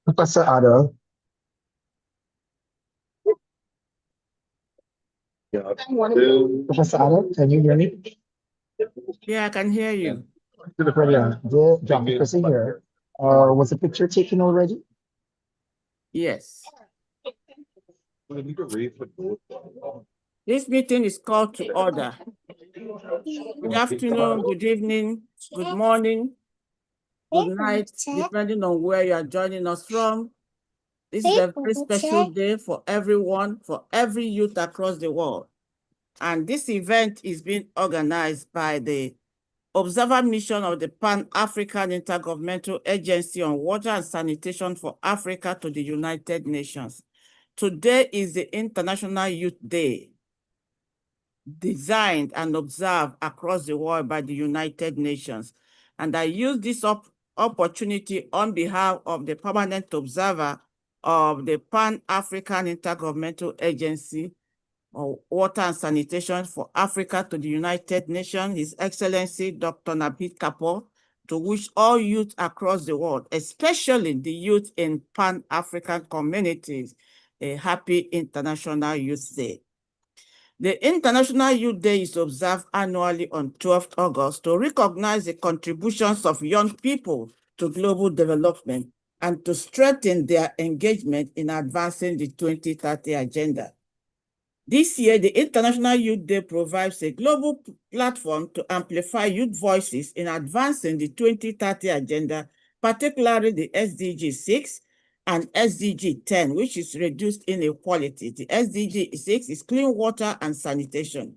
Professor Otto. Yeah. Professor Otto, can you hear me? Yeah, I can hear you. Brilliant. John Professor here. Was the picture taken already? Yes. I need to raise the board. This meeting is called to order. Good afternoon, good evening, good morning, good night, depending on where you are joining us from. This is a very special day for everyone, for every youth across the world. And this event is being organized by the Observer Mission of the Pan-African Intergovernmental Agency on Water and Sanitation for Africa to the United Nations. Today is the International Youth Day, designed and observed across the world by the United Nations. And I use this opportunity on behalf of the permanent observer of the Pan-African Intergovernmental Agency on Water and Sanitation for Africa to the United Nations, His Excellency Dr. Nabil Kapoor, to wish all youth across the world, especially the youth in Pan-African communities, a happy International Youth Day. The International Youth Day is observed annually on 12th August to recognize the contributions of young people to global development and to strengthen their engagement in advancing the 2030 Agenda. This year, the International Youth Day provides a global platform to amplify youth voices in advancing the 2030 Agenda, particularly the SDG 6 and SDG 10, which is reduced inequality. The SDG 6 is clean water and sanitation.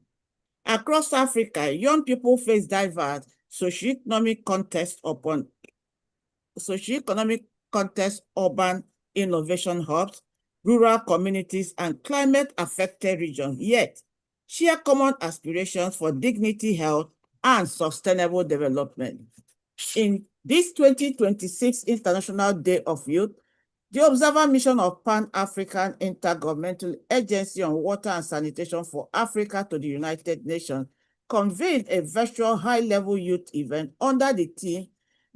Across Africa, young people face diverse socioeconomic context, urban innovation hubs, rural communities, and climate-affected regions, yet share common aspirations for dignity, health, and sustainable development. In this 2026 International Day of Youth, the Observer Mission of Pan-African Intergovernmental Agency on Water and Sanitation for Africa to the United Nations convened a virtual high-level youth event under the theme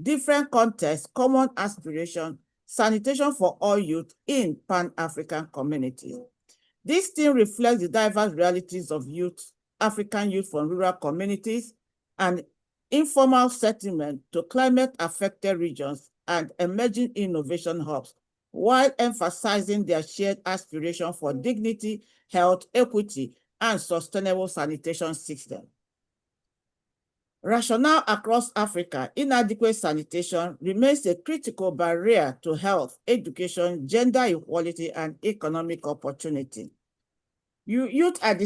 Different Contexts, Common Aspiration, Sanitation for All Youth in Pan-African Communities. This theme reflects the diverse realities of youth, African youth from rural communities and informal settlement to climate-affected regions and emerging innovation hubs, while emphasizing their shared aspiration for dignity, health, equity, and sustainable sanitation system. Rationale across Africa, inadequate sanitation remains a critical barrier to health, education, gender equality, and economic opportunity. Youth are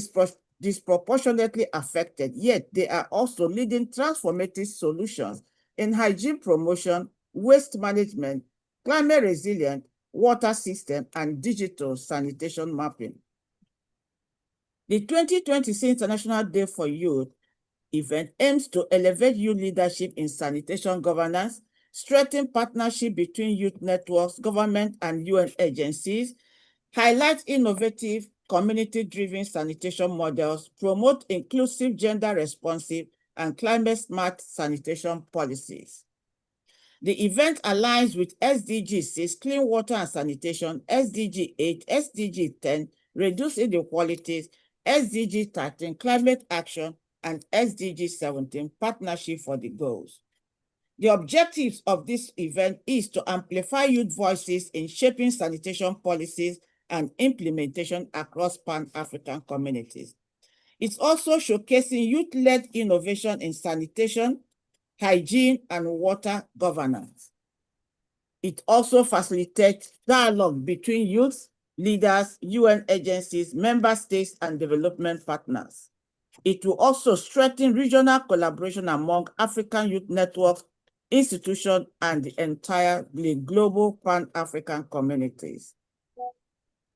disproportionately affected, yet they are also leading transformative solutions in hygiene promotion, waste management, climate resilient, water system, and digital sanitation mapping. The 2026 International Day for Youth event aims to elevate youth leadership in sanitation governance, strengthen partnership between youth networks, government, and UN agencies, highlight innovative community-driven sanitation models, promote inclusive, gender-responsive, and climate-smart sanitation policies. The event aligns with SDG 6, clean water and sanitation, SDG 8, SDG 10, reduce inequalities, SDG 13, climate action, and SDG 17, partnership for the goals. The objectives of this event is to amplify youth voices in shaping sanitation policies and implementation across Pan-African communities. It's also showcasing youth-led innovation in sanitation, hygiene, and water governance. It also facilitates dialogue between youth, leaders, UN agencies, member states, and development partners. It will also strengthen regional collaboration among African youth networks, institutions, and the entire global Pan-African communities.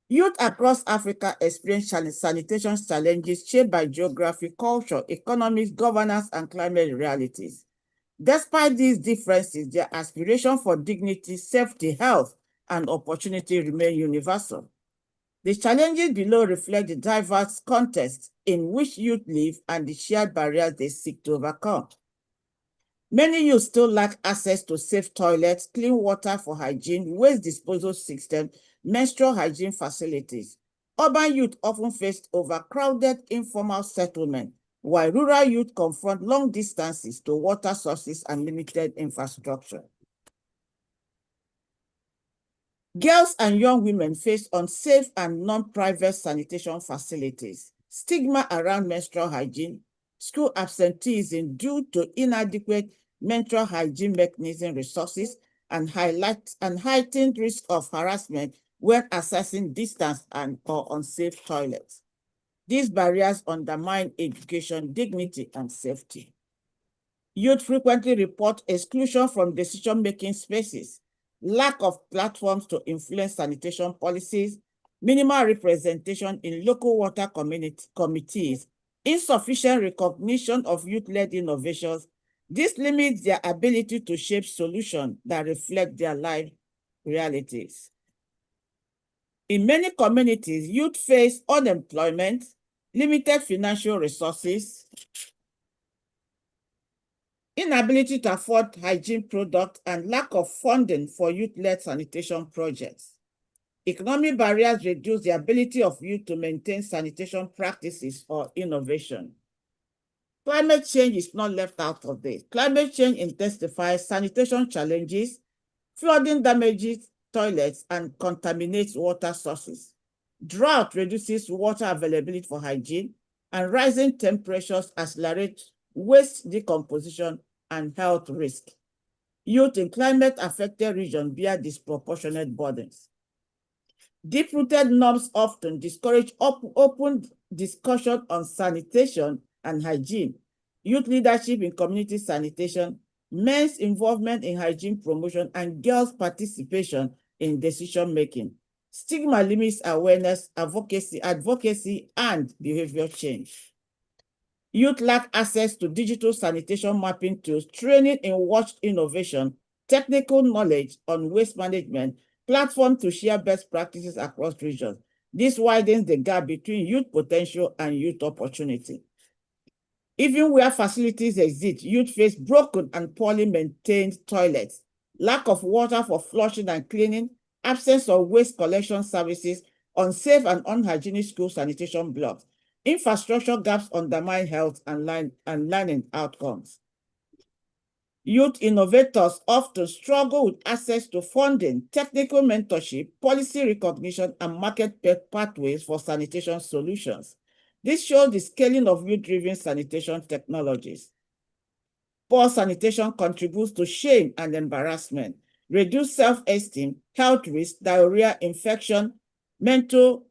Youth across Africa experience sanitation challenges shaped by geography, culture, economics, governance, and climate realities. Despite these differences, their aspiration for dignity, safety, health, and opportunity remain universal. The challenges below reflect the diverse context in which youth live and the shared barriers they seek to overcome. Many youth still lack access to safe toilets, clean water for hygiene, waste disposal system, menstrual hygiene facilities. Urban youth often face overcrowded informal settlement, while rural youth confront long distances to water sources and limited infrastructure. Girls and young women face unsafe and non-private sanitation facilities, stigma around menstrual hygiene, school absenteeism due to inadequate menstrual hygiene mechanism resources, and heightened risk of harassment when accessing distance and or unsafe toilets. These barriers undermine education, dignity, and safety. Youth frequently report exclusion from decision-making spaces, lack of platforms to influence sanitation policies, minimal representation in local water committees, insufficient recognition of youth-led innovations. This limits their ability to shape solutions that reflect their life realities. In many communities, youth face unemployment, limited financial resources, inability to afford hygiene products, and lack of funding for youth-led sanitation projects. Economic barriers reduce the ability of youth to maintain sanitation practices or innovation. Climate change is not left out of this. Climate change intensifies sanitation challenges, flooding damages toilets and contaminates water sources. Drought reduces water availability for hygiene, and rising temperatures accelerate waste decomposition and health risk. Youth in climate-affected regions bear disproportionate burdens. Deep-rooted norms often discourage open discussion on sanitation and hygiene. Youth leadership in community sanitation, men's involvement in hygiene promotion, and girls' participation in decision-making. Stigma limits awareness, advocacy, and behavior change. Youth lack access to digital sanitation mapping tools, training in watched innovation, technical knowledge on waste management, platforms to share best practices across regions. This widens the gap between youth potential and youth opportunity. Even where facilities exist, youth face broken and poorly maintained toilets, lack of water for flushing and cleaning, absence of waste collection services, unsafe and unhygienic school sanitation blocks. Infrastructure gaps undermine health and learning outcomes. Youth innovators often struggle with access to funding, technical mentorship, policy recognition, and market pathways for sanitation solutions. This shows the scaling of youth-driven sanitation technologies. Poor sanitation contributes to shame and embarrassment, reduced self-esteem, health risk, diarrhea, infection, menstrual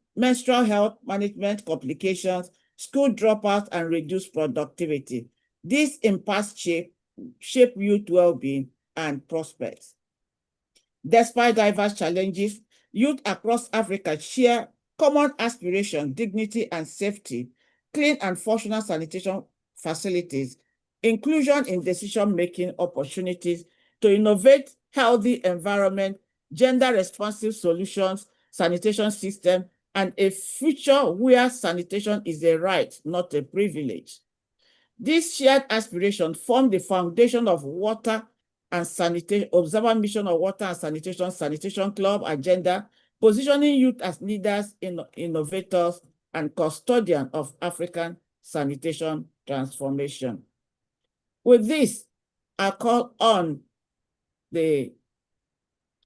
health management complications, school dropouts, and reduced productivity. These impacts shape youth well-being and prospects. Despite diverse challenges, youth across Africa share common aspirations, dignity and safety, clean and functional sanitation facilities, inclusion in decision-making opportunities to innovate healthy environment, gender-responsive solutions, sanitation system, and a future where sanitation is a right, not a privilege. These shared aspirations form the foundation of water and sanitation, Observer Mission of Water and Sanitation Club agenda, positioning youth as leaders, innovators, and custodians of African sanitation transformation. With this, I call on the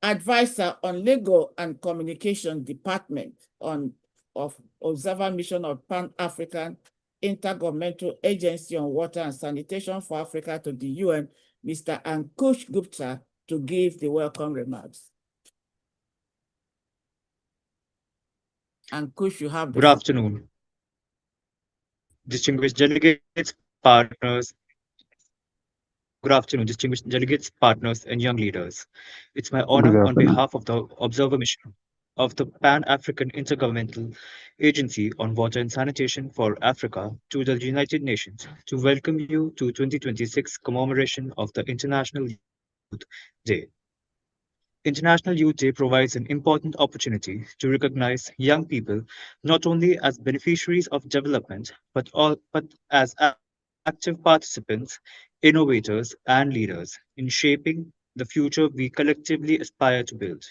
advisor on Legal and Communication Department of Observer Mission of Pan-African Intergovernmental Agency on Water and Sanitation for Africa to the UN, Mr. Ankush Gupta, to give the welcome remarks. Ankush, you have the Good afternoon, distinguished delegates, partners. Good afternoon, distinguished delegates, partners, and young leaders. It's my honor on behalf of the Observer Mission of the Pan-African Intergovernmental Agency on Water and Sanitation for Africa to the United Nations to welcome you to 2026 commemoration of the International Youth Day. International Youth Day provides an important opportunity to recognize young people not only as beneficiaries of development, but as active participants in innovators, and leaders in shaping the future we collectively aspire to build.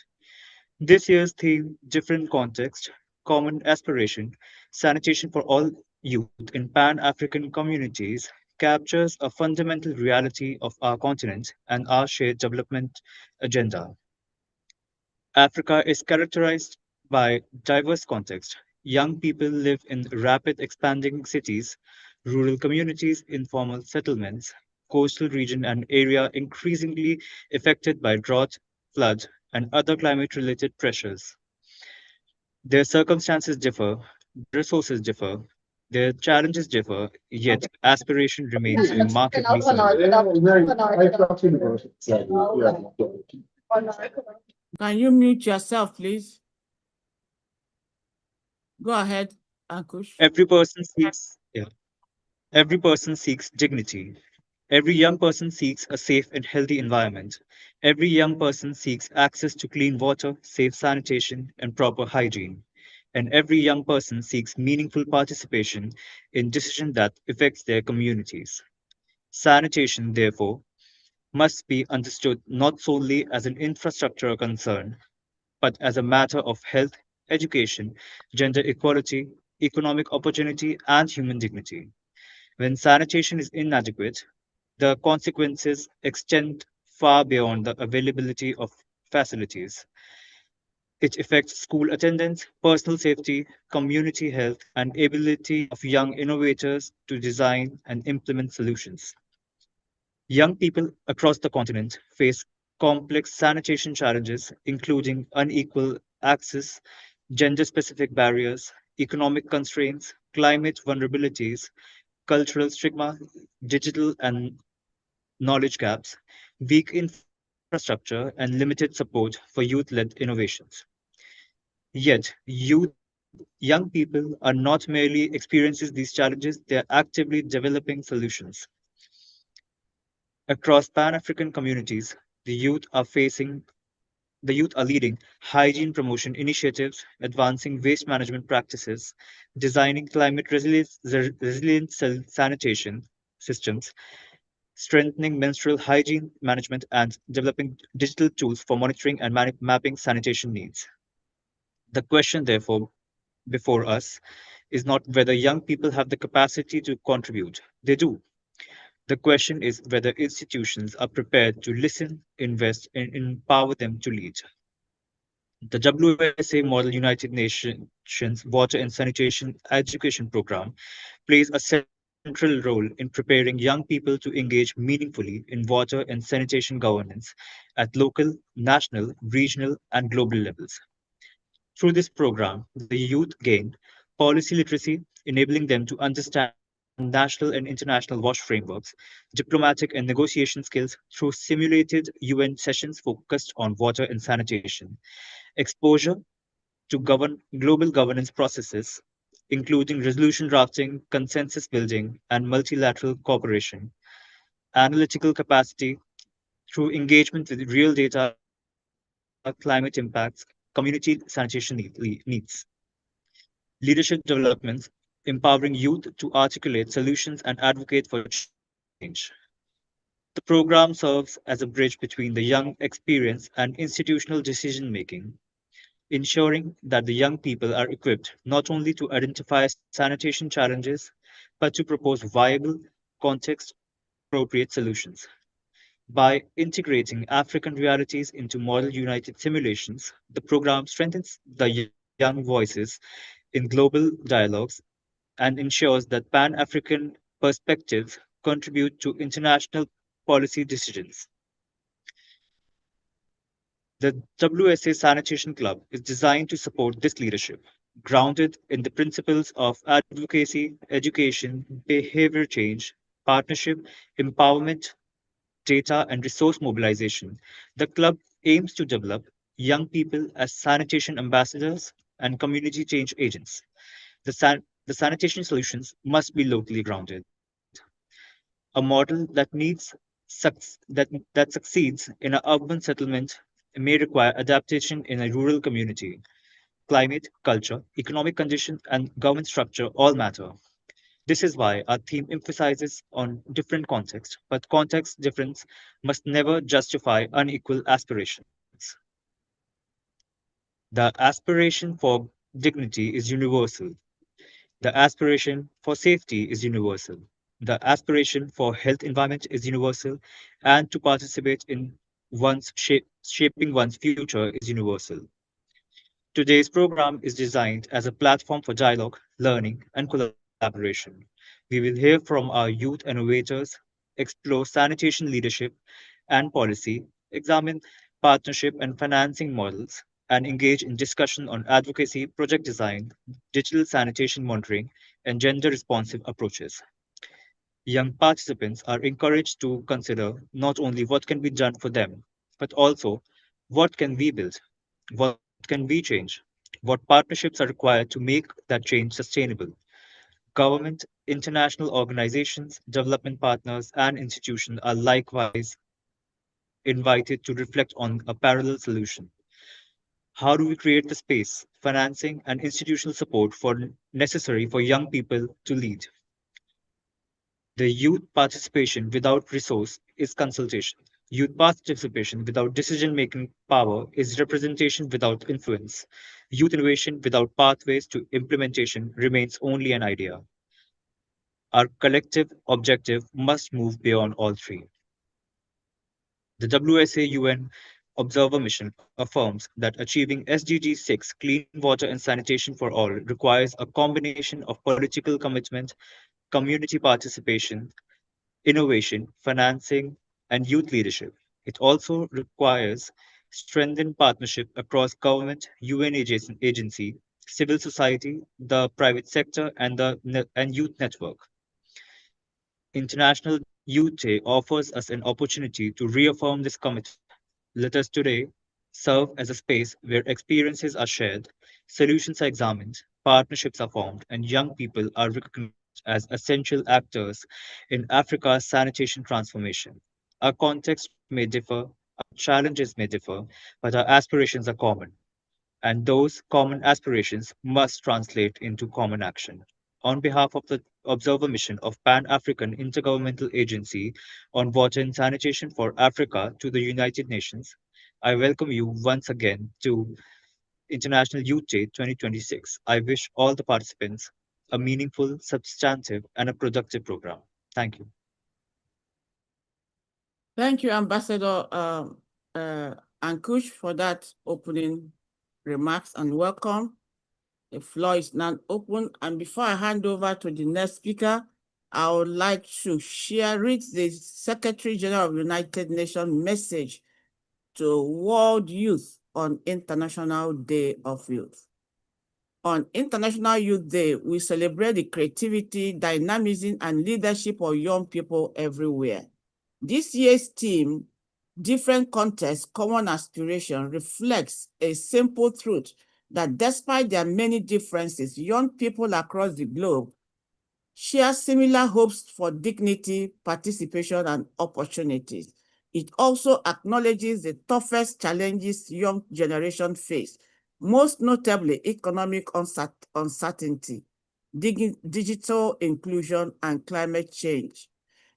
This year's theme, Different Context, Common Aspiration, Sanitation for All Youth in Pan African Communities, captures a fundamental reality of our continent and our shared development agenda. Africa is characterized by diverse contexts. Young people live in rapid expanding cities, rural communities, informal settlements, coastal region and area increasingly affected by drought, flood, and other climate related pressures. Their circumstances differ, resources differ, their challenges differ, yet aspiration remains remarkably similar. Can you mute yourself, please? Go ahead, Ankush. Every person seeks dignity. Every young person seeks a safe and healthy environment. Every young person seeks access to clean water, safe sanitation, and proper hygiene. And every young person seeks meaningful participation in decisions that affects their communities. Sanitation, therefore, must be understood not solely as an infrastructure concern, but as a matter of health, education, gender equality, economic opportunity, and human dignity. When sanitation is inadequate, the consequences extend far beyond the availability of facilities. It affects school attendance, personal safety, community health, and ability of young innovators to design and implement solutions. Young people across the continent face complex sanitation challenges, including unequal access, gender specific barriers, economic constraints, climate vulnerabilities, cultural stigma, digital and knowledge gaps, weak infrastructure, and limited support for youth led innovations. Yet, young people are not merely experiencing these challenges, they are actively developing solutions. Across Pan African communities, the youth are facing the youth are leading hygiene promotion initiatives, advancing waste management practices, designing climate resilient sanitation systems, strengthening menstrual hygiene management, and developing digital tools for monitoring and mapping sanitation needs. The question, therefore, before us is not whether young people have the capacity to contribute. They do. The question is whether institutions are prepared to listen, invest, and empower them to lead. The WSA Model United Nations Water and Sanitation Education Program plays a central role in preparing young people to engage meaningfully in water and sanitation governance at local, national, regional, and global levels. Through this program, the youth gain policy literacy, enabling them to understand national and international WASH frameworks, diplomatic and negotiation skills through simulated UN sessions focused on water and sanitation, exposure to global governance processes, including resolution drafting, consensus building, and multilateral cooperation, analytical capacity through engagement with real data, climate impacts, community sanitation needs, leadership development, empowering youth to articulate solutions and advocate for change. The program serves as a bridge between the young experience and institutional decision making, ensuring that the young people are equipped not only to identify sanitation challenges, but to propose viable, context appropriate solutions. By integrating African realities into Model United simulations, the program strengthens the young voices in global dialogues and ensures that Pan African perspectives contribute to international policy decisions. The WSA Sanitation Club is designed to support this leadership, grounded in the principles of advocacy, education, behavior change, partnership, empowerment, data, and resource mobilization. The club aims to develop young people as sanitation ambassadors and community change agents. The sanitation solutions must be locally grounded. A model that that succeeds in an urban settlement may require adaptation in a rural community. Climate, culture, economic conditions, and government structure all matter. This is why our theme emphasizes on different contexts, but context difference must never justify unequal aspirations. The aspiration for dignity is universal. The aspiration for safety is universal. The aspiration for health environment is universal, and to participate in shaping one's future is universal. Today's program is designed as a platform for dialogue, learning, and collaboration. We will hear from our youth innovators, explore sanitation leadership and policy, examine partnership and financing models, and engage in discussion on advocacy, project design, digital sanitation monitoring, and gender responsive approaches. Young participants are encouraged to consider not only what can be done for them, but also what can we build, what can we change, what partnerships are required to make that change sustainable. Government, international organizations, development partners, and institutions are likewise invited to reflect on a parallel solution. How do we create the space, financing, and institutional support necessary for young people to lead? The youth participation without resource is consultation. Youth participation without decision making power is representation without influence. Youth innovation without pathways to implementation remains only an idea. Our collective objective must move beyond all three. The WSA UN Observer Mission affirms that achieving SDG 6 clean water and sanitation for all requires a combination of political commitment, community participation, innovation, financing, and youth leadership. It also requires strengthened partnership across government, UN agency, civil society, the private sector, and and youth network. International Youth Day offers us an opportunity to reaffirm this commitment. Let us today serve as a space where experiences are shared, solutions are examined, partnerships are formed, and young people are recognized as essential actors in Africa's sanitation transformation. Our context may differ, our challenges may differ, but our aspirations are common, and those common aspirations must translate into common action. On behalf of the Observer Mission of Pan-African Intergovernmental Agency on Water and Sanitation for Africa to the United Nations, I welcome you once again to International Youth Day 2026. I wish all the participants a meaningful, substantive, and a productive program. Thank you. Thank you, Ambassador Ankush, for that opening remarks and welcome. The floor is now open. And before I hand over to the next speaker, I would like to read the Secretary General of United Nations message to World Youth on International Day of Youth. On International Youth Day, we celebrate the creativity, dynamism, and leadership of young people everywhere. This year's theme, Different Contexts, Common Aspiration, reflects a simple truth that despite their many differences, young people across the globe share similar hopes for dignity, participation, and opportunities. It also acknowledges the toughest challenges young generation face, most notably economic uncertainty, digital inclusion, and climate change,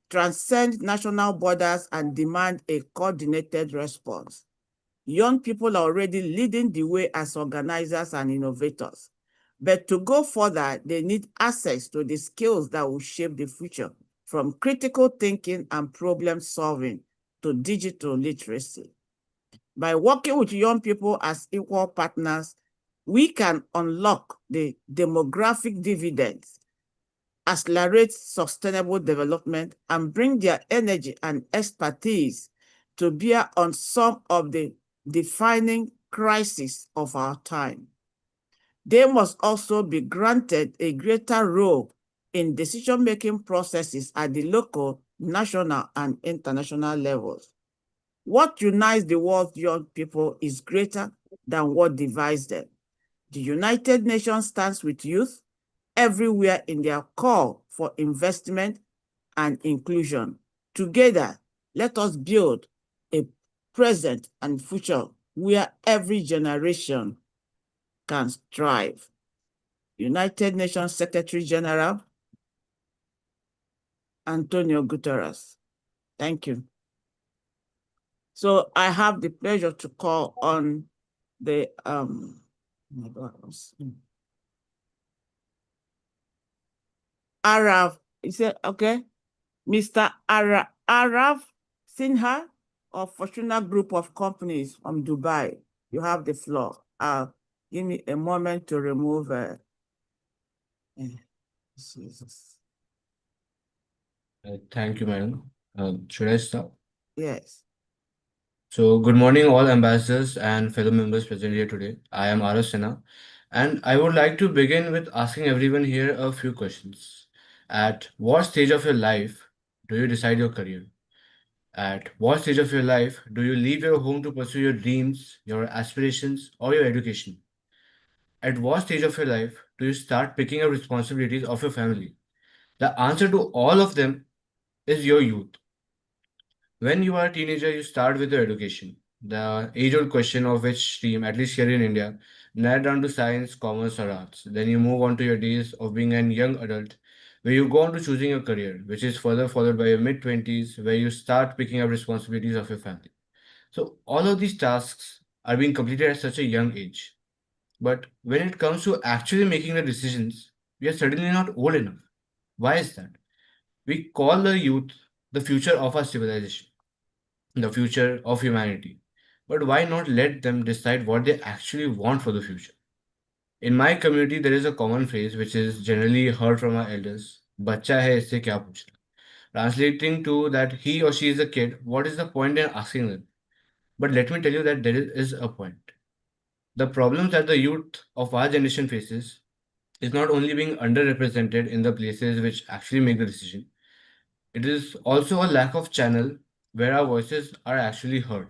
transcend national borders and demand a coordinated response. Young people are already leading the way as organizers and innovators. But to go further, they need access to the skills that will shape the future, from critical thinking and problem solving to digital literacy. By working with young people as equal partners, we can unlock the demographic dividends, accelerate sustainable development, and bring their energy and expertise to bear on some of the defining crises of our time. They must also be granted a greater role in decision-making processes at the local, national, and international levels. What unites the world's young people is greater than what divides them. The United Nations stands with youth everywhere in their call for investment and inclusion. Together, let us build a present and future where every generation can strive. United Nations Secretary General, Antonio Guterres. Thank you. So I have the pleasure to call on the Arav, is it okay? Mr. Arav Sinha of Fortuna Group of Companies from Dubai. You have the floor. Give me a moment to remove Jesus. Thank you, madam. Should I start? Yes. So, good morning, all ambassadors and fellow members present here today. I am Arav Sinha, and I would like to begin with asking everyone here a few questions. At what stage of your life do you decide your career? At what stage of your life do you leave your home to pursue your dreams, your aspirations, or your education? At what stage of your life do you start picking up responsibilities of your family? The answer to all of them is your youth. When you are a teenager, you start with your education. The age-old question of which stream, at least here in India, narrowed down to science, commerce, or arts. Then you move on to your days of being a young adult, where you go on to choosing your career, which is further followed by your mid-20s, where you start picking up responsibilities of your family. So all of these tasks are being completed at such a young age. But when it comes to actually making the decisions, we are suddenly not old enough. Why is that? We call the youth the future of our civilization, the future of humanity. But why not let them decide what they actually want for the future? In my community, there is a common phrase which is generally heard from our elders, "Bacha hai, isse kya puchna?" Translating to that he or she is a kid, what is the point in asking them? But let me tell you that there is a point. The problems that the youth of our generation faces is not only being underrepresented in the places which actually make the decision, it is also a lack of channel where our voices are actually heard.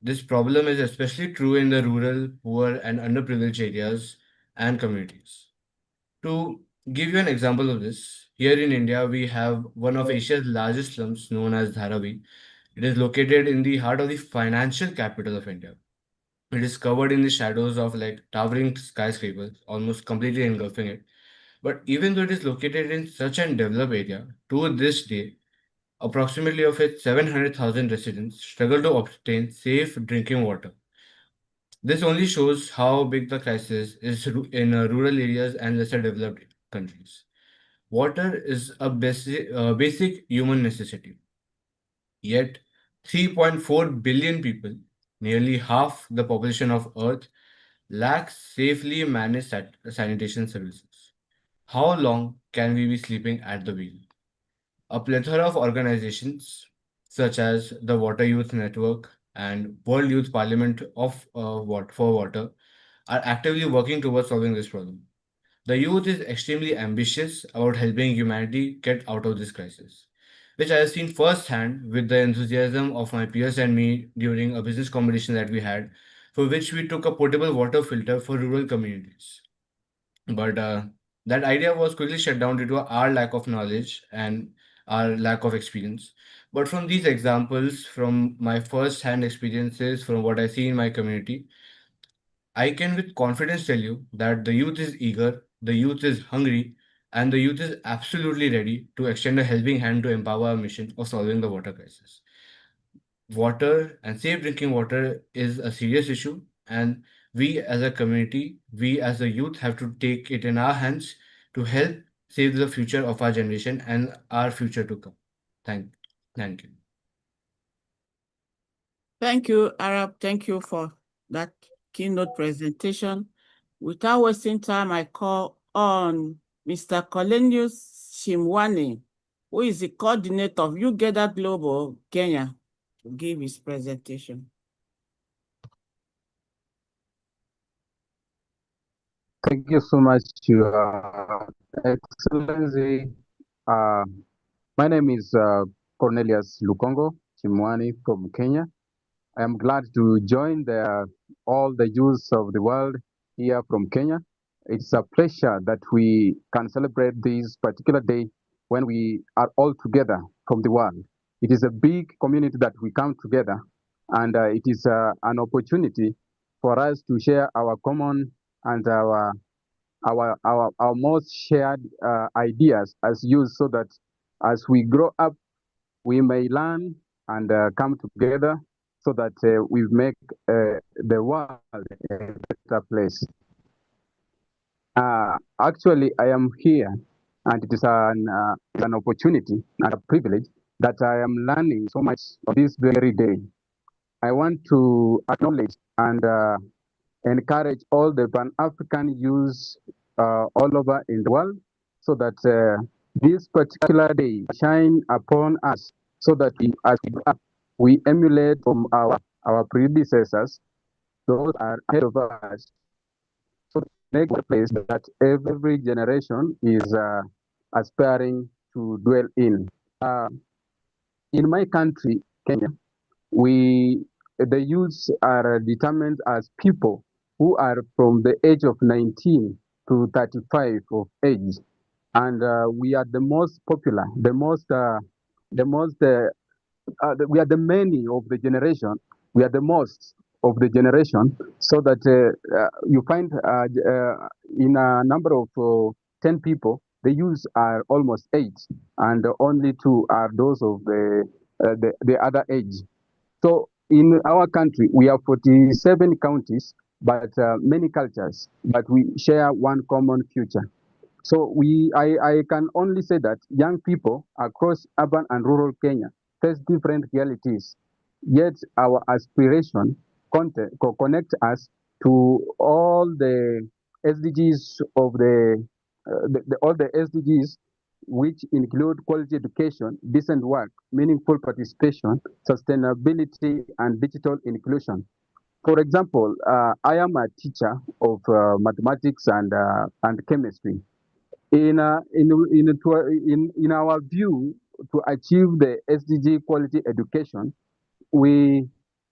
This problem is especially true in the rural, poor, and underprivileged areas and communities. To give you an example of this, here in India, we have one of Asia's largest slums known as Dharavi. It is located in the heart of the financial capital of India. It is covered in the shadows of like towering skyscrapers, almost completely engulfing it. But even though it is located in such an developed area, to this day, approximately of its 700,000 residents struggle to obtain safe drinking water. This only shows how big the crisis is in rural areas and lesser developed countries. Water is a basic human necessity. Yet, 3.4 billion people, nearly half the population of Earth, lack safely managed sanitation services. How long can we be sleeping at the wheel? A plethora of organizations, such as the Water Youth Network and World Youth Parliament for Water, are actively working towards solving this problem. The youth is extremely ambitious about helping humanity get out of this crisis, which I have seen firsthand with the enthusiasm of my peers and me during a business competition that we had, for which we took a portable water filter for rural communities. But that idea was quickly shut down due to our lack of knowledge and our lack of experience. But from these examples, from my first hand experiences, from what I see in my community, I can with confidence tell you that the youth is eager, the youth is hungry, and the youth is absolutely ready to extend a helping hand to empower our mission of solving the water crisis. Water and safe drinking water is a serious issue, and we as a community, we as a youth have to take it in our hands to help save the future of our generation and our future to come. Thank you. Thank you, Arab. Thank you for that keynote presentation. Without wasting time, I call on Mr. Colenius Shimwani, who is the coordinator of Ugeda Global Kenya, to give his presentation. Thank you so much, Your Excellency. My name is Cornelius Lukongo Chimwani from Kenya. I am glad to join all the youths of the world here from Kenya. It's a pleasure that we can celebrate this particular day when we are all together from the world. It is a big community that we come together, and it is an opportunity for us to share our common and our most shared ideas as youth, so that As we grow up, we may learn and come together so that we make the world a better place. Actually, I am here, and it is an opportunity and a privilege that I am learning so much of this very day. I want to acknowledge and encourage all the Pan-African youth all over in the world so that this particular day shine upon us so that we, as we grow up, we emulate from our predecessors, those are ahead of us, so make a place that every generation is aspiring to dwell in. In my country, Kenya, the youths are determined as people who are from the age of 19 to 35 of age, and we are the most popular, we are the many of the generation. We are the most of the generation, so that you find in a number of 10 people, the youths are almost 8, and only 2 are those of the other age. So in our country, we have 47 counties, but many cultures, but we share one common future. So I can only say that young people across urban and rural Kenya face different realities, yet our aspiration connect us to all the SDGs of all the SDGs, which include quality education, decent work, meaningful participation, sustainability, and digital inclusion. For example, I am a teacher of mathematics and chemistry. In our view, to achieve the SDG quality education, we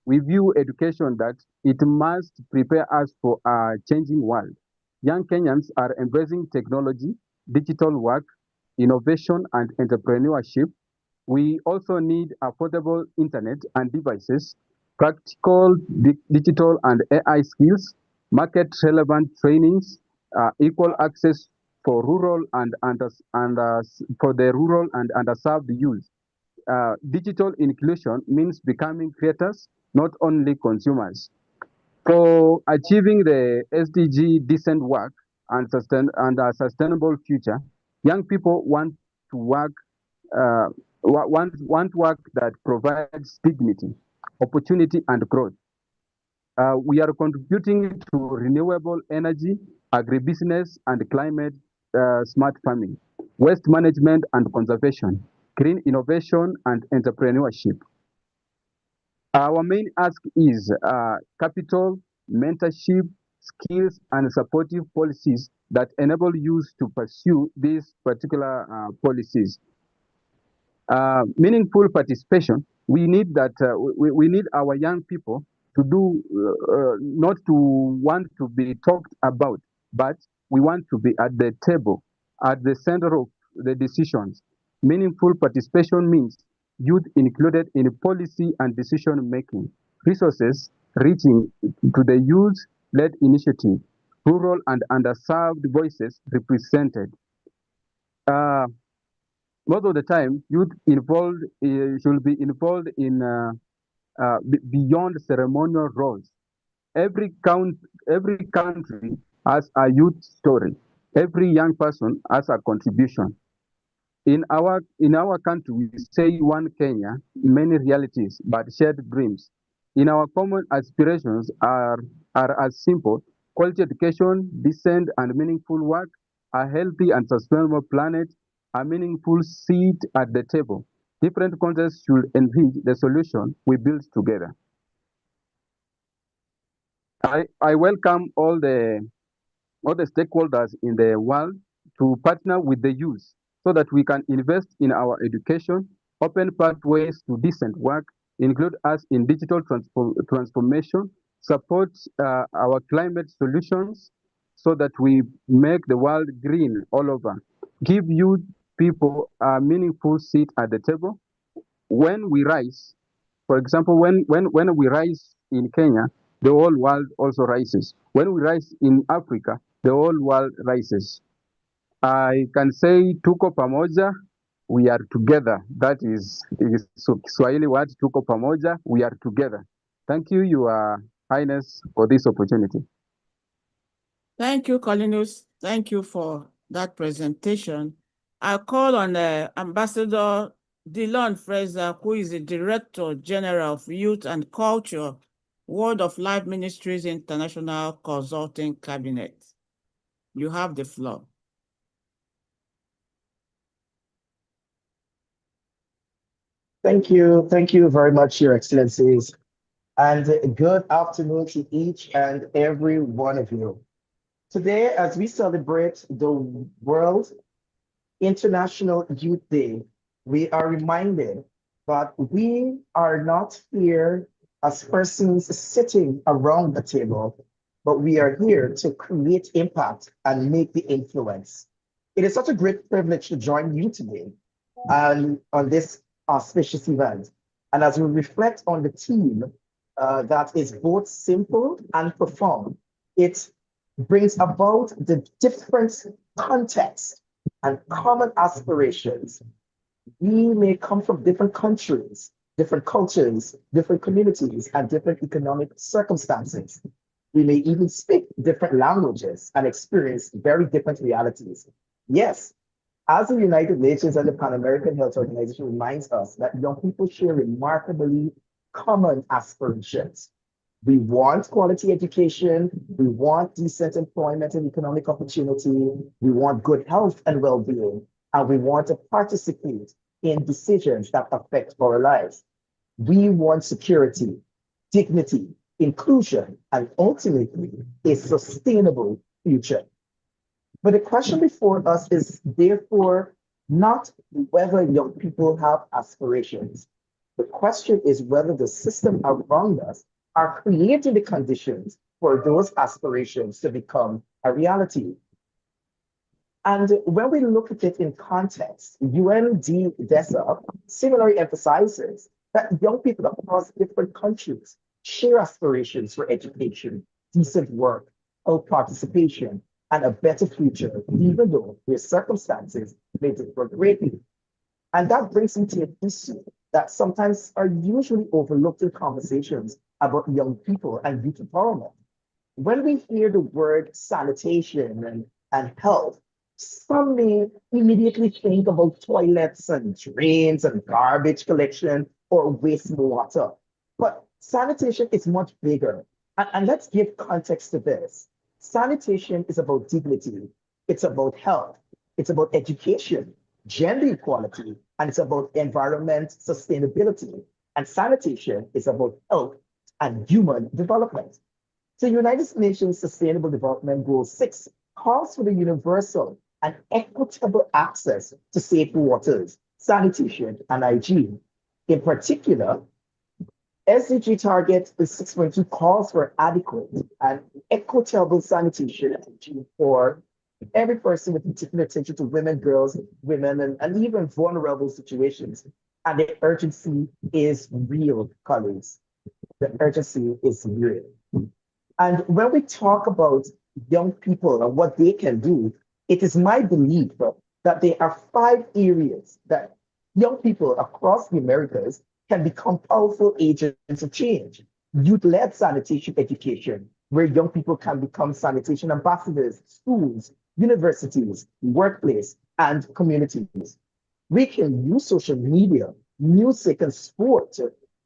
we view education that it must prepare us for a changing world. Young Kenyans are embracing technology, digital work, innovation, and entrepreneurship. We also need affordable internet and devices, practical digital and AI skills, market relevant trainings, equal access for rural and for the rural and underserved youth. Digital inclusion means becoming creators, not only consumers. For achieving the SDG decent work and a sustainable future, young people want to work uh, want work that provides dignity, opportunity, and growth. We are contributing to renewable energy, agribusiness, and climate smart farming, waste management and conservation, green innovation, and entrepreneurship. Our main ask is capital, mentorship, skills, and supportive policies that enable youth to pursue these particular policies. Meaningful participation, we need that we need our young people to do not to want to be talked about, but we want to be at the table, at the center of the decisions. Meaningful participation means youth included in policy and decision making, resources reaching to the youth led initiative, rural and underserved voices represented. uh, Most of the time, youth involved should be involved in beyond ceremonial roles. Every country has a youth story. Every young person has a contribution. In our country, we say one Kenya, many realities, but shared dreams. In our common aspirations are as simple: quality education, decent and meaningful work, a healthy and sustainable planet, a meaningful seat at the table. Different contexts should enrich the solution we build together. I welcome all the stakeholders in the world to partner with the youth so that we can invest in our education, open pathways to decent work, include us in digital transformation, support our climate solutions so that we make the world green all over, give youth people a meaningful seat at the table. When we rise, for example, when we rise in Kenya, the whole world also rises. When we rise in Africa, the whole world rises. I can say tuko pamoja, we are together. That is Kiswahili word, tuko pamoja, we are together. Thank you, Your Highness, for this opportunity. Thank you, Colinus. Thank you for that presentation. I call on Ambassador Dillon Fraser, who is the Director General of Youth and Culture, Word of Life Ministries International Consulting Cabinet. You have the floor. Thank you. Thank you very much, Your Excellencies. And good afternoon to each and every one of you. Today, as we celebrate the World International Youth Day, we are reminded that we are not here as persons sitting around the table, but we are here to create impact and make the influence. It is such a great privilege to join you today and on this auspicious event. And as we reflect on the theme that is both simple and profound, it brings about the different contexts and common aspirations. We may come from different countries, different cultures, different communities, and different economic circumstances. We may even speak different languages and experience very different realities. Yes, as the United Nations and the Pan American Health Organization reminds us that young people share remarkably common aspirations. We want quality education, we want decent employment and economic opportunity, we want good health and well-being, and we want to participate in decisions that affect our lives. We want security, dignity, inclusion, and ultimately a sustainable future. But the question before us is therefore not whether young people have aspirations. The question is whether the system around us are creating the conditions for those aspirations to become a reality. And when we look at it in context, UNDESA similarly emphasizes that young people across different countries share aspirations for education, decent work, health participation, and a better future, even though their circumstances may differ greatly. And that brings me to an issue that sometimes are usually overlooked in conversations about young people and youth empowerment. When we hear the word sanitation and health, some may immediately think about toilets and drains and garbage collection or wastewater. But sanitation is much bigger. And let's give context to this. Sanitation is about dignity, it's about health, it's about education, gender equality, and it's about environment sustainability. And sanitation is about health and human development. So United Nations Sustainable Development Goal 6 calls for the universal and equitable access to safe waters, sanitation, and hygiene. In particular, SDG target 6.2 calls for adequate and equitable sanitation and hygiene for every person, with particular attention to women, girls, women, and even vulnerable situations. And the urgency is real, colleagues. The urgency is real. And when we talk about young people and what they can do, it is my belief that there are 5 areas that young people across the Americas can become powerful agents of change. Youth-led sanitation education, where young people can become sanitation ambassadors, schools, universities, workplace, and communities. We can use social media, music and sport,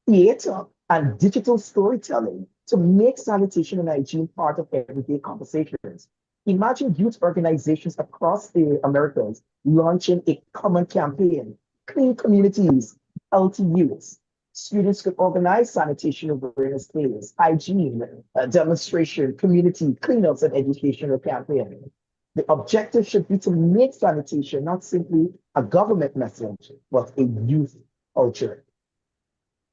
theater, and digital storytelling to make sanitation and hygiene part of everyday conversations. Imagine youth organizations across the Americas launching a common campaign, Clean Communities, healthy youths. Students could organize sanitation awareness days, hygiene, demonstration, community cleanups, and educational campaign. The objective should be to make sanitation not simply a government message, but a youth culture.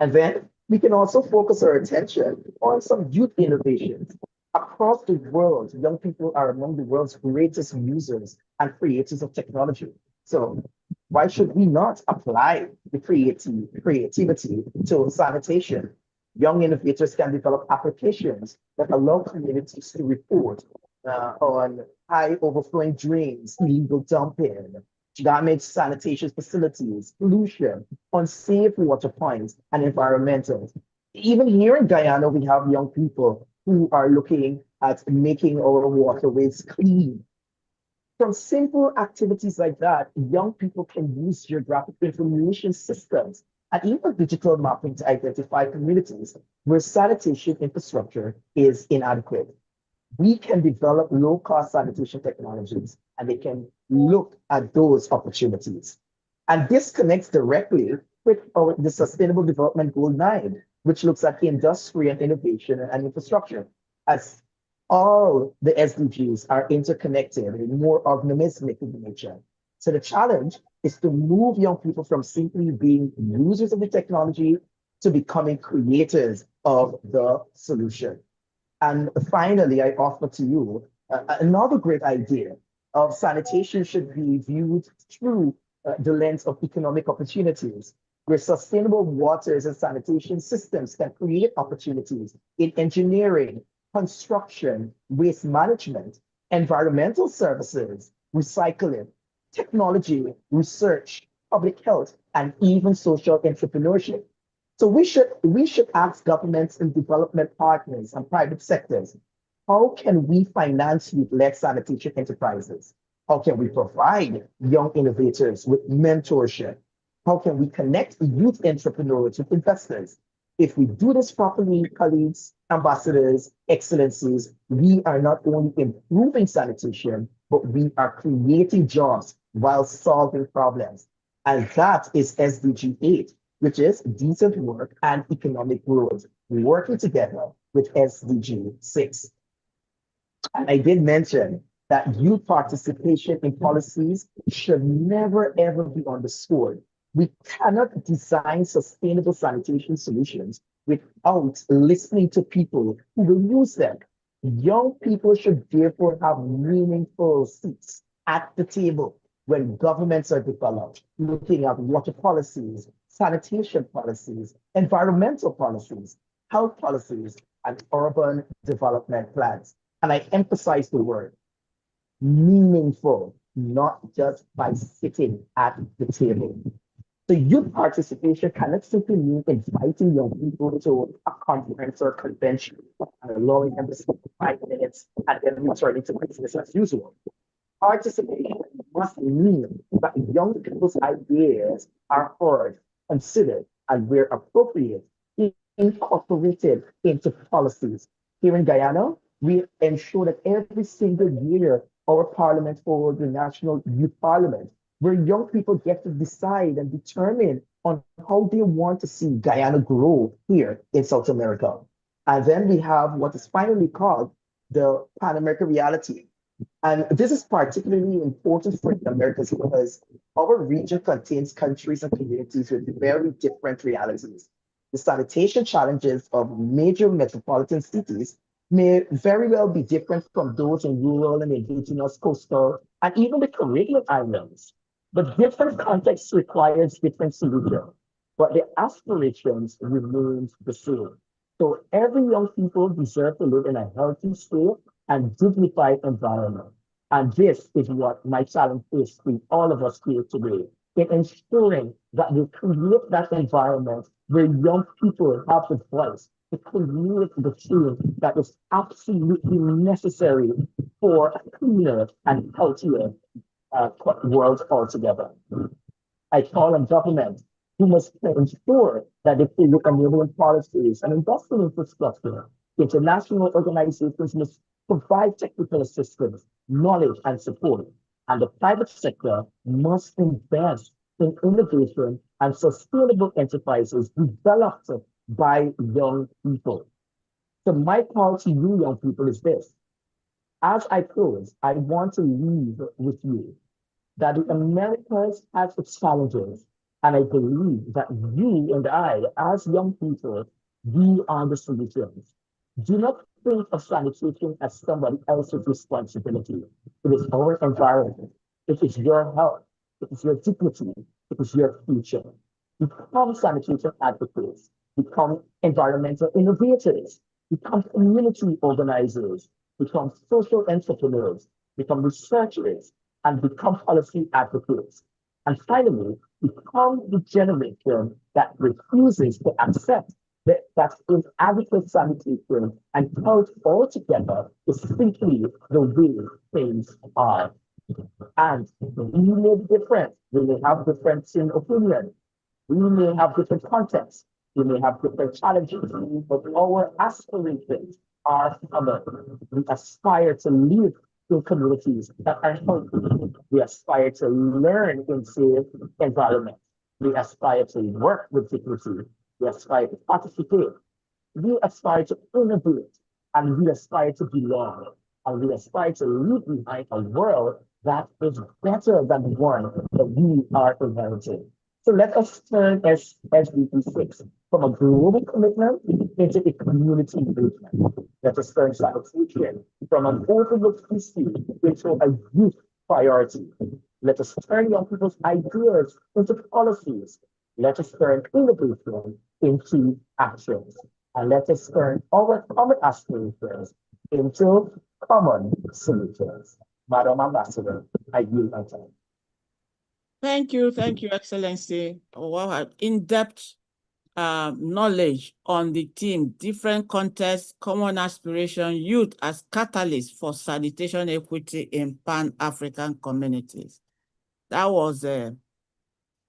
And then we can also focus our attention on some youth innovations. Across the world, young people are among the world's greatest users and creators of technology. So why should we not apply the creativity to sanitation? Young innovators can develop applications that allow communities to report on high overflowing drains, illegal dumping, damaged sanitation facilities, pollution, unsafe water points, and environmental. Even here in Guyana, we have young people who are looking at making our waterways clean. From simple activities like that, young people can use geographic information systems and even digital mapping to identify communities where sanitation infrastructure is inadequate. We can develop low-cost sanitation technologies, and they can look at those opportunities. And this connects directly with the Sustainable Development Goal 9, which looks at industry and innovation and infrastructure. As all the SDGs are interconnected and more organismic in nature. So the challenge is to move young people from simply being users of the technology to becoming creators of the solution. And finally, I offer to you another great idea of sanitation should be viewed through the lens of economic opportunities, where sustainable waters and sanitation systems can create opportunities in engineering, construction, waste management, environmental services, recycling, technology, research, public health, and even social entrepreneurship. So we should ask governments and development partners and private sectors, how can we finance youth-led sanitation enterprises? How can we provide young innovators with mentorship? How can we connect youth entrepreneurs with investors? If we do this properly, colleagues, ambassadors, excellencies, we are not only improving sanitation, but we are creating jobs while solving problems. And that is SDG 8, which is decent work and economic growth, working together with SDG 6. And I did mention that youth participation in policies should never, ever be underscored. We cannot design sustainable sanitation solutions without listening to people who will use them. Young people should therefore have meaningful seats at the table when governments are developed, looking at water policies, sanitation policies, environmental policies, health policies, and urban development plans. And I emphasize the word meaningful, not just by sitting at the table. So youth participation cannot simply mean inviting young people to a conference or convention and allowing them to speak for 5 minutes and then returning to business as usual. Participation must mean that young people's ideas are heard, considered, and where appropriate, incorporated into policies. Here in Guyana, we ensure that every single year our parliament holds the National Youth Parliament, where young people get to decide and determine on how they want to see Guyana grow here in South America. And then we have what is finally called the Pan American Reality. And this is particularly important for the Americas because our region contains countries and communities with very different realities. The sanitation challenges of major metropolitan cities may very well be different from those in rural and indigenous, coastal, and even the Caribbean islands. But different contexts requires different solutions, but the aspirations remain the same. So every young people deserve to live in a healthy, safe, and dignified environment. And this is what my challenge is to all of us here today, in ensuring that we create that environment where young people have the voice to create the change that is absolutely necessary for a cleaner and healthier world altogether. I call on government who must ensure that they look at enabling policies and invest in infrastructure. International organizations must provide technical assistance, knowledge, and support. And the private sector must invest in innovation and sustainable enterprises developed by young people. So my call to you, young people, is this. As I close, I want to leave with you that the Americas has its challenges, and I believe that you and I, as young people, we are the solutions. Do not think of sanitation as somebody else's responsibility. It is our environment. It is your health. It is your dignity. It is your future. Become sanitation advocates. Become environmental innovators. Become community organizers. Become social entrepreneurs. Become researchers. and become policy advocates. And finally, become the generation that refuses to accept that inadequate sanitation and health altogether is simply the way things are. And we may be different. We may have difference in opinion. We may have different contexts. We may have different challenges, but our aspirations are common. We aspire to live in communities that are healthy. We aspire to learn in safe environments. We aspire to work with dignity. We aspire to participate. We aspire to innovate, and we aspire to belong. And we aspire to leave behind a world that is better than the one that we are inheriting. So let us turn SDG 6 from a global commitment into a community engagement. Let us turn sanitation from an overlooked issue into a youth priority. Let us turn young people's ideas into policies. Let us turn innovation into actions. And let us turn our common aspirations into common solutions. Madam Ambassador, I yield my time. Thank you, Excellency. Wow, in-depth knowledge on the theme, different contexts, common aspiration, youth as catalyst for sanitation equity in Pan-African communities. That was an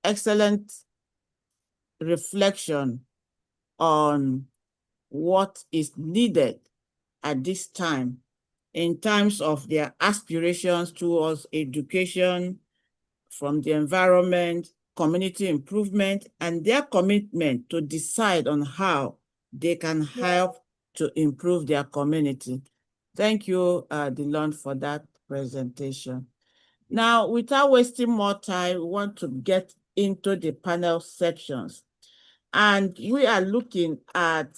excellent reflection on what is needed at this time in terms of their aspirations towards education, from the environment, community improvement, and their commitment to decide on how they can help to improve their community. Thank you, DeLon, for that presentation. Now, without wasting more time, we want to get into the panel sections. And we are looking at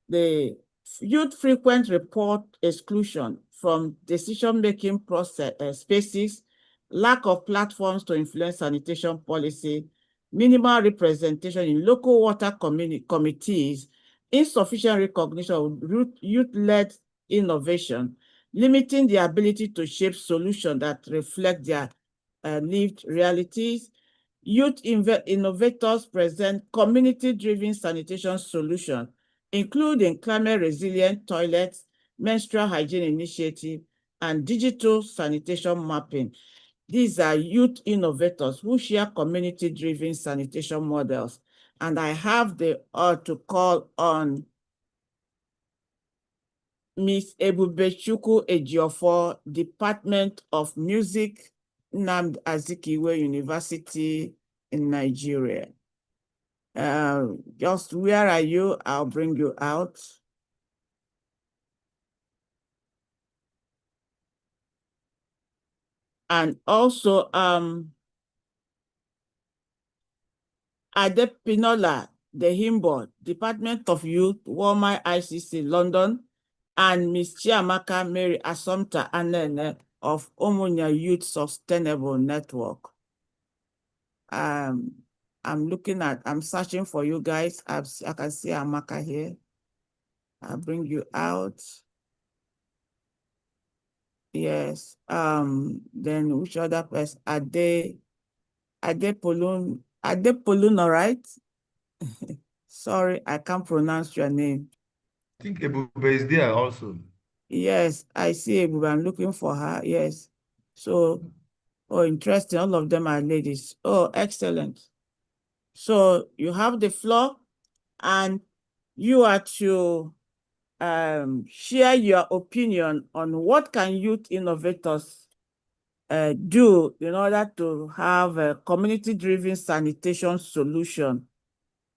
the youth frequent report exclusion from decision-making process spaces, lack of platforms to influence sanitation policy, minimal representation in local water committees, insufficient recognition of youth-led innovation, limiting the ability to shape solutions that reflect their lived realities. Youth innovators present community-driven sanitation solutions, including climate-resilient toilets, menstrual hygiene initiative, and digital sanitation mapping. These are youth innovators who share community-driven sanitation models. And I have the honor to call on Ms. Ebubechukwu Ejiofor, Department of Music, Nnamdi Azikiwe University in Nigeria. Just where are you? I'll bring you out. And also, Adepinola Dehimbo, Department of Youth, Walmart ICC, London, and Ms. Chiamaka Mary Assumpta Anene of Omonia Youth Sustainable Network. I'm searching for you guys. I can see Amaka here. I'll bring you out. Yes. Then which other person? Adepolun, all right? Sorry, I can't pronounce your name. I think Ebube is there also. Yes, I see Ebube. I'm looking for her. Yes. So, oh, interesting. All of them are ladies. Oh, excellent. So you have the floor and you are to share your opinion on what can youth innovators do in order to have a community-driven sanitation solution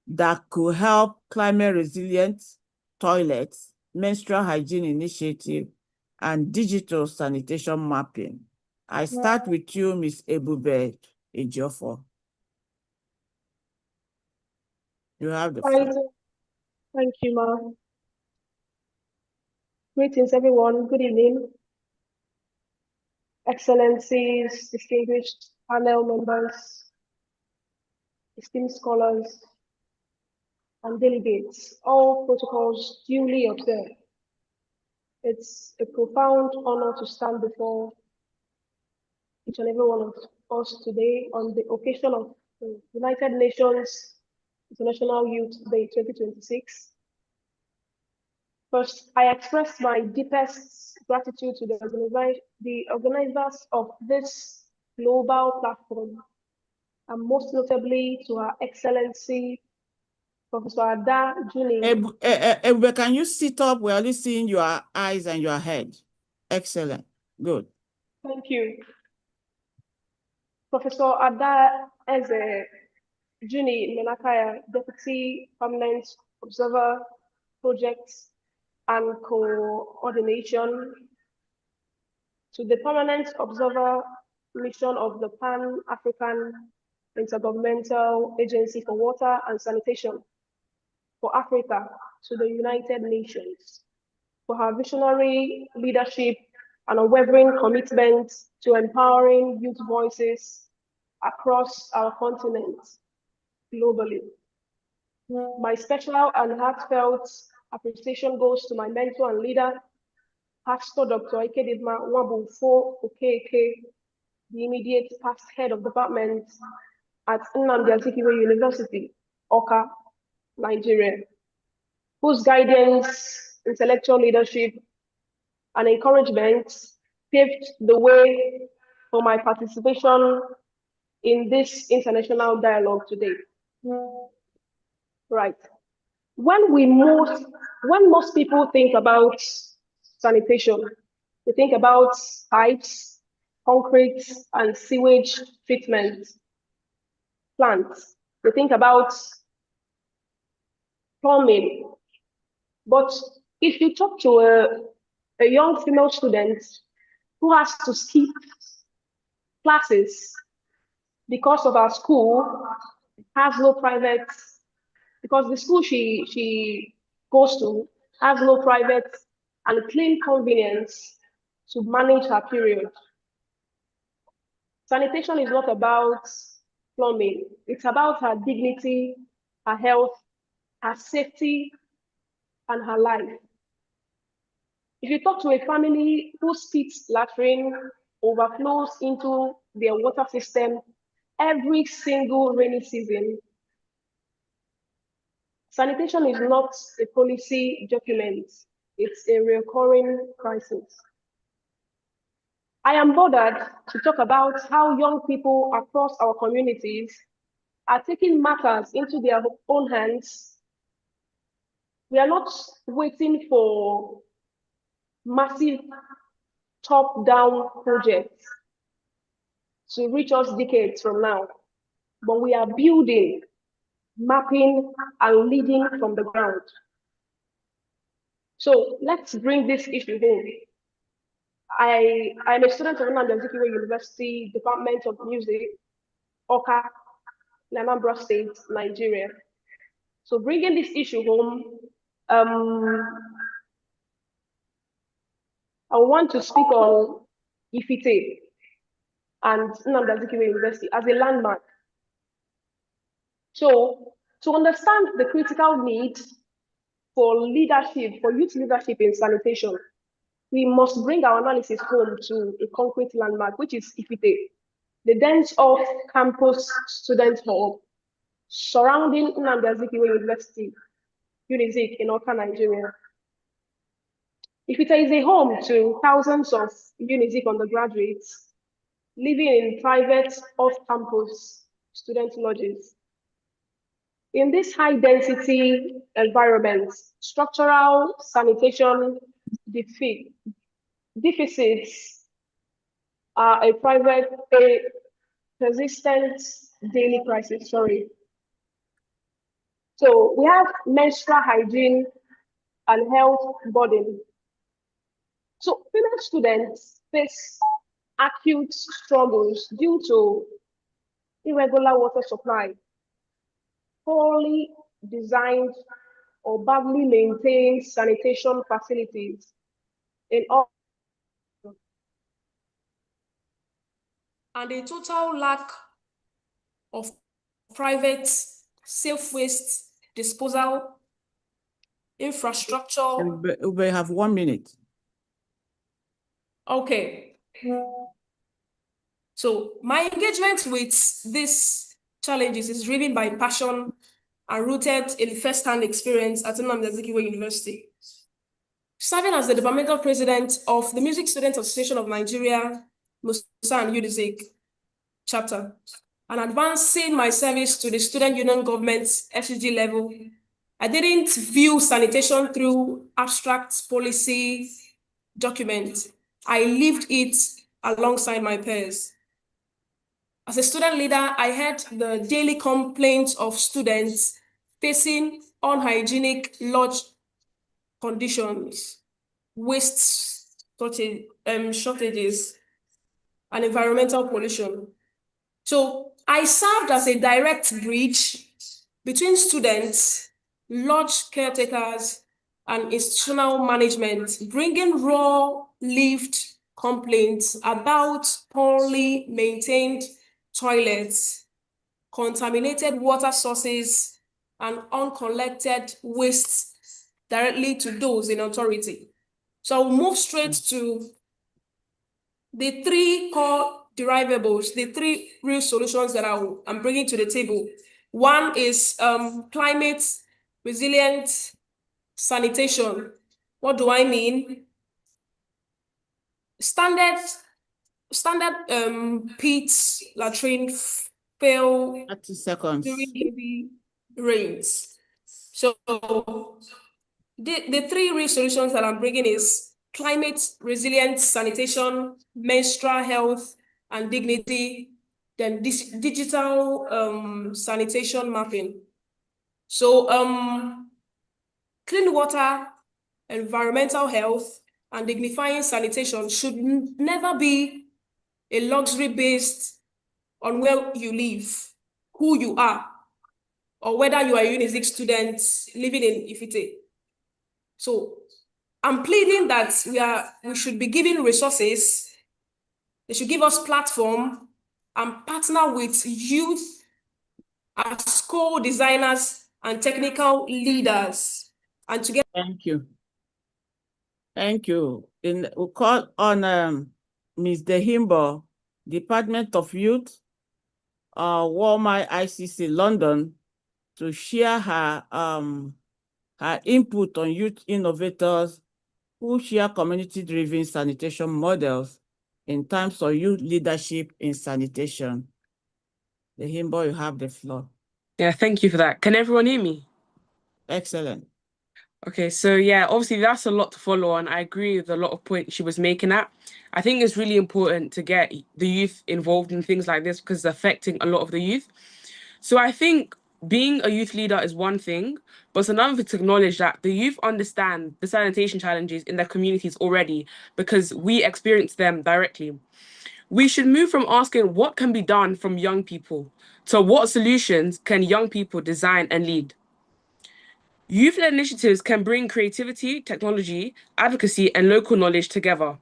that could help climate resilient toilets, menstrual hygiene initiative, and digital sanitation mapping. I start with you, Ms. Ebube Ejiofor. You have the floor. Thank you, Ma. Greetings, everyone. Good evening. Excellencies, distinguished panel members, esteemed scholars, and delegates, all protocols duly observed. It's a profound honor to stand before each and every one of us today on the occasion of the United Nations International Youth Day 2026. First, I express my deepest gratitude to the organizers of this global platform, and most notably to Her Excellency Professor Ada Juni. Ebube, can you sit up? We're only seeing your eyes and your head. Excellent. Good. Thank you. Professor Ada Eze Juni Menakaya, Deputy Permanent Observer, Projects and Coordination, to the Permanent Observer Mission of the Pan-African Intergovernmental Agency for Water and Sanitation for Africa to the United Nations, for her visionary leadership and unwavering commitment to empowering youth voices across our continent globally. My special and heartfelt appreciation goes to my mentor and leader, Pastor Dr. Ikedibma Nwabufo Okeke, the immediate past head of department at Nnamdi Azikiwe University, Awka, Nigeria, whose guidance, intellectual leadership, and encouragement paved the way for my participation in this international dialogue today. Right. When most people think about sanitation, they think about pipes, concrete, and sewage treatment plants. They think about plumbing. But if you talk to a young female student who has to skip classes because of our school has no private, because the school she goes to has no private and clean convenience to manage her period. Sanitation is not about plumbing. It's about her dignity, her health, her safety, and her life. If you talk to a family whose pit latrine overflows into their water system every single rainy season, sanitation is not a policy document, it's a recurring crisis. I am bothered to talk about how young people across our communities are taking matters into their own hands. We are not waiting for massive top-down projects to reach us decades from now, but we are building, mapping, and leading from the ground. So let's bring this issue home. I'm a student of Nnamdi Azikiwe University, Department of Music, Awka, Anambra State, Nigeria. So bringing this issue home, I want to speak on Ifite and Nnamdi Azikiwe University as a landmark. So to understand the critical need for leadership, for youth leadership in sanitation, we must bring our analysis home to a concrete landmark, which is Ifite, the dense off-campus student hub surrounding Nnamdi Azikiwe University, UNIZIK in Awka, Nigeria. Ifite is a home to thousands of UNIZIK undergraduates living in private off-campus student lodges. In this high-density environment, structural sanitation deficits are a persistent daily crisis. So we have menstrual hygiene and health burden. So female students face acute struggles due to irregular water supply, poorly designed or badly maintained sanitation facilities in all, and a total lack of private safe waste disposal infrastructure. We have 1 minute. Okay. So my engagement with these challenges is driven by passion and rooted in first-hand experience at Nnamdi Azikiwe University. Serving as the departmental president of the Music Students Association of Nigeria, Musa and UDIZIC chapter, and advancing my service to the student union government FCG level, I didn't view sanitation through abstract policy documents. I lived it alongside my peers. As a student leader, I heard the daily complaints of students facing unhygienic lodge conditions, waste shortages, and environmental pollution. So I served as a direct bridge between students, lodge caretakers, and institutional management, bringing raw lived complaints about poorly maintained toilets, contaminated water sources, and uncollected waste directly to those in authority. So I'll move straight to the three core derivables, the three real solutions that I'm bringing to the table. One is climate resilient sanitation. What do I mean? Standard pits, latrine fail 30 seconds. during heavy rains. So the three real solutions that I'm bringing is climate resilient sanitation, menstrual health and dignity, then this digital sanitation mapping. So clean water, environmental health, and dignifying sanitation should never be a luxury based on where you live, who you are, or whether you are a UNIZIC student living in Ifite. So I'm pleading that we should be given resources. They should give us platform and partner with youth as co-designers and technical leaders. And together. Thank you. Thank you. We call on Ms. Dehimbo, Department of Youth, Walmart ICC London, to share her input on youth innovators who share community-driven sanitation models in terms of youth leadership in sanitation. Dehimbo, you have the floor. Yeah, thank you for that. Can everyone hear me? Excellent. Okay, so yeah, obviously that's a lot to follow on. I agree with a lot of points she was making at. I think it's really important to get the youth involved in things like this because it's affecting a lot of the youth. So I think being a youth leader is one thing, but it's another to acknowledge that the youth understand the sanitation challenges in their communities already because we experience them directly. We should move from asking what can be done from young people to what solutions can young people design and lead. Youth-led initiatives can bring creativity, technology, advocacy, and local knowledge together.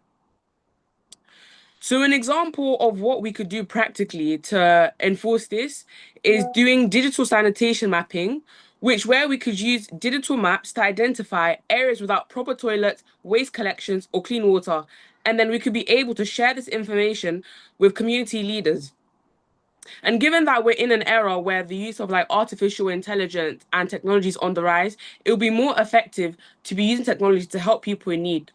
So an example of what we could do practically to enforce this is doing digital sanitation mapping, where we could use digital maps to identify areas without proper toilets, waste collections, or clean water. And then we could be able to share this information with community leaders. And given that we're in an era where the use of artificial intelligence and technology is on the rise, it will be more effective to be using technology to help people in need.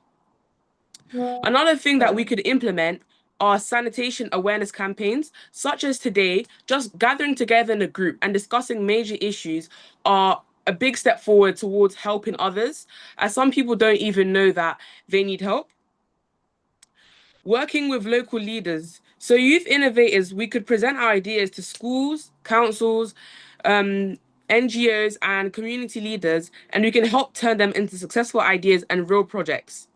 Another thing that we could implement are sanitation awareness campaigns, such as today, just gathering together in a group and discussing major issues are a big step forward towards helping others, as some people don't even know that they need help. Working with local leaders. So youth innovators, we could present our ideas to schools, councils, NGOs, and community leaders, and we can help turn them into successful ideas and real projects.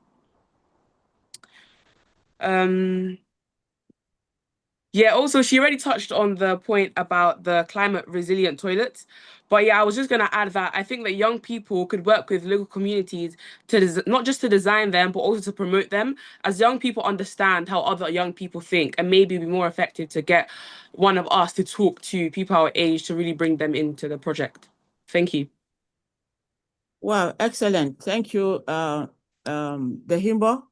Yeah, also, she already touched on the point about the climate resilient toilets. But yeah, I was just going to add that I think that young people could work with local communities to not just to design them, but also to promote them, as young people understand how other young people think, and maybe be more effective to get one of us to talk to people our age to really bring them into the project. Thank you. Wow, excellent. Thank you, Dehimbo.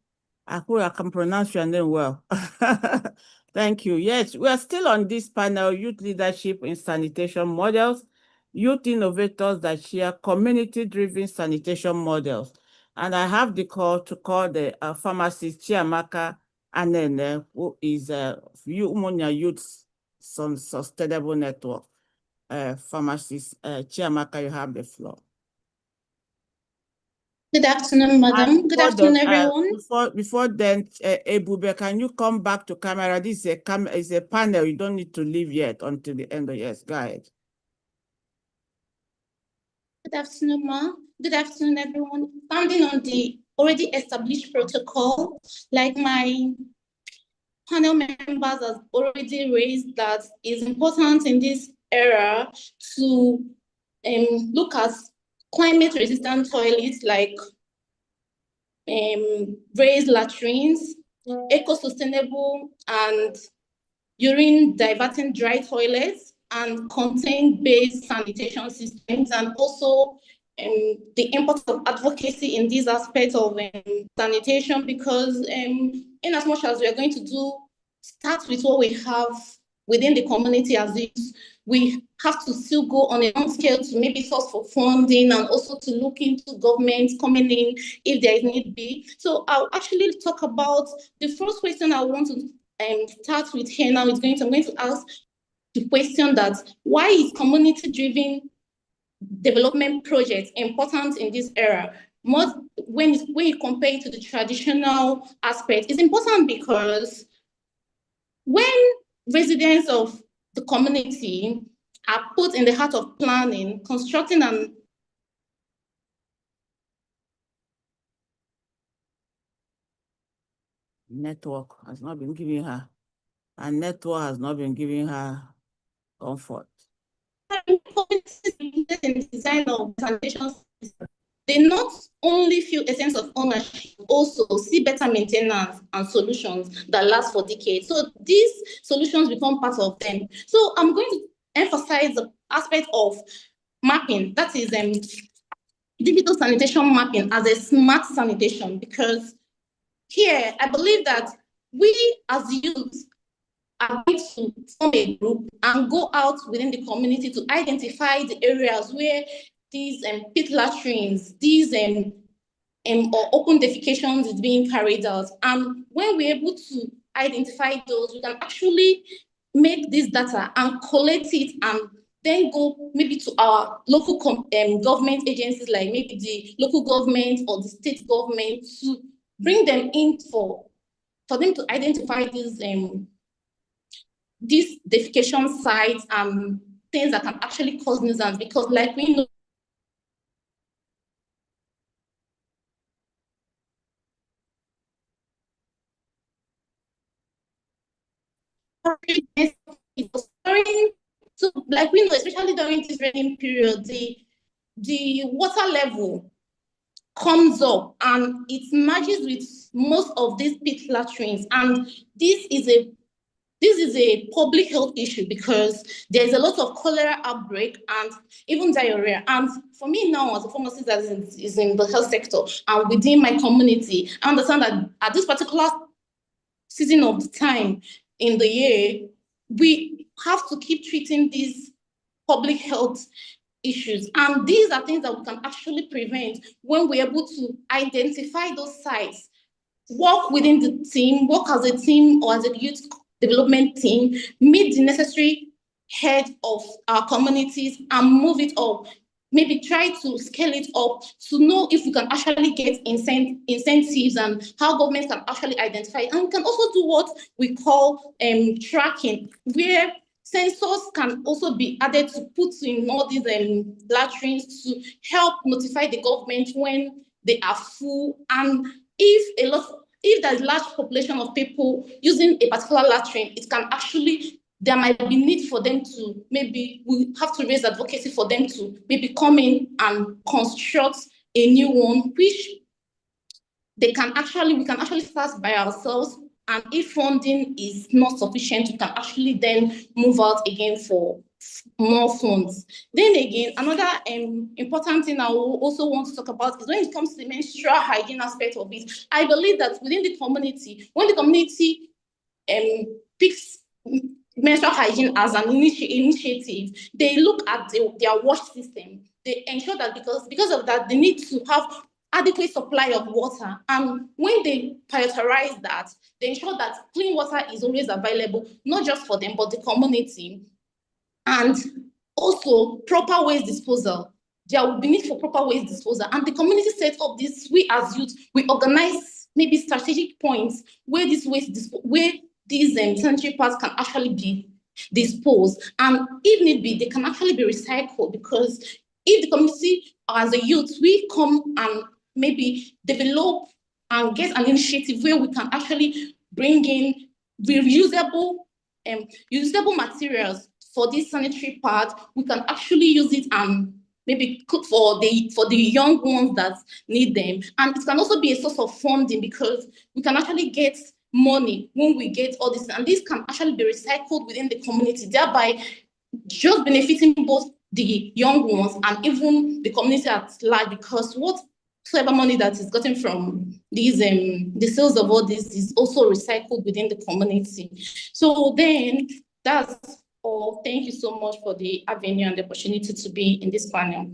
I hope I can pronounce your name well. Thank you. Yes, we are still on this panel, Youth Leadership in Sanitation Models, Youth Innovators that share community-driven sanitation models. And I have the call to call the pharmacist Chiamaka Anene, who is Umunya Youth Sustainable Network. Pharmacist Chiamaka, you have the floor. Good afternoon, madam. Good afternoon, everyone. Before then, Ebube, can you come back to camera? This is a panel. You don't need to leave yet until the end. Yes, go ahead. Good afternoon, ma. Good afternoon, everyone. Standing on the already established protocol, like my panel members have already raised, that is important in this era to look at climate-resistant toilets like raised latrines, eco-sustainable and urine diverting dry toilets, and content-based sanitation systems, and also the importance of advocacy in these aspects of sanitation, because in as much as we are going to start with what we have within the community as youth, we have to still go on a long scale to maybe source for funding and also to look into government coming in if there is need be. So I'll actually talk about the first question I want to start with here now. I'm going to ask the question that why is community-driven development projects important in this era? Most when you compare it to the traditional aspect, it's important because when residents of the community are put in the heart of planning, constructing an network has not been giving her, and network has not been giving her comfort. in the design of sanitation systems, they not only feel a sense of ownership, also see better maintenance and solutions that last for decades. So these solutions become part of them. So I'm going to emphasize the aspect of mapping, that is digital sanitation mapping as a smart sanitation, because here I believe that we as youth are going to form a group and go out within the community to identify the areas where these pit latrines, these or open defecations is being carried out. And when we're able to identify those, we can actually make this data and collect it and then go maybe to our local government agencies, like maybe the local government or the state government, to bring them in for them to identify these defecation sites and things that can actually cause nuisance, because like we know, so like we know, especially during this raining period, the water level comes up and it merges with most of these pit latrines, and this is a public health issue because there's a lot of cholera outbreak and even diarrhea. And for me now, as a pharmacist that is in the health sector and within my community, I understand that at this particular season of the time in the year, we have to keep treating these public health issues. And these are things that we can actually prevent when we're able to identify those sites, work within the team, work as a team or as a youth development team, meet the necessary head of our communities and move it up. Maybe try to scale it up to know if we can actually get incentives and how government can actually identify it. And we can also do what we call tracking, where sensors can also be added to put in all these latrines to help notify the government when they are full. And if there's large population of people using a particular latrine, it can actually, there might be need for them to, maybe we have to raise advocacy for them to maybe come in and construct a new one, which we can actually start by ourselves. And if funding is not sufficient, we can actually then move out again for more funds. Then again, another important thing I will also want to talk about is when it comes to the menstrual hygiene aspect of it. I believe that within the community, when the community picks menstrual hygiene as an initiative. They look at their wash system. They ensure that because of that, they need to have adequate supply of water. And when they prioritize that, they ensure that clean water is always available, not just for them, but the community. And also proper waste disposal. There will be need for proper waste disposal. And the community set up this, we as youth, we organize maybe strategic points where this where these sanitary pads can actually be disposed. And if need be, they can actually be recycled, because if the community as a youth, we come and maybe develop and get an initiative where we can actually bring in reusable usable materials for this sanitary pad, we can actually use it and maybe cook for the young ones that need them. And it can also be a source of funding, because we can actually get money when we get all this, and this can actually be recycled within the community, thereby just benefiting both the young ones and even the community at large, because whatever money that is gotten from these the sales of all this is also recycled within the community. So then that's all. Thank you so much for the avenue and the opportunity to be in this panel.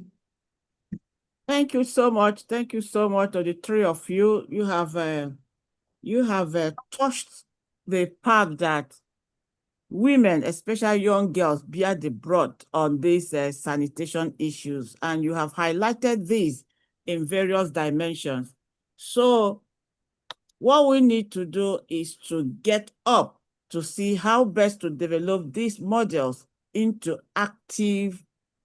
Thank you so much. Thank you so much to the three of you. You have touched the part that women, especially young girls, bear the brunt on these sanitation issues, and you have highlighted these in various dimensions. So what we need to do is to get up to see how best to develop these models into active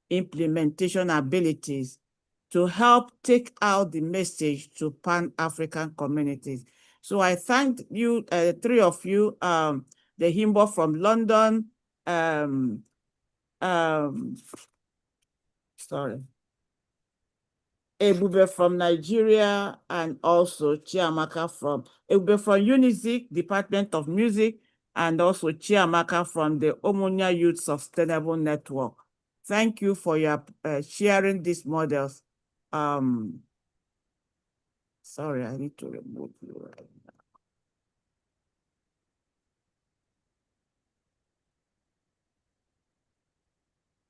implementation abilities to help take out the message to Pan-African communities. So I thank you, three of you, the Himbo from London, Ebube from Nigeria, and also Chiamaka from Ebube from Unizik, Department of Music, and also Chiamaka from the Omonia Youth Sustainable Network. Thank you for your sharing these models. Sorry, I need to remove you right now.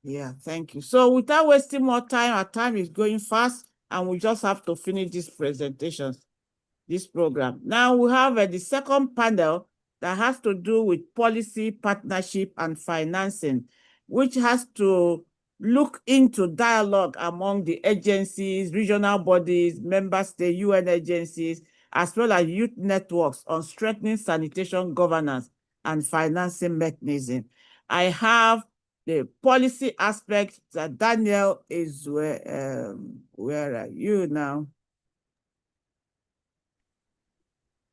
Yeah, thank you. So without wasting more time, our time is going fast, and we just have to finish this presentation, this program. Now we have the second panel that has to do with policy, partnership, and financing, which has to look into dialogue among the agencies, regional bodies, member state UN agencies, as well as youth networks on strengthening sanitation governance and financing mechanism. I have the policy aspect that Daniel is where are you now?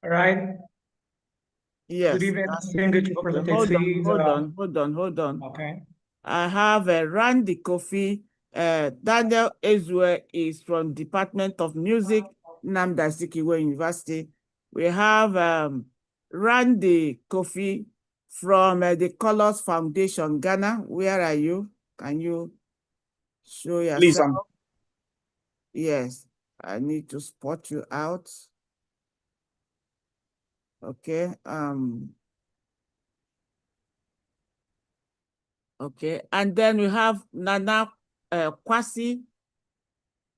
All right. Yes. Good evening. Good Hold on. Okay. I have Randy Kofi. Daniel Ezue is from Department of Music, Nnamdi Azikiwe University. We have Randy Kofi from the Colors Foundation, Ghana. Where are you? Can you show yourself? Please, Yes, I need to spot you out. Okay. Okay, and then we have Nana Kwasi.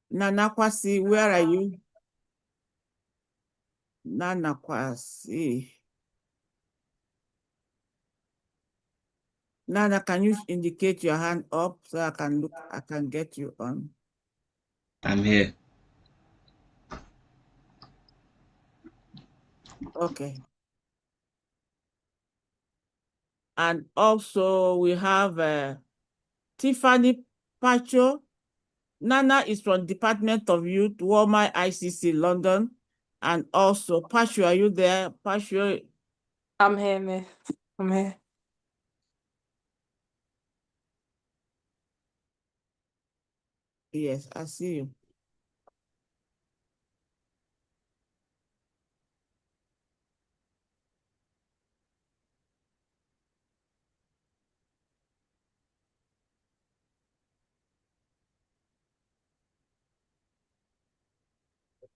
Nana Kwasi, where are you? Nana Kwasi. Nana, can you indicate your hand up so I can look, I can get you on? I'm here. Okay. And also we have Tiffany Pacho. Nana is from Department of Youth, Walmart ICC London. And also, Pacho, are you there? Pacho. I'm here, miss. I'm here. Yes, I see you.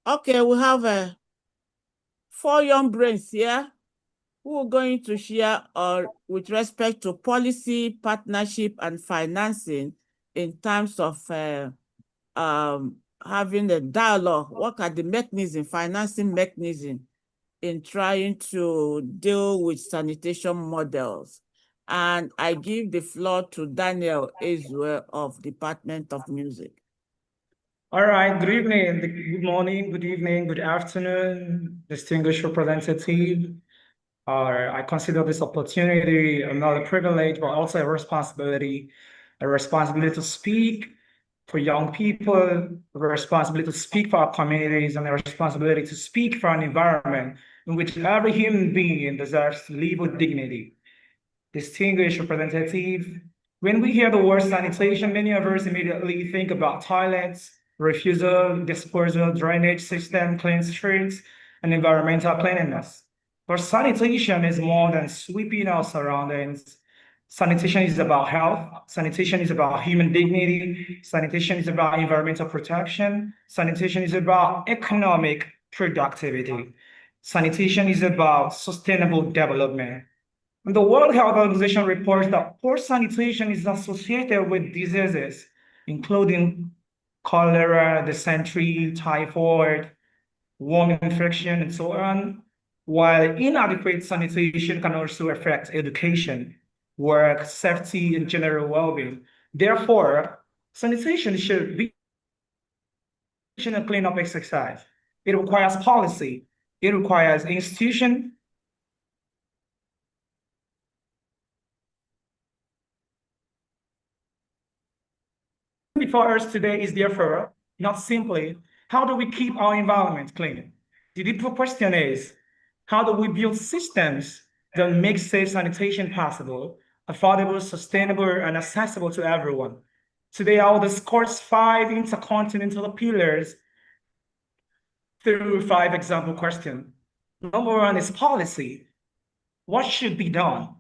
Okay, we have 4 young brains here. who are going to share with respect to policy, partnership, and financing in terms of having a dialogue. What are the mechanism, financing mechanism in trying to deal with sanitation models? And I give the floor to Daniel Ezue of Department of Music. All right, good evening, good morning, good evening, good afternoon, distinguished representative. I consider this opportunity not a privilege, but also a responsibility to speak for young people, a responsibility to speak for our communities, and a responsibility to speak for an environment in which every human being deserves to live with dignity. Distinguished representative, when we hear the word sanitation, many of us immediately think about toilets, refusal, disposal, drainage system, clean streets, and environmental cleanliness. But sanitation is more than sweeping our surroundings. Sanitation is about health. Sanitation is about human dignity. Sanitation is about environmental protection. Sanitation is about economic productivity. Sanitation is about sustainable development. And the World Health Organization reports that poor sanitation is associated with diseases, including cholera, dysentery, typhoid, worm infection, and so on, while inadequate sanitation can also affect education, work, safety, and general well-being. Therefore, sanitation should be a cleanup exercise. It requires policy. It requires institution. Before us today is therefore not simply how do we keep our environment clean? The deeper question is, how do we build systems that make safe sanitation possible, affordable, sustainable, and accessible to everyone? Today, I will discuss 5 intercontinental pillars through 5 example questions. Number 1 is policy. What should be done?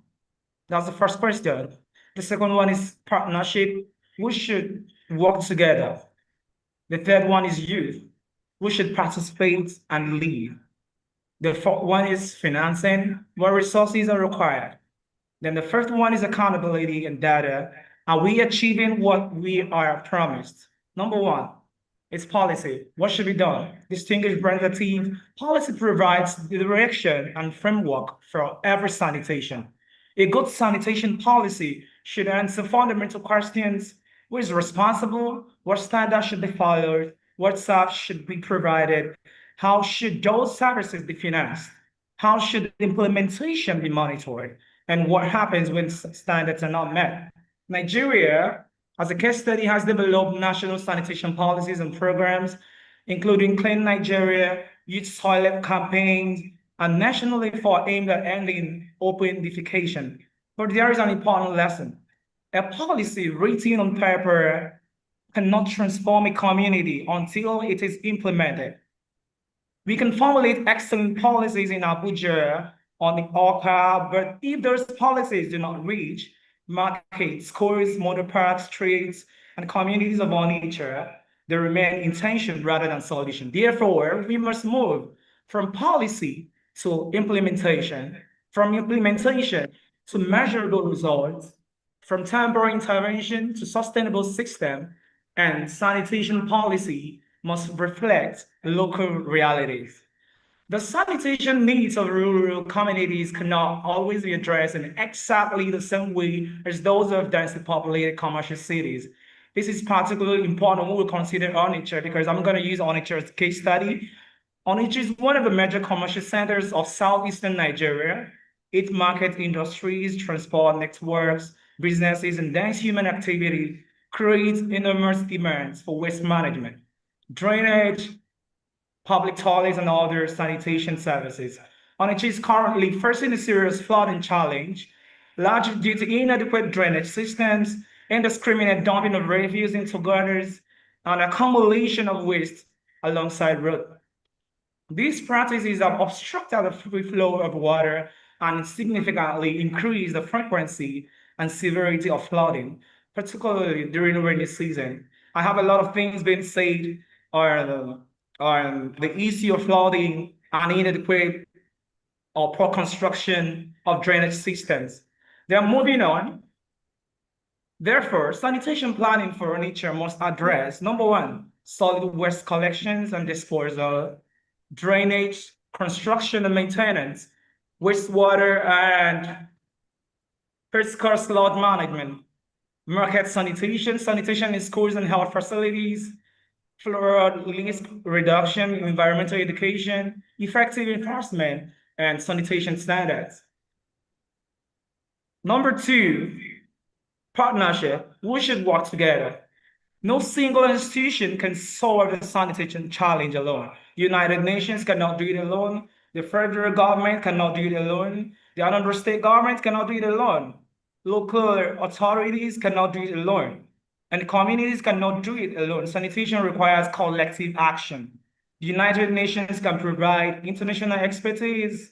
That's the first question. The second one is partnership. We should work together. The third one is youth. We should participate and lead. The fourth one is financing. What resources are required? Then the first one is accountability and data. Are we achieving what we are promised? Number 1, it's policy. What should be done? Distinguished representative, policy provides the direction and framework for every sanitation. A good sanitation policy should answer fundamental questions: who is responsible? What standards should be followed? What staff should be provided? How should those services be financed? How should implementation be monitored? And what happens when standards are not met? Nigeria, as a case study, has developed national sanitation policies and programs, including Clean Nigeria, youth toilet campaigns, and national effort aimed at ending open defecation. But there is an important lesson. A policy written on paper cannot transform a community until it is implemented. We can formulate excellent policies in Abuja, on the OCA, but if those policies do not reach markets, schools, motor parks, streets, and communities of all nature, they remain intention rather than solution. Therefore, we must move from policy to implementation, from implementation to measurable results, from temporary intervention to sustainable system, and sanitation policy must reflect local realities. The sanitation needs of rural communities cannot always be addressed in exactly the same way as those of densely populated commercial cities. This is particularly important when we consider Onitsha, because I'm going to use Onitsha as a case study. Onitsha is one of the major commercial centers of southeastern Nigeria. Its market industries, transport networks, businesses, and dense human activity create enormous demands for waste management, drainage, public toilets, and other sanitation services. Onitsha is currently facing a serious flooding challenge, largely due to inadequate drainage systems, indiscriminate dumping of refuse into gutters, and accumulation of waste alongside roads. These practices have obstructed the free flow of water and significantly increased the frequency and severity of flooding, particularly during the rainy season. I have a lot of things being said on the issue of flooding and inadequate or poor construction of drainage systems. They are moving on. Therefore, sanitation planning for nature must address, number one, solid waste collections and disposal, drainage, construction and maintenance, wastewater and fiscal load management, market sanitation in schools and health facilities, fluoride risk reduction, environmental education, effective enforcement, and sanitation standards. Number two, partnership. We should work together. No single institution can solve the sanitation challenge alone. The United Nations cannot do it alone. The federal government cannot do it alone. The other state governments cannot do it alone. Local authorities cannot do it alone. And communities cannot do it alone. Sanitation requires collective action. The United Nations can provide international expertise,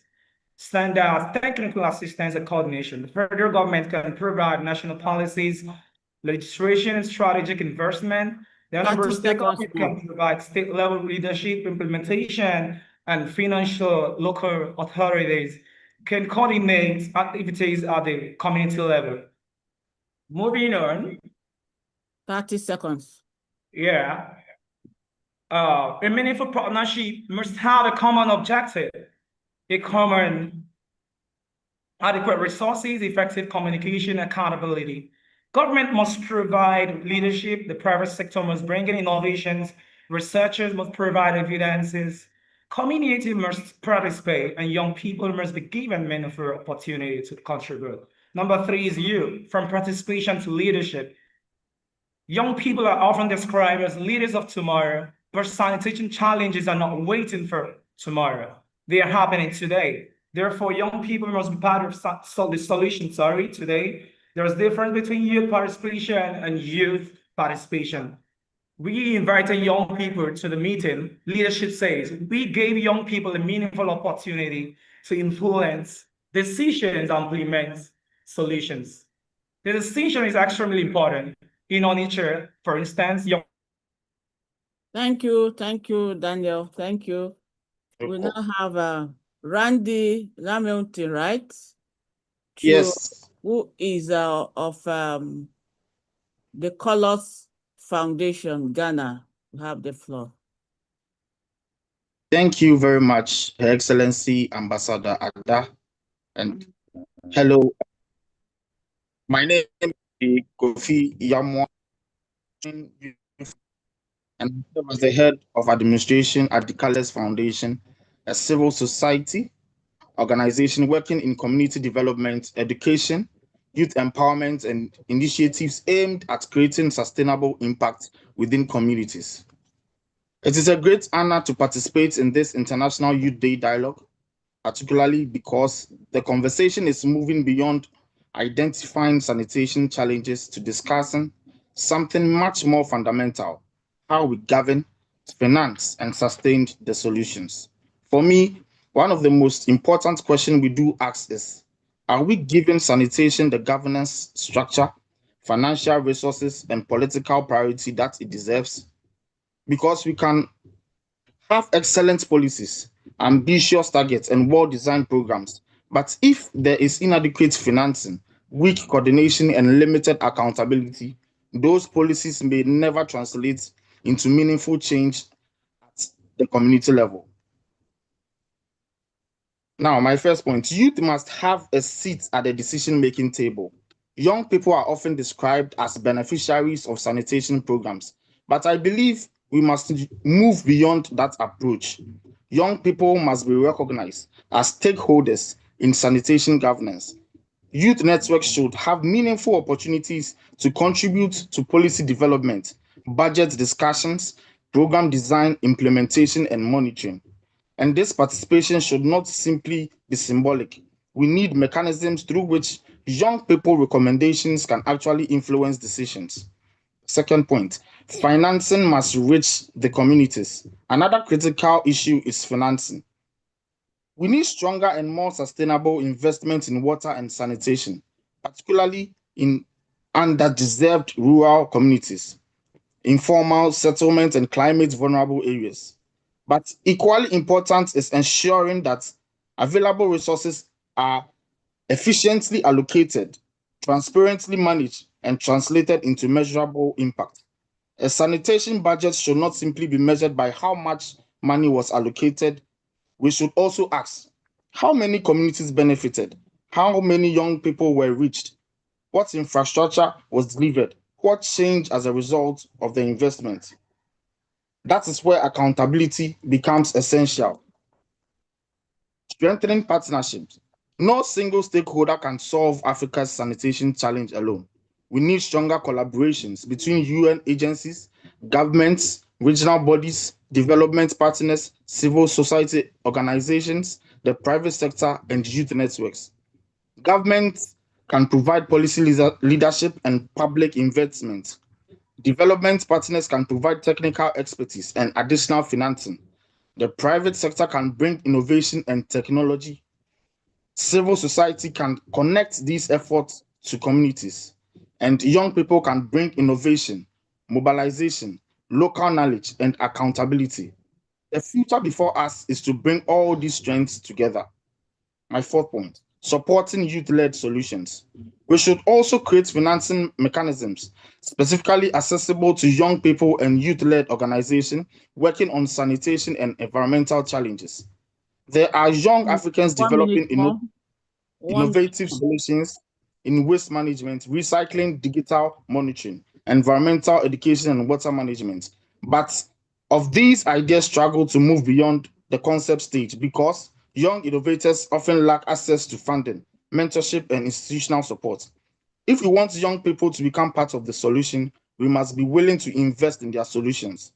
standards, technical assistance, and coordination. The federal government can provide national policies, legislation, and strategic investment. The number of state government can provide state-level leadership, implementation, and financial local authorities can coordinate activities at the community level. Moving on. 30 seconds. Yeah. A meaningful partnership must have a common objective, a common adequate resources, effective communication, accountability. Government must provide leadership, the private sector must bring in innovations, researchers must provide evidences, community must participate, and young people must be given meaningful opportunity to contribute. Number three is youth, from participation to leadership. Young people are often described as leaders of tomorrow, but sanitation challenges are not waiting for tomorrow. They are happening today. Therefore, young people must be part of the solution, today. There's a difference between youth participation and youth participation. We invited young people to the meeting. Leadership says, we gave young people a meaningful opportunity to influence decisions and implement solutions. The decision is extremely important. In our nature, for instance, young. Thank you, Daniel. Thank you. We now have Randy Lamilton, right? Yes. Who is of the Colors Foundation, Ghana. You have the floor. Thank you very much, Her Excellency Ambassador Ada. And hello. My name is Kofi Yamwa, and I was the head of administration at the Colors Foundation, a civil society organization working in community development, education, youth empowerment, and initiatives aimed at creating sustainable impact within communities. It is a great honor to participate in this International Youth Day dialogue, particularly because the conversation is moving beyond identifying sanitation challenges to discussing something much more fundamental: how we govern, finance, and sustain the solutions. For me, one of the most important questions we do ask is, are we giving sanitation the governance structure, financial resources, and political priority that it deserves? Because we can have excellent policies, ambitious targets, and well-designed programs, but if there is inadequate financing, weak coordination, and limited accountability, those policies may never translate into meaningful change at the community level. Now, my first point, youth must have a seat at the decision-making table. Young people are often described as beneficiaries of sanitation programs, but I believe we must move beyond that approach. Young people must be recognized as stakeholders in sanitation governance. Youth networks should have meaningful opportunities to contribute to policy development, budget discussions, program design, implementation, and monitoring. And this participation should not simply be symbolic. We need mechanisms through which young people recommendations can actually influence decisions. Second point, financing must reach the communities. Another critical issue is financing. We need stronger and more sustainable investment in water and sanitation, particularly in underdeserved rural communities, informal settlements, and climate vulnerable areas. But equally important is ensuring that available resources are efficiently allocated, transparently managed, and translated into measurable impact. A sanitation budget should not simply be measured by how much money was allocated. We should also ask, how many communities benefited? How many young people were reached? What infrastructure was delivered? What changed as a result of the investment? That is where accountability becomes essential. Strengthening partnerships. No single stakeholder can solve Africa's sanitation challenge alone. We need stronger collaborations between UN agencies, governments, regional bodies, development partners, civil society organizations, the private sector, and youth networks. Governments can provide policy leadership and public investment. Development partners can provide technical expertise and additional financing. The private sector can bring innovation and technology. Civil society can connect these efforts to communities. And young people can bring innovation, mobilization, local knowledge, and accountability. The future before us is to bring all these strengths together. My fourth point, supporting youth-led solutions. We should also create financing mechanisms specifically accessible to young people and youth-led organizations working on sanitation and environmental challenges. There are young Africans developing innovative solutions in waste management, recycling, digital monitoring, environmental education, and water management. But of these ideas struggle to move beyond the concept stage because young innovators often lack access to funding, mentorship, and institutional support. If we want young people to become part of the solution, we must be willing to invest in their solutions.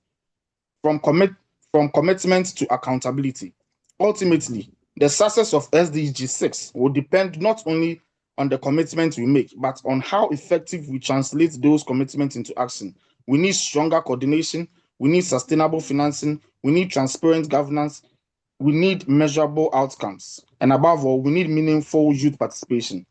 From commitment to accountability. Ultimately, the success of SDG 6 will depend not only on the commitment we make, but on how effective we translate those commitments into action. We need stronger coordination, we need sustainable financing, we need transparent governance, we need measurable outcomes, and above all, we need meaningful youth participation.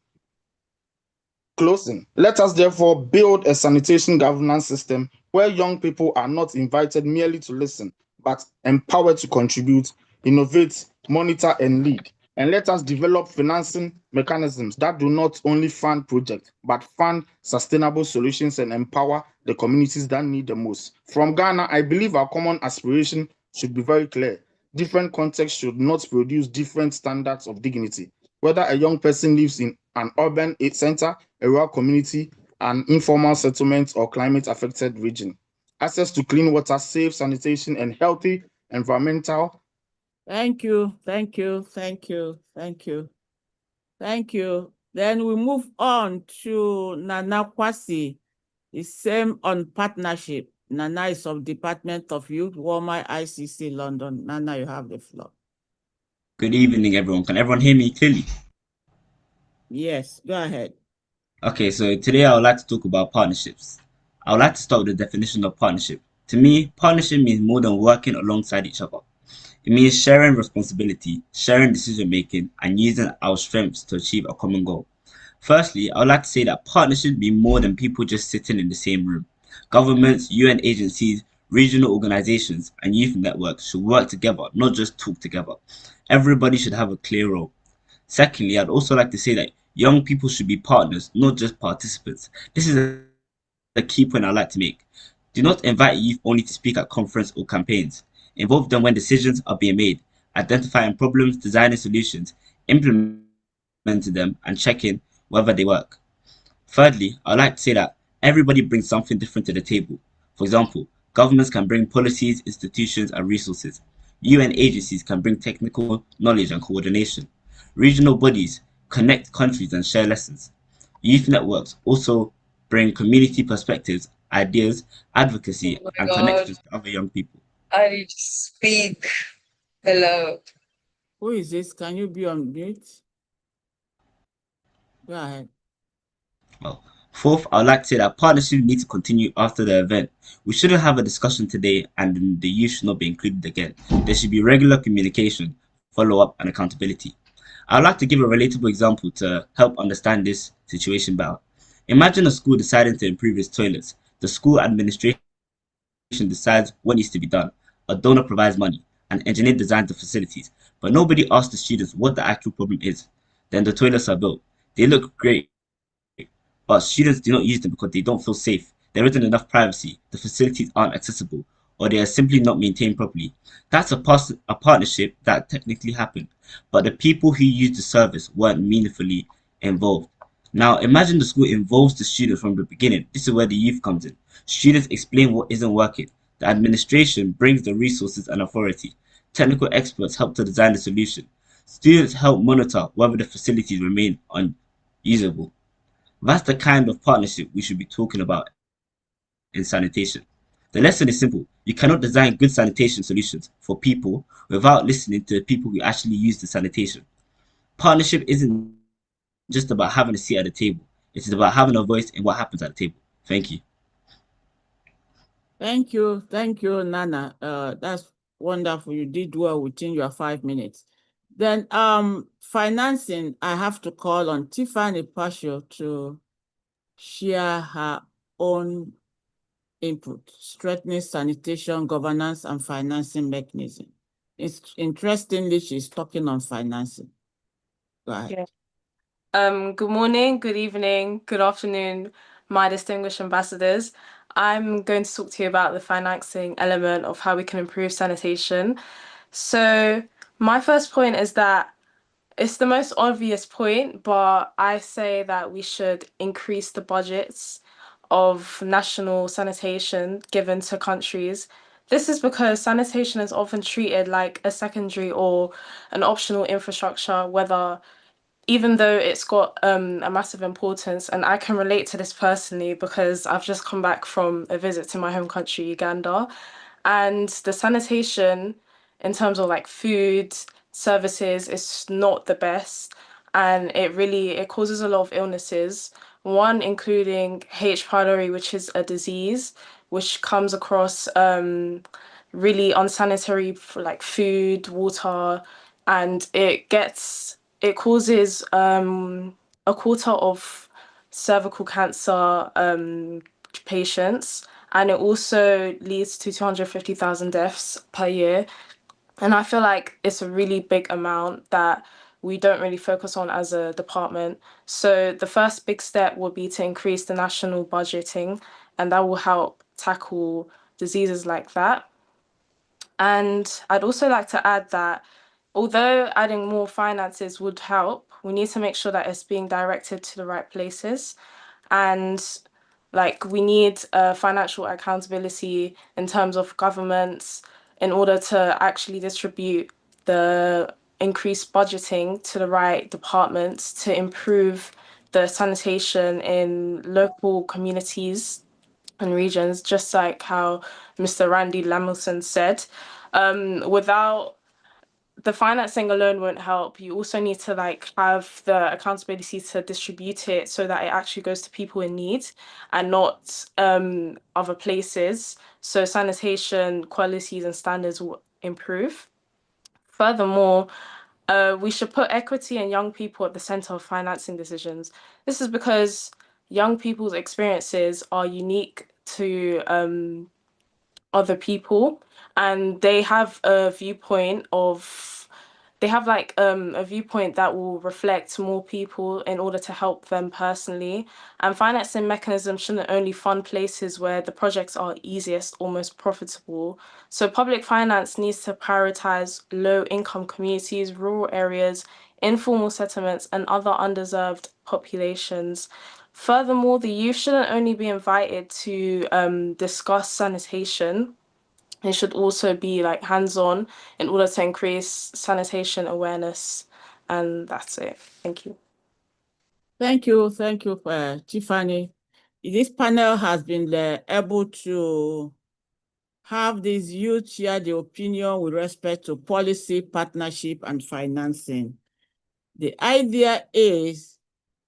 Closing, let us therefore build a sanitation governance system where young people are not invited merely to listen, but empowered to contribute, innovate, monitor, and lead. And let us develop financing mechanisms that do not only fund projects, but fund sustainable solutions and empower the communities that need the most. From Ghana, I believe our common aspiration should be very clear. Different contexts should not produce different standards of dignity. Whether a young person lives in an urban center, a rural community, an informal settlement, or climate-affected region. Access to clean water, safe sanitation, and healthy environmental. Thank you, thank you, thank you, thank you, thank you. Then we move on to Nana Kwasi, the same on partnership. Nana is of Department of Youth, Walmer ICC London. Nana, you have the floor. Good evening, everyone. Can everyone hear me clearly? Yes, go ahead. Okay, so today I would like to talk about partnerships. I would like to start with the definition of partnership. To me, partnership means more than working alongside each other. It means sharing responsibility, sharing decision-making, and using our strengths to achieve a common goal. Firstly, I would like to say that partnerships mean more than people just sitting in the same room. Governments, UN agencies, regional organizations, and youth networks should work together, not just talk together. Everybody should have a clear role. Secondly, I'd also like to say that young people should be partners, not just participants. This is a key point I'd like to make. Do not invite youth only to speak at conferences or campaigns. Involve them when decisions are being made, identifying problems, designing solutions, implementing them, and checking whether they work. Thirdly, I'd like to say that everybody brings something different to the table. For example, governments can bring policies, institutions, and resources. UN agencies can bring technical knowledge and coordination. Regional bodies connect countries and share lessons. Youth networks also bring community perspectives, ideas, advocacy, and connections to other young people. I need to speak. Hello. Who is this? Can you be on mute? Go ahead. Well, fourth, I'd like to say that partnerships need to continue after the event. We shouldn't have a discussion today and the youth should not be included again. There should be regular communication, follow-up, and accountability. I'd like to give a relatable example to help understand this situation better. Imagine a school deciding to improve its toilets. The school administration decides what needs to be done. A donor provides money. An engineer designs the facilities. but nobody asks the students what the actual problem is. Then the toilets are built. They look great, but students do not use them because they don't feel safe. There isn't enough privacy, the facilities aren't accessible, or they are simply not maintained properly. That's a partnership that technically happened, but the people who used the service weren't meaningfully involved. Now imagine the school involves the students from the beginning. This is where the youth comes in. Students explain what isn't working. The administration brings the resources and authority. Technical experts help to design the solution. Students help monitor whether the facilities remain unusable. That's the kind of partnership we should be talking about in sanitation. The lesson is simple. You cannot design good sanitation solutions for people without listening to the people who actually use the sanitation. Partnership isn't just about having a seat at the table. It is about having a voice in what happens at the table. Thank you. Thank you, Nana. That's wonderful. You did well within your 5 minutes. Then financing, I have to call on Tiffany Pasio to share her own input, strengthening sanitation, governance, and financing mechanism. Interestingly, she's talking on financing. Go ahead. Yeah. Good morning, good evening, good afternoon, my distinguished ambassadors. I'm going to talk to you about the financing element of how we can improve sanitation. So my first point is that it's the most obvious point, but I say that we should increase the budgets of national sanitation given to countries. This is because sanitation is often treated like a secondary or an optional infrastructure, even though it's got a massive importance. And I can relate to this personally because I've just come back from a visit to my home country, Uganda, and the sanitation in terms of like food services is not the best, and it causes a lot of illnesses, one including H. pylori, which is a disease which comes across really unsanitary like food, water, and it causes a quarter of cervical cancer patients, and it also leads to 250,000 deaths per year. And I feel like it's a really big amount that we don't really focus on as a department. So the first big step would be to increase the national budgeting, and that will help tackle diseases like that. And I'd also like to add that although adding more finances would help, we need to make sure that it's being directed to the right places. And like we need financial accountability in terms of governments in order to actually distribute the increased budgeting to the right departments to improve the sanitation in local communities and regions, just like how Mr. Randy Lamilson said. Without the financing alone won't help. You also need to like have the accountability to distribute it so that it actually goes to people in need and not other places. So sanitation qualities and standards will improve. Furthermore, we should put equity and young people at the center of financing decisions. This is because young people's experiences are unique to other people, and they have a viewpoint that will reflect more people in order to help them personally. And financing mechanisms shouldn't only fund places where the projects are easiest or most profitable. So public finance needs to prioritize low-income communities, rural areas, informal settlements, and other underserved populations. Furthermore, the youth shouldn't only be invited to discuss sanitation. It should also be like hands-on in order to increase sanitation awareness. And that's it. Thank you. Thank you, Tiffany. This panel has been able to have these youth share the opinion with respect to policy, partnership, and financing. The idea is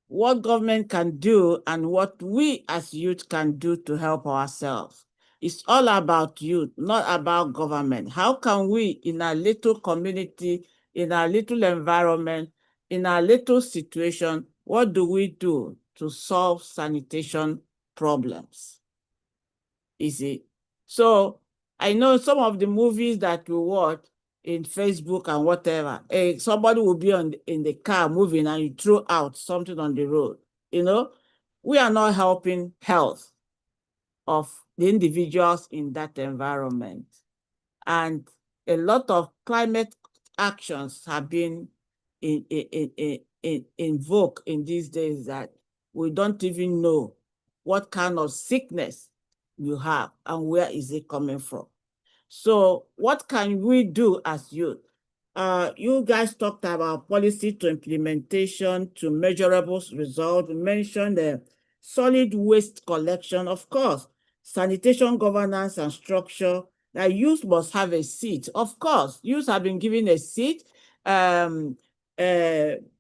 what government can do and what we as youth can do to help ourselves. It's all about youth, not about government. How can we, in our little community, in our little environment, in our little situation, what do we do to solve sanitation problems? Easy. So I know some of the movies that we watch, in Facebook and whatever. Somebody will be in the car moving and you throw out something on the road. You know, we are not helping health of the individuals in that environment. And a lot of climate actions have been invoked in these days that we don't even know what kind of sickness you have and where is it coming from. So what can we do as youth? You guys talked about policy to implementation to measurable results. You mentioned the solid waste collection, of course, sanitation governance and structure, that youth must have a seat. Of course, youth have been given a seat.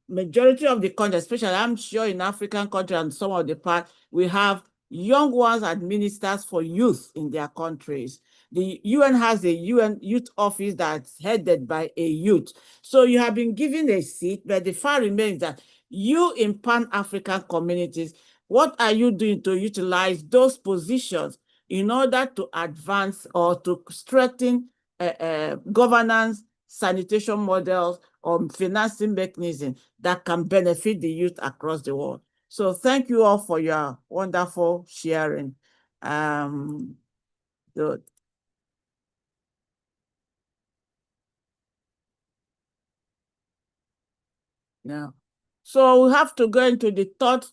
Majority of the country, especially I'm sure in African countries and some of the part, we have young ones as ministers for youth in their countries. The UN has a UN youth office that's headed by a youth. So you have been given a seat, but the fact remains that you in Pan-African communities, what are you doing to utilize those positions in order to advance or to strengthen governance, sanitation models, or financing mechanisms that can benefit the youth across the world? So thank you all for your wonderful sharing. Good. Yeah. So we have to go into the third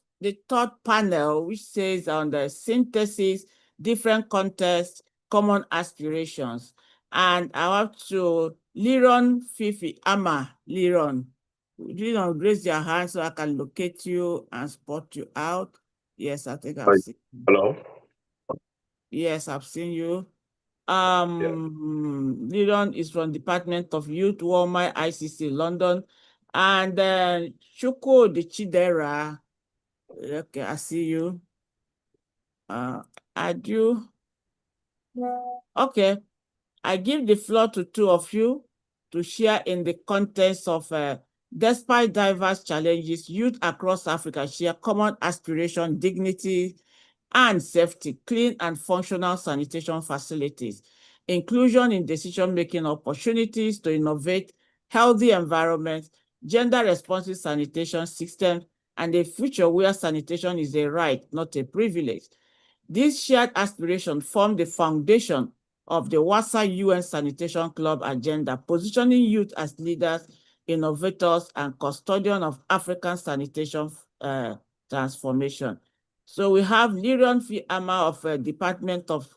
panel, which says on the synthesis, different contexts, common aspirations. And I have to Liron Fifi Ama. Liron, raise your hand so I can locate you and spot you out. Yes, I think I've seen you. Hello. Yes, I've seen you. Liron is from Department of Youth, Walmart, ICC, London. And then Chuko de Chidera. Okay, I see you. Adu. Okay, I give the floor to two of you to share in the context of despite diverse challenges, youth across Africa share common aspiration, dignity, and safety, clean and functional sanitation facilities, inclusion in decision-making opportunities to innovate, healthy environments, gender-responsive sanitation systems, and a future where sanitation is a right, not a privilege. These shared aspirations form the foundation of the WASA UN Sanitation Club agenda, positioning youth as leaders, innovators, and custodians of African sanitation transformation. So we have Liron Fiama of Department of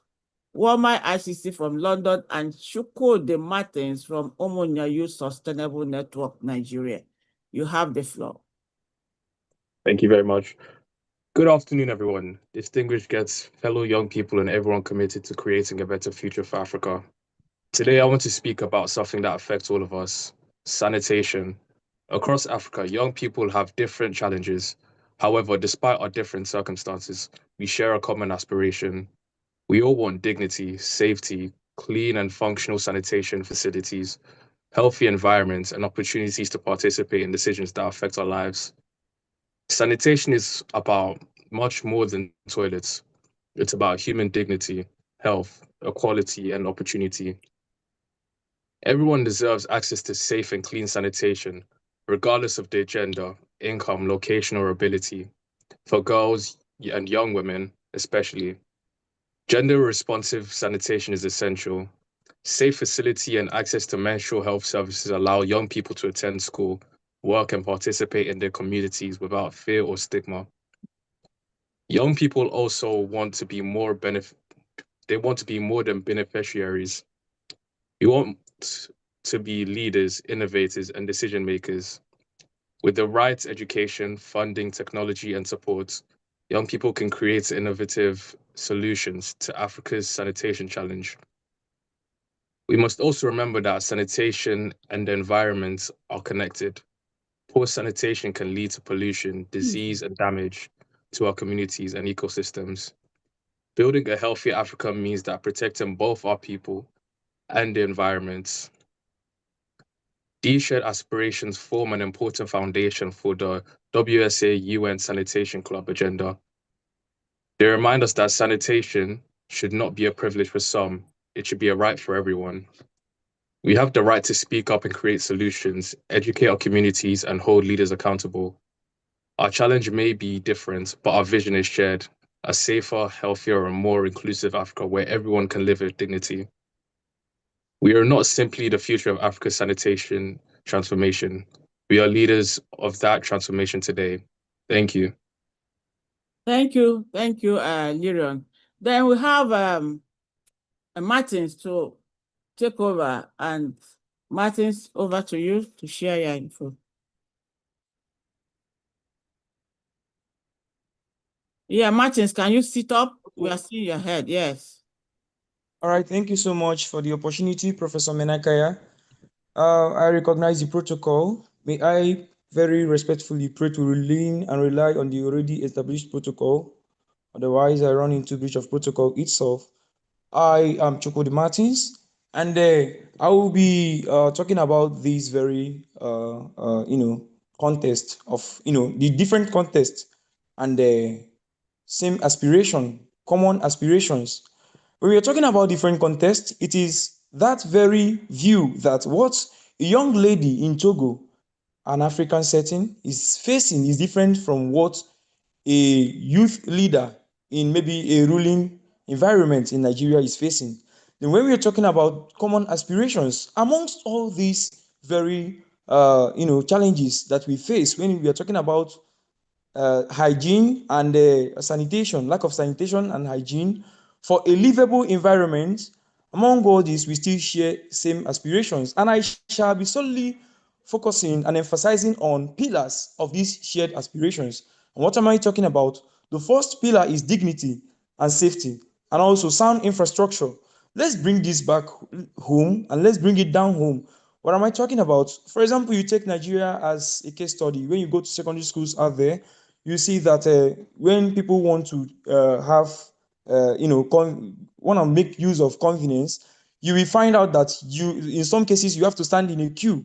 Walmart ICC from London and Chuko de Martins from Omonia Youth Sustainable Network, Nigeria. You have the floor. Thank you very much. Good afternoon, everyone. Distinguished guests, fellow young people, and everyone committed to creating a better future for Africa. Today, I want to speak about something that affects all of us, sanitation. Across Africa, young people have different challenges. However, despite our different circumstances, we share a common aspiration. We all want dignity, safety, clean and functional sanitation facilities, healthy environments, and opportunities to participate in decisions that affect our lives. Sanitation is about much more than toilets. It's about human dignity, health, equality, and opportunity. Everyone deserves access to safe and clean sanitation, regardless of their gender, income, location, or ability. For girls and young women, especially, gender-responsive sanitation is essential. Safe facility and access to menstrual health services allow young people to attend school, work, and participate in their communities without fear or stigma. Young people also want to be more than beneficiaries. We want to be leaders, innovators, and decision makers. With the right education, funding, technology, and support, young people can create innovative solutions to Africa's sanitation challenge. We must also remember that sanitation and the environment are connected. Poor sanitation can lead to pollution, disease, and damage to our communities and ecosystems. Building a healthier Africa means that protecting both our people and the environment. These shared aspirations form an important foundation for the WSA UN Sanitation Club agenda. They remind us that sanitation should not be a privilege for some, it should be a right for everyone. We have the right to speak up and create solutions, educate our communities, and hold leaders accountable. Our challenge may be different, but our vision is shared: a safer, healthier, and more inclusive Africa where everyone can live with dignity. We are not simply the future of Africa's sanitation transformation. We are leaders of that transformation today. Thank you. Thank you, Lirion. Then we have Martins to take over, and Martins, over to you to share your info. Yeah, Martins, can you sit up? We are seeing your head, yes. All right, thank you so much for the opportunity, Professor Menakaya. I recognize the protocol. May I very respectfully pray to lean and rely on the already established protocol. Otherwise, I run into breach of protocol itself. I am Chukwudi Martins, and I will be talking about this very, contest of, the different contests and the same aspiration, common aspirations. When we are talking about different contests, it is that very view that what a young lady in Togo, an African setting, is facing is different from what a youth leader in maybe a ruling environment in Nigeria is facing. Then when we are talking about common aspirations, amongst all these very challenges that we face when we are talking about hygiene and sanitation, lack of sanitation and hygiene for a livable environment, among all these, we still share same aspirations. And I shall be solely focusing and emphasizing on pillars of these shared aspirations. And what am I talking about? The first pillar is dignity and safety, and also sound infrastructure. Let's bring this back home and let's bring it down home. What am I talking about? For example, you take Nigeria as a case study. When you go to secondary schools out there, you see that when people want to want to make use of convenience, you will find out that in some cases, you have to stand in a queue.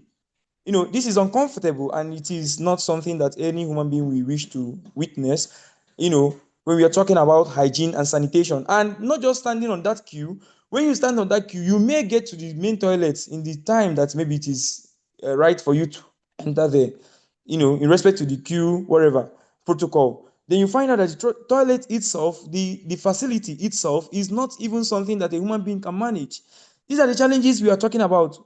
This is uncomfortable and it is not something that any human being will wish to witness, when we are talking about hygiene and sanitation. And not just standing on that queue, when you stand on that queue, you may get to the main toilets in the time that maybe it is right for you to enter there, in respect to the queue, whatever protocol. Then you find out that the toilet itself, the facility itself, is not even something that a human being can manage. These are the challenges we are talking about.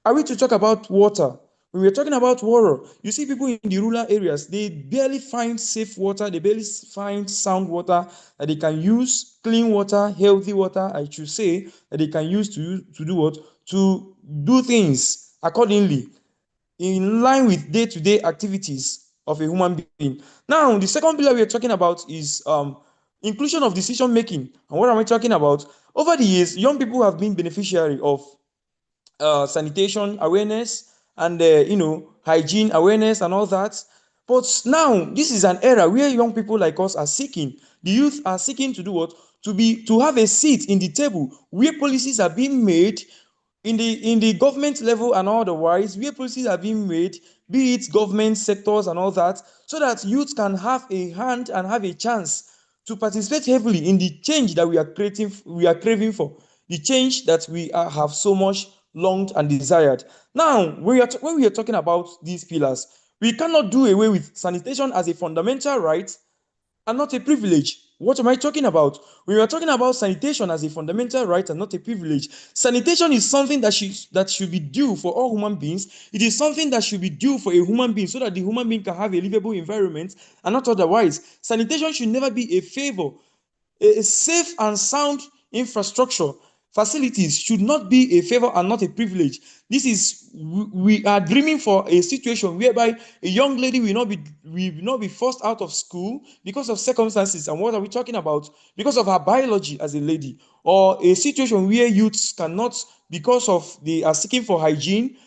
Are we to talk about water? When we're talking about water, you see people in the rural areas, they barely find safe water, they barely find sound water that they can use, clean water, healthy water, I should say, that they can use to do what? To do things accordingly, in line with day-to-day activities of a human being. Now, the second pillar we are talking about is inclusion of decision making. And what am I talking about? Over the years, young people have been beneficiary of sanitation awareness and hygiene awareness and all that. But now this is an era where young people like us are seeking, the youth are seeking to do what? To have a seat in the table where policies are being made in the government level and otherwise, where policies are being made, be it government sectors and all that, so that youth can have a hand and have a chance to participate heavily in the change that we are craving for, the change that we have so much longed and desired. Now, when we are talking about these pillars, we cannot do away with sanitation as a fundamental right and not a privilege. What am I talking about? When we are talking about sanitation as a fundamental right and not a privilege, sanitation is something that should be due for all human beings. It is something that should be due for a human being so that the human being can have a livable environment and not otherwise. Sanitation should never be a favor. A safe and sound infrastructure facilities should not be a favor and not a privilege. We are dreaming for a situation whereby a young lady will not be forced out of school because of circumstances. And what are we talking about? Because of her biology as a lady, or a situation where youths cannot, because of they are seeking for hygiene,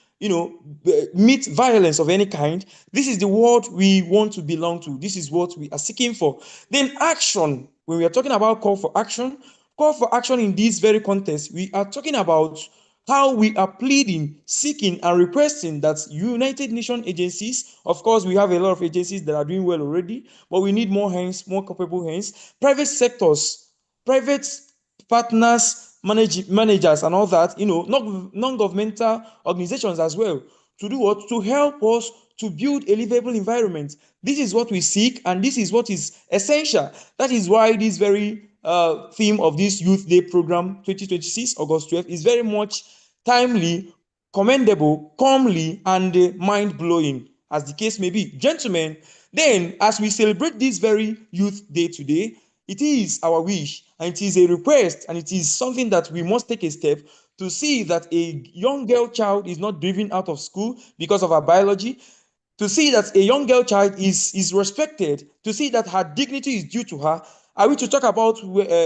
meet violence of any kind. This is the world we want to belong to. This is what we are seeking for. Then action. When we are talking about call for action in this very context, we are talking about how we are pleading, seeking, and requesting that United Nations agencies, of course, we have a lot of agencies that are doing well already, but we need more hands, more capable hands, private sectors, private partners, managers and all that, non-governmental organizations as well, to do what? To help us to build a livable environment. This is what we seek, and this is what is essential. That is why this very theme of this Youth Day program 2026, August 12th, is very much timely, commendable, comely, and mind-blowing, as the case may be. Gentlemen, then, as we celebrate this very Youth Day today, it is our wish, and it is a request, and it is something that we must take a step to see that a young girl child is not driven out of school because of her biology, to see that a young girl child is respected, to see that her dignity is due to her. Are we to talk about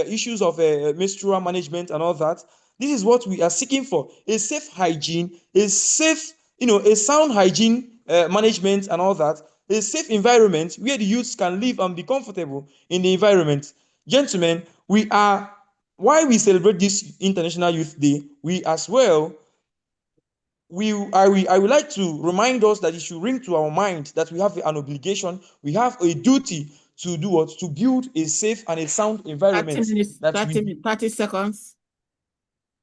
issues of menstrual management and all that? This is what we are seeking for: a safe hygiene, a sound hygiene management and all that, a safe environment where the youths can live and be comfortable in the environment. Gentlemen, why we celebrate this International Youth Day, we as well, I would like to remind us that it should ring to our mind that we have an obligation, we have a duty to do what? To build a safe and a sound environment. 30 minutes, 30 seconds.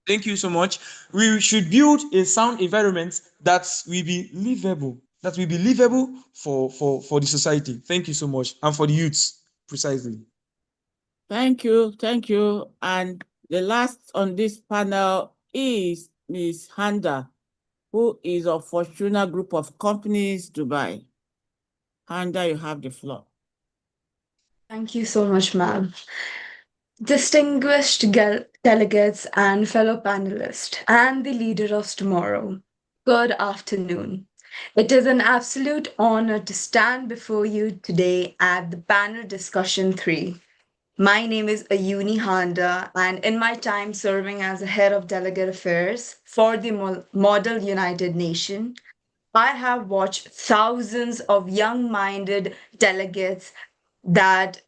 Thank you so much. We should build a sound environment that will be livable, for the society. Thank you so much. And for the youths, precisely. Thank you. And the last on this panel is Ms. Handa, who is of Fortuna Group of Companies, Dubai. Handa, you have the floor. Thank you so much, ma'am. Distinguished delegates and fellow panelists, and the leader of tomorrow, good afternoon. It is an absolute honor to stand before you today at the panel discussion 3. My name is Ayuni Handa, and in my time serving as a head of delegate affairs for the Model United Nations, I have watched thousands of young-minded delegates that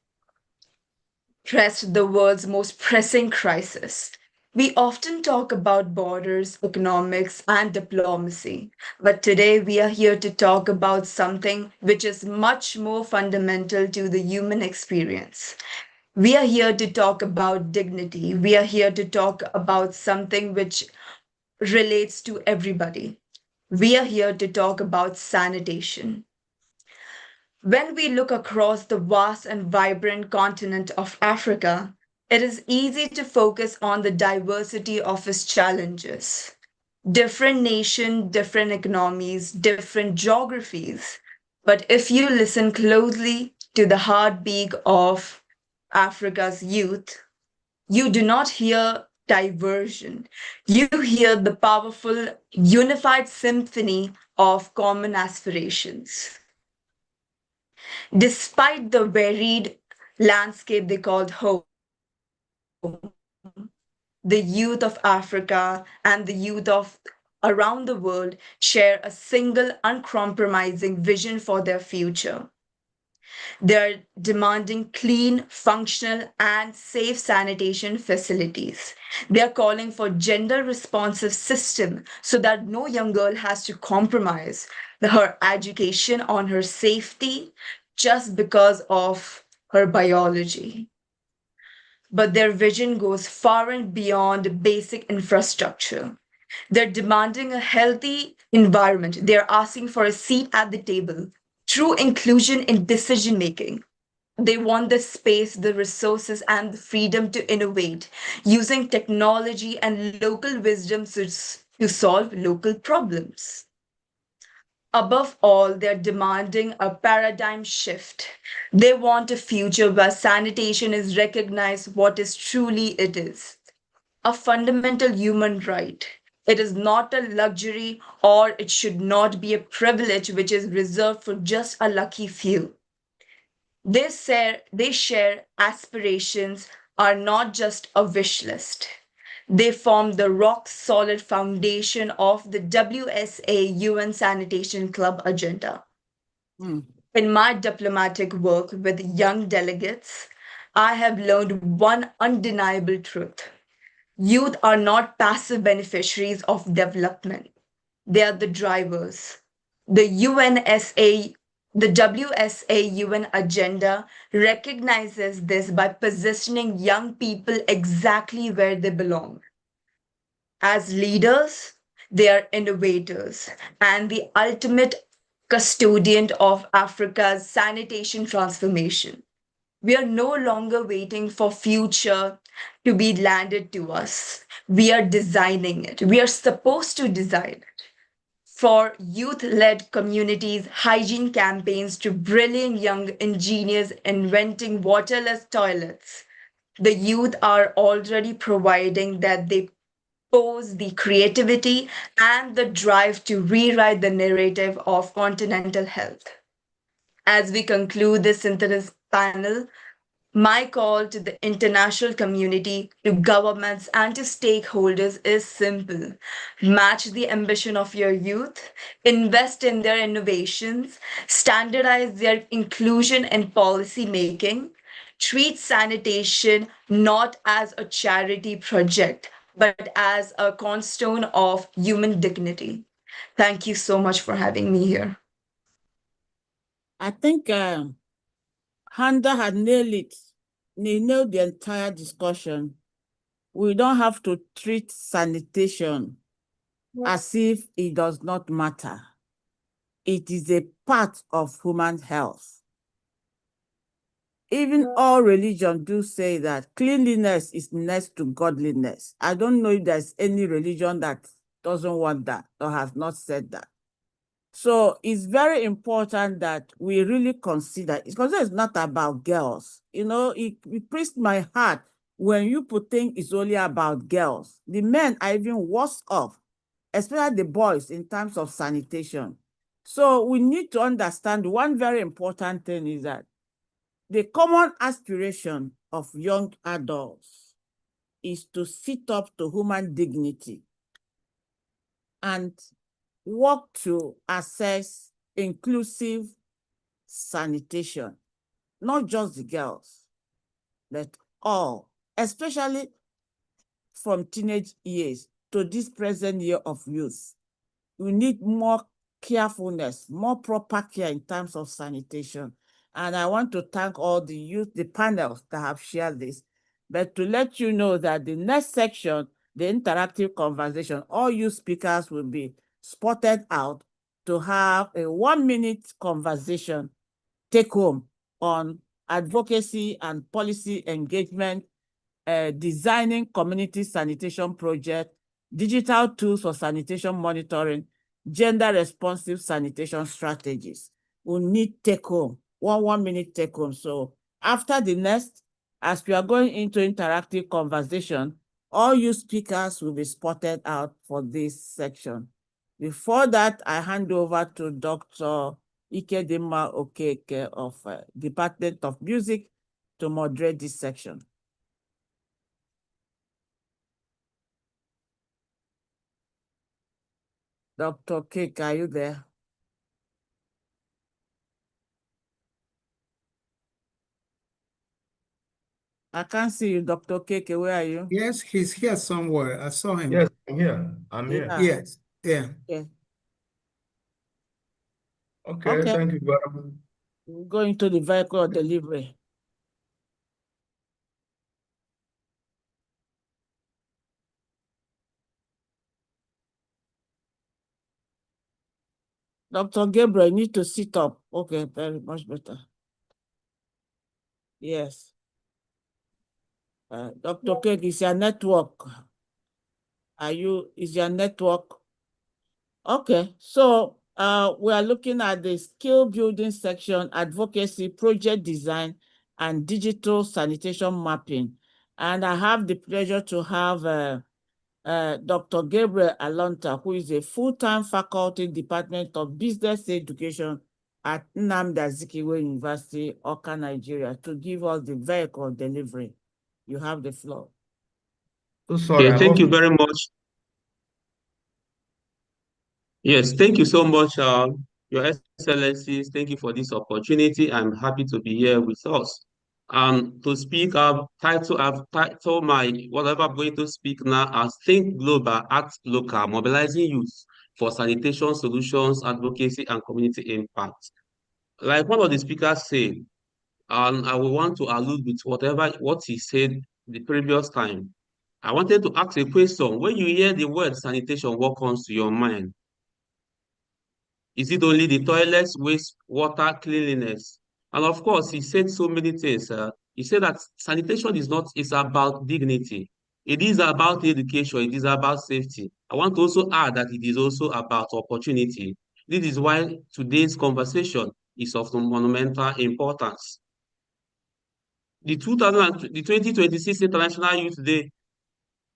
addressed the world's most pressing crisis. We often talk about borders, economics, and diplomacy, but today we are here to talk about something which is much more fundamental to the human experience. We are here to talk about dignity. We are here to talk about something which relates to everybody. We are here to talk about sanitation. When we look across the vast and vibrant continent of Africa, it is easy to focus on the diversity of its challenges. Different nations, different economies, different geographies. But if you listen closely to the heartbeat of Africa's youth, you do not hear diversion. You hear the powerful, unified symphony of common aspirations. Despite the varied landscape they called home, the youth of Africa and the youth of around the world share a single uncompromising vision for their future. They're demanding clean, functional, and safe sanitation facilities. They're calling for gender-responsive system so that no young girl has to compromise her education on her safety just because of her biology. But their vision goes far and beyond basic infrastructure. They're demanding a healthy environment. They're asking for a seat at the table, true inclusion in decision-making. They want the space, the resources, and the freedom to innovate, using technology and local wisdom to solve local problems. Above all, they're demanding a paradigm shift. They want a future where sanitation is recognized what is truly it is, a fundamental human right. It is not a luxury, or it should not be a privilege which is reserved for just a lucky few. They share aspirations are not just a wish list. They form the rock-solid foundation of the WSA UN Sanitation Club agenda. In my diplomatic work with young delegates, I have learned one undeniable truth. Youth are not passive beneficiaries of development. They are the drivers. The WSA UN agenda recognizes this by positioning young people exactly where they belong. As leaders, they are innovators and the ultimate custodian of Africa's sanitation transformation. We are no longer waiting for future to be landed to us. We are designing it. We are supposed to design it. For youth-led communities, hygiene campaigns to brilliant young engineers inventing waterless toilets, the youth are already providing that they pose the creativity and the drive to rewrite the narrative of continental health. As we conclude this synthesis panel, my call to the international community, to governments, and to stakeholders is simple. Match the ambition of your youth, invest in their innovations, standardize their inclusion in policy making, treat sanitation not as a charity project, but as a cornerstone of human dignity. Thank you so much for having me here. I think Handa had nailed it. He nailed the entire discussion. We don't have to treat sanitation as if it does not matter. It is a part of human health. Even all religions do say that cleanliness is next to godliness. I don't know if there's any religion that doesn't want that or has not said that. So it's very important that we really consider, because it's not about girls. You know, it pressed my heart when you put think it's only about girls. The men are even worse off, especially the boys in terms of sanitation. So we need to understand one very important thing is that the common aspiration of young adults is to sit up to human dignity and work to assess inclusive sanitation, not just the girls, but all, especially from teenage years to this present year of youth. We need more carefulness, more proper care in terms of sanitation. And I want to thank all the youth, the panels that have shared this. But to let you know that the next section, the interactive conversation, all you speakers will be spotted out to have a 1-minute conversation take home on advocacy and policy engagement, designing community sanitation project, digital tools for sanitation monitoring, gender responsive sanitation strategies. We need take home, 1-minute take home. So after the next, as we are going into interactive conversation, all you speakers will be spotted out for this section. Before that, I hand over to Dr. Ikedema Okeke of Department of Music to moderate this section. Dr. Okeke, are you there? I can't see you, Dr. Okeke. Where are you? Yes, he's here somewhere. I saw him. Yes, I'm here. I'm here. Yes, yeah. Okay. Okay, thank you very much. We're going to the vehicle delivery. Dr. Gabriel, you need to sit up. Okay, very much better. Yes. Dr. Craig, is your network? Is your network? Okay, so we are looking at the skill building section, advocacy, project design, and digital sanitation mapping. And I have the pleasure to have Dr. Gabriel Alonta, who is a full-time faculty Department of Business Education at Nnamdi Azikiwe University, Awka, Nigeria, to give us the vehicle delivery. You have the floor. So sorry. Yeah, thank you very much. Yes, thank you so much, Your Excellencies. Thank you for this opportunity. I'm happy to be here with us. To speak, I've titled my whatever I'm going to speak now as Think Global, Act Local, Mobilizing Youth for Sanitation Solutions, Advocacy, and Community Impact. Like one of the speakers said, and I will want to allude with what he said the previous time. I wanted to ask a question. When you hear the word sanitation, what comes to your mind? Is it only the toilets, waste, water, cleanliness? And of course, he said so many things. He said that sanitation is about dignity. It is about education. It is about safety. I want to also add that it is also about opportunity. This is why today's conversation is of monumental importance. The 2026 International Youth Day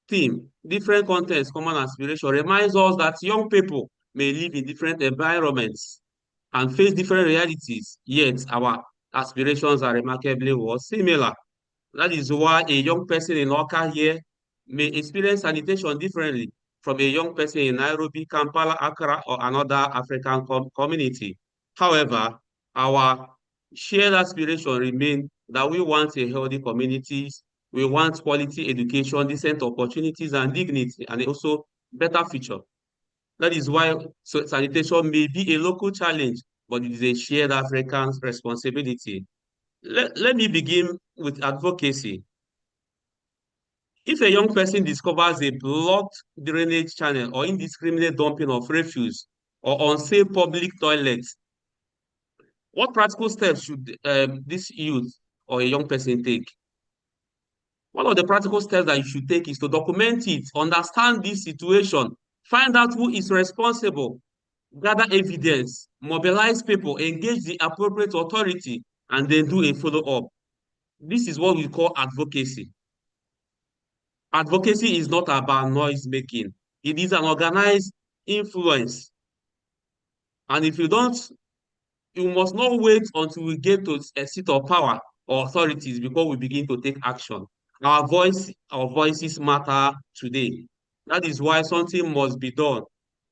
theme, different contexts, common aspiration, reminds us that young people may live in different environments and face different realities, yet our aspirations are remarkably similar. That is why a young person in Oka here may experience sanitation differently from a young person in Nairobi, Kampala, Accra, or another African community. However, our shared aspiration remains that we want a healthy communities, we want quality education, decent opportunities, and dignity, and also better future. That is why sanitation may be a local challenge, but it is a shared African responsibility. Let me begin with advocacy. If a young person discovers a blocked drainage channel or indiscriminate dumping of refuse or unsafe public toilets, what practical steps should this youth or a young person take? One of the practical steps that you should take is to document it, understand this situation, find out who is responsible, gather evidence, mobilize people, engage the appropriate authority, and then do a follow-up. This is what we call advocacy. Advocacy is not about noise making. It is an organized influence. And if you don't, you must not wait until we get to a seat of power or authorities before we begin to take action. Our voices matter today. That is why something must be done.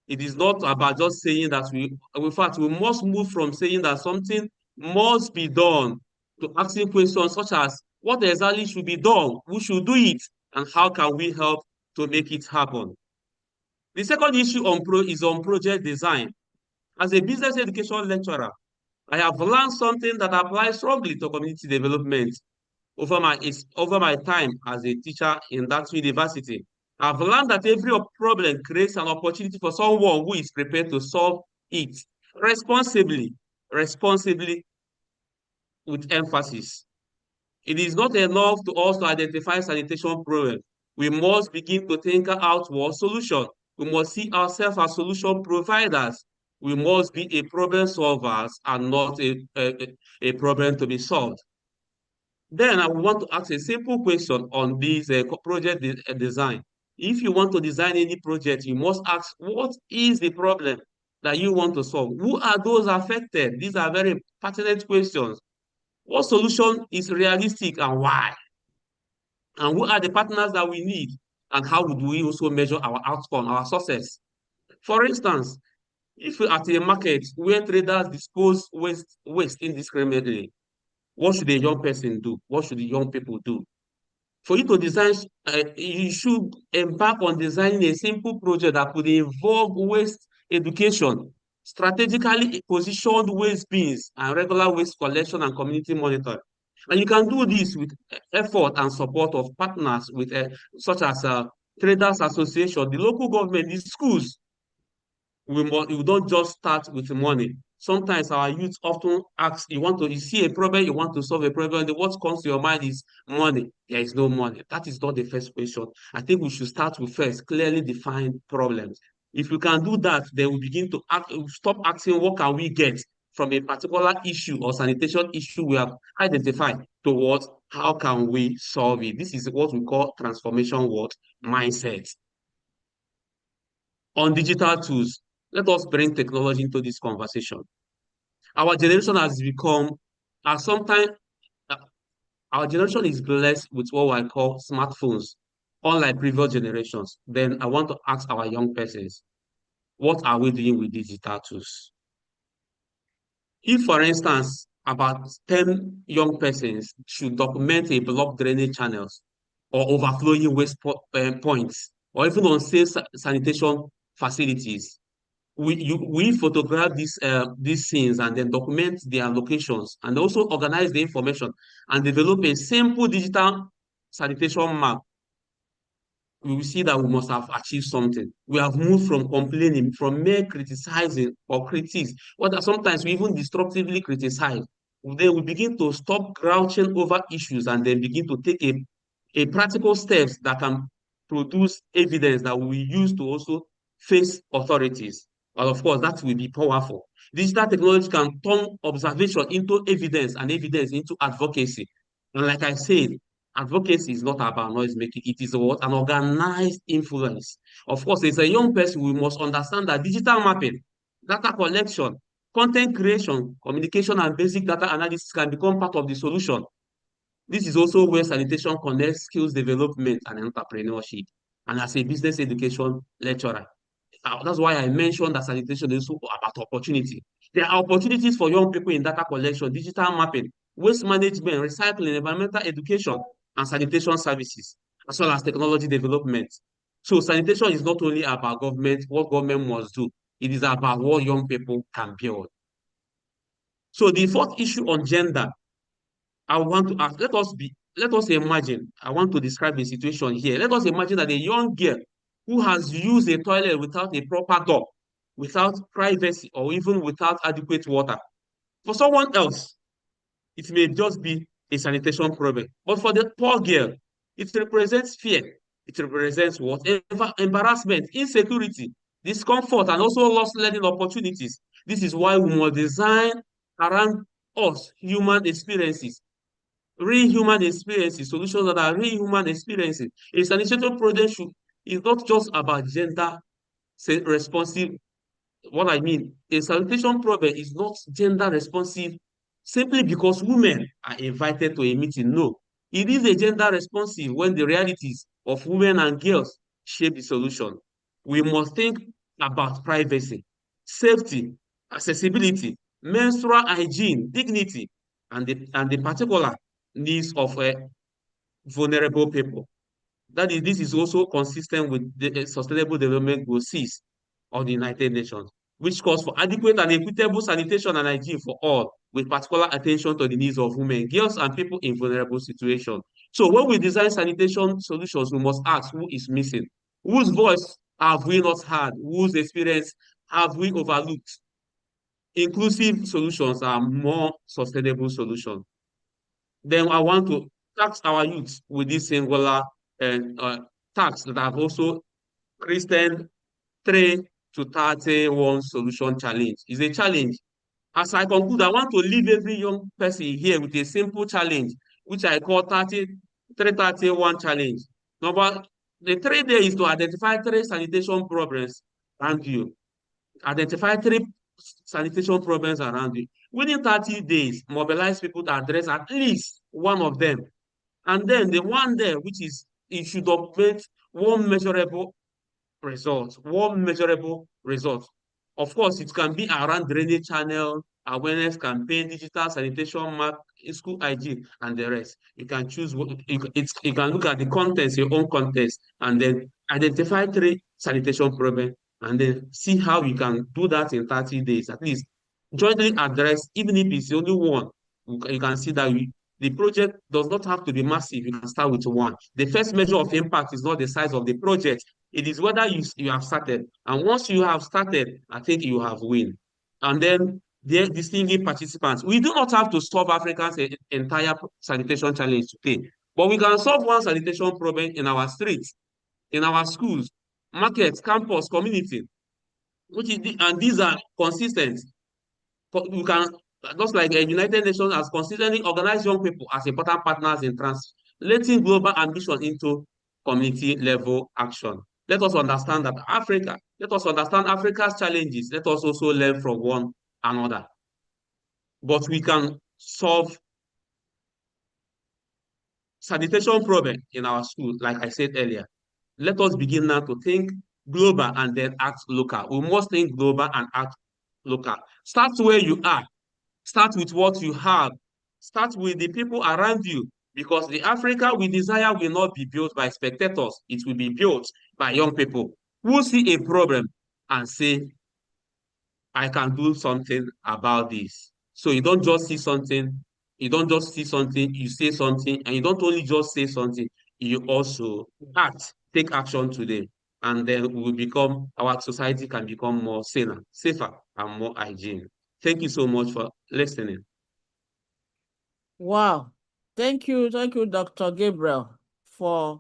It is not about just saying that in fact, we must move from saying that something must be done to asking questions such as, what exactly should be done? Who should do it? And how can we help to make it happen? The second issue is on project design. As a business education lecturer, I have learned something that applies strongly to community development over my time as a teacher in that university. I've learned that every problem creates an opportunity for someone who is prepared to solve it responsibly with emphasis. It is not enough to also identify sanitation problems. We must begin to think out what solution. We must see ourselves as solution providers. We must be a problem solvers and not a problem to be solved. Then I want to ask a simple question on this project design. If you want to design any project, you must ask, what is the problem that you want to solve? Who are those affected? These are very pertinent questions. What solution is realistic and why? And who are the partners that we need? And how do we also measure our outcome, our success? For instance, if we're at a market where traders dispose waste indiscriminately, what should a young person do? What should the young people do? For you to design, you should embark on designing a simple project that could involve waste education, strategically positioned waste bins, and regular waste collection and community monitoring. And you can do this with effort and support of partners with such as Traders Association, the local government, the schools. We don't just start with money. Sometimes our youth often ask, you see a problem, you want to solve a problem, and what comes to your mind is money. There is no money. That is not the first question. I think we should start with first clearly defined problems. If we can do that, then we begin to stop asking what can we get from a particular issue or sanitation issue we have identified towards how can we solve it. This is what we call transformation mindset. On digital tools, let us bring technology into this conversation. Our generation has become, our generation is blessed with what I call smartphones, unlike previous generations. Then I want to ask our young persons, what are we doing with digital tools? If, for instance, about 10 young persons should document a blocked drainage channels or overflowing waste points, or even unsafe sanitation facilities, we photograph these scenes and then document their locations and also organize the information and develop a simple digital sanitation map. we will see that we must have achieved something. We have moved from complaining, from mere criticizing or critiques, or sometimes we even destructively criticize. Then we begin to stop crouching over issues and then begin to take a practical steps that can produce evidence that we use to also face authorities. And of course, that will be powerful. Digital technology can turn observation into evidence and evidence into advocacy. And like I said, advocacy is not about noise making. It is what? An organized influence. Of course, as a young person, we must understand that digital mapping, data collection, content creation, communication, and basic data analysis can become part of the solution. This is also where sanitation connects skills development and entrepreneurship. And as a business education lecturer, that's why I mentioned that sanitation is also about opportunity. There are opportunities for young people in data collection, digital mapping, waste management, recycling, environmental education, and sanitation services, as well as technology development. So sanitation is not only about government, what government must do, it is about what young people can build. So the fourth issue on gender, I want to ask, let us imagine, I want to describe a situation here. Let us imagine that a young girl who has used a toilet without a proper door, without privacy, or even without adequate water. For someone else, it may just be a sanitation problem. But for the poor girl, it represents fear. It represents what? Embarrassment, insecurity, discomfort, and also lost learning opportunities. This is why we must design around us human experiences, real human experiences, solutions that are real human experiences. A sanitation project is not just about gender responsive. What I mean, a sanitation problem is not gender responsive simply because women are invited to a meeting. No, it is a gender responsive when the realities of women and girls shape the solution. We must think about privacy, safety, accessibility, menstrual hygiene, dignity, and the particular needs of vulnerable people. That is, this is also consistent with the Sustainable Development Goal 6 of the United Nations, which calls for adequate and equitable sanitation and hygiene for all, with particular attention to the needs of women, girls, and people in vulnerable situations. So when we design sanitation solutions, we must ask who is missing, whose voice have we not heard, whose experience have we overlooked. Inclusive solutions are more sustainable solutions. Then I want to tax our youth with this singular tax that have also Christian 3 to 31 solution challenge. It's a challenge. As I conclude, I want to leave every young person here with a simple challenge, which I call 331 challenge. The 3 days is to identify 3 sanitation problems around you. Identify 3 sanitation problems around you. Within 30 days, mobilize people to address at least one of them. And then the one there, which is, it should document one measurable result. Of course, it can be around drainage channel, awareness campaign, digital sanitation map, school hygiene, and the rest. You can choose what you can look at the contents, your own context, and then identify 3 sanitation problems, and then see how you can do that in 30 days, at least jointly address, even if it's only one. You can see that the project does not have to be massive. You can start with one. The first measure of impact is not the size of the project. It is whether you have started. And once you have started, I think you have win. And then the distinguished participants. We do not have to solve Africa's entire sanitation challenge today, but we can solve one sanitation problem in our streets, in our schools, markets, campus, community, and these are consistent. We can, just like the United Nations has consistently organized young people as important partners in translating global ambition into community level action. Let us understand that let us understand Africa's challenges. Let us also learn from one another. But we can solve sanitation problem in our schools, like I said earlier. Let us begin now to think global and then act local. We must think global and act local. Start where you are. Start with what you have. Start with the people around you, because the Africa we desire will not be built by spectators. It will be built by young people who see a problem and say, I can do something about this. So you don't just see something, you say something, and you don't only just say something, you also act. take action today, and then we will become, our society can become more safer and more hygiene. Thank you so much for listening. Wow. Thank you, Dr. Gabriel, for,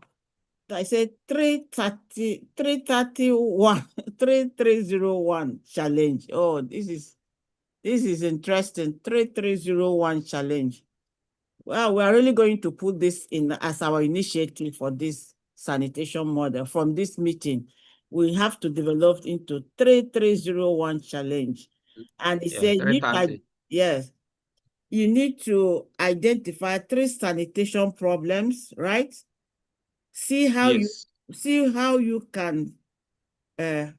I said 3301 challenge. Oh, this is interesting. 3301 challenge. Well, we are really going to put this in as our initiative for this sanitation model. From this meeting, we have to develop into 3301 challenge. And it said, yes, you need to identify 3 sanitation problems, right? See how you can solve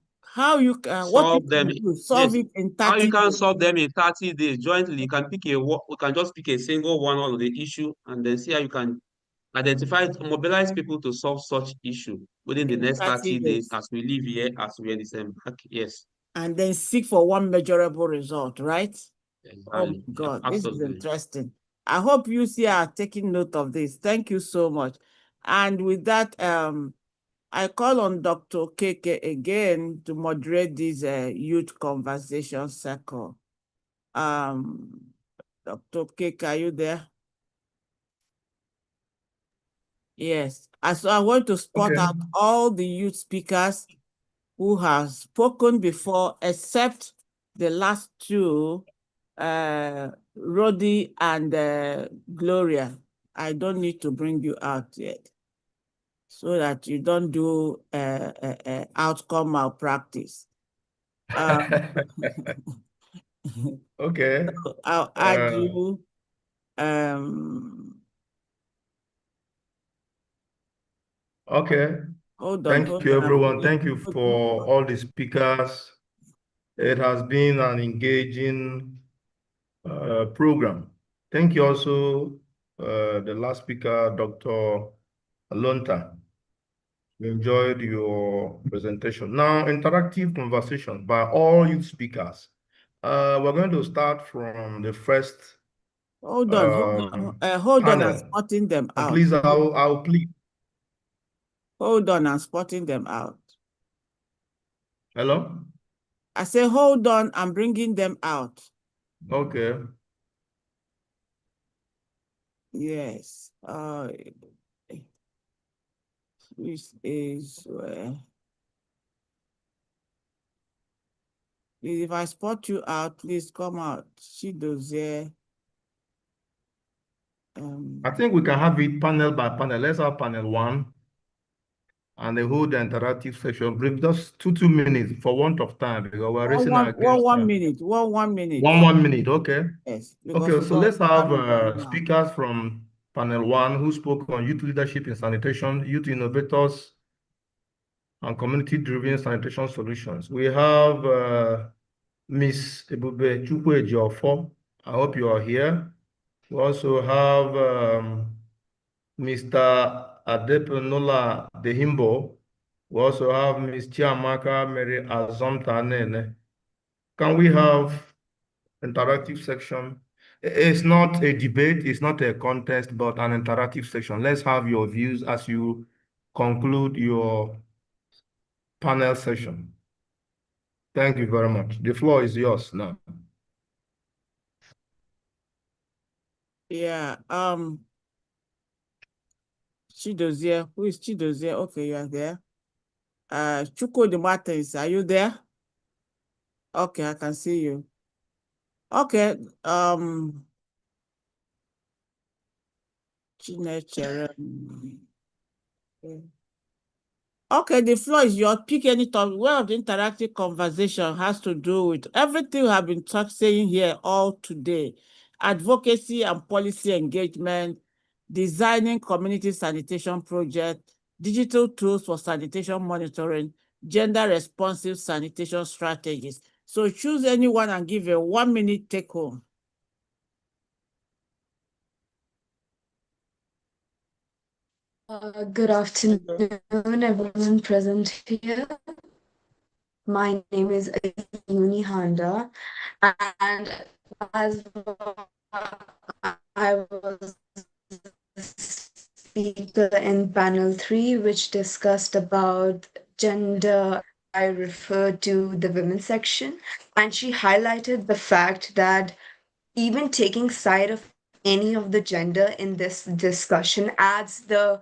them. Solve it in 30 How you can days. solve them in 30 days jointly. You can pick we can just pick a single one on the issue and then see how you can identify, mobilize people to solve such issue within the next 30 days as we live here, as we disembark. Yes. And then seek for one measurable result, right? Exactly. Oh my God, Absolutely. This is interesting. I hope you are taking note of this. Thank you so much. And with that, I call on Dr. Keke again to moderate this youth conversation circle. Dr. Keke, are you there? Yes. So I want to spot out all the youth speakers who have spoken before, except the last 2, Rodi and Gloria. I don't need to bring you out yet, so that you don't do outcome malpractice. Okay. So I'll add you. Okay. Hold on. Thank you, everyone. Thank you for all the speakers. It has been an engaging program. Thank you also, the last speaker, Dr. Alonta. We enjoyed your presentation. Now, interactive conversation by all youth speakers. We're going to start from the first Hold on, I'm spotting them out. Please, I'll please. Hold on, I'm spotting them out. Hello? I say, hold on, I'm bringing them out. Okay. Yes. This is where. If I spot you out, please come out. Chidozie. I think we can have it panel by panel. Let's have panel 1 and the whole interactive section. Brief just 2 minutes for want of time because we're racing against time. 1 minute. 1 minute. 1 minute. Okay. Yes. Okay. So let's have speakers from panel 1 who spoke on youth leadership in sanitation, youth innovators, and community-driven sanitation solutions. We have Ms. Ebube Chukwu-Ejiofor. I hope you are here. We also have Mr. Adepenola Dehimbo. We also have Ms. Chiamaka Mary Azomta Nene. Can we have interactive section? It's not a debate, it's not a contest, but an interactive section. Let's have your views as you conclude your panel session. Thank you very much. The floor is yours now. Yeah. Chidozie, who is Chidozie? Okay, you are there. Chukwudi Martins, are you there? Okay, I can see you. Okay. Okay, the floor is yours. Pick any topic. Where of the interactive conversation has to do with everything we have been saying here all today. Advocacy and policy engagement, designing community sanitation project, digital tools for sanitation monitoring, gender responsive sanitation strategies. So choose anyone and give a 1 minute take home. Good afternoon, everyone present here. My name is Ayuni Handa, and as I was speaker in panel 3, which discussed about gender. I referred to the women's section, and she highlighted the fact that even taking side of any of the gender in this discussion adds the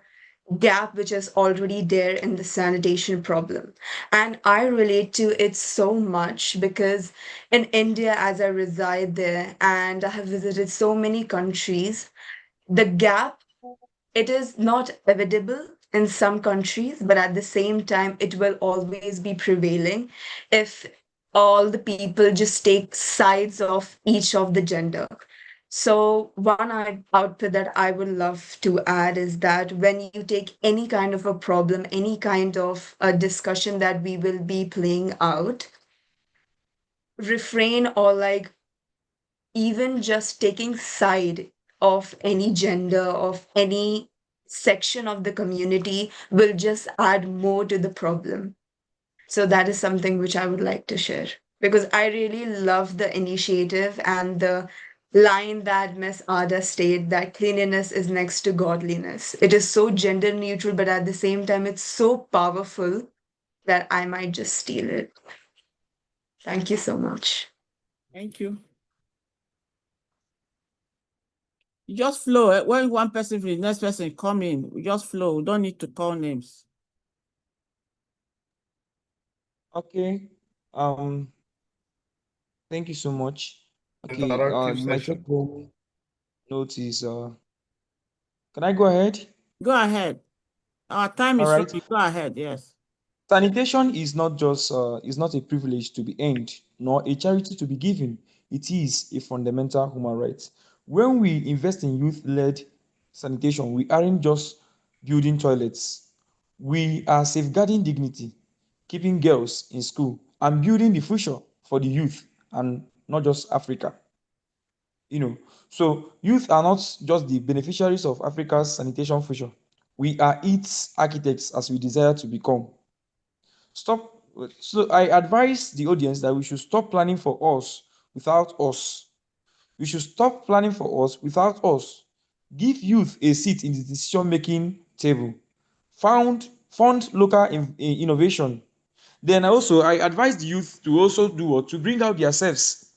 gap which is already there in the sanitation problem. And I relate to it so much because in India, as I reside there and I have visited so many countries, the gap, it is not evitable in some countries, but at the same time, it will always be prevailing if all the people just take sides of each of the gender. So one output that I would love to add is that when you take any kind of a problem, any kind of a discussion that we will be playing out, refrain or like even just taking side of any gender, of any section of the community will just add more to the problem. So that is something which I would like to share because I really love the initiative and the line that Miss Ada stated that cleanliness is next to godliness. It is so gender neutral, but at the same time, it's so powerful that I might just steal it. Thank you so much. Thank you. You just flow. When one person, the next person come in, we just flow. We don't need to call names. Okay. Thank you so much. Okay. Interactive My session. take home note is can I go ahead? Go ahead. Our time is All right. short. Go ahead. Yes. Sanitation is not a privilege to be earned, nor a charity to be given. It is a fundamental human right. When we invest in youth-led sanitation, we aren't just building toilets. We are safeguarding dignity, keeping girls in school, and building the future for the youth, and not just Africa. So youth are not just the beneficiaries of Africa's sanitation future. We are its architects as we desire to become. So I advise the audience that we should stop planning for us without us. We should stop planning for us without us. Give youth a seat in the decision-making table. Fund local innovation. Then I advise the youth to also to bring out themselves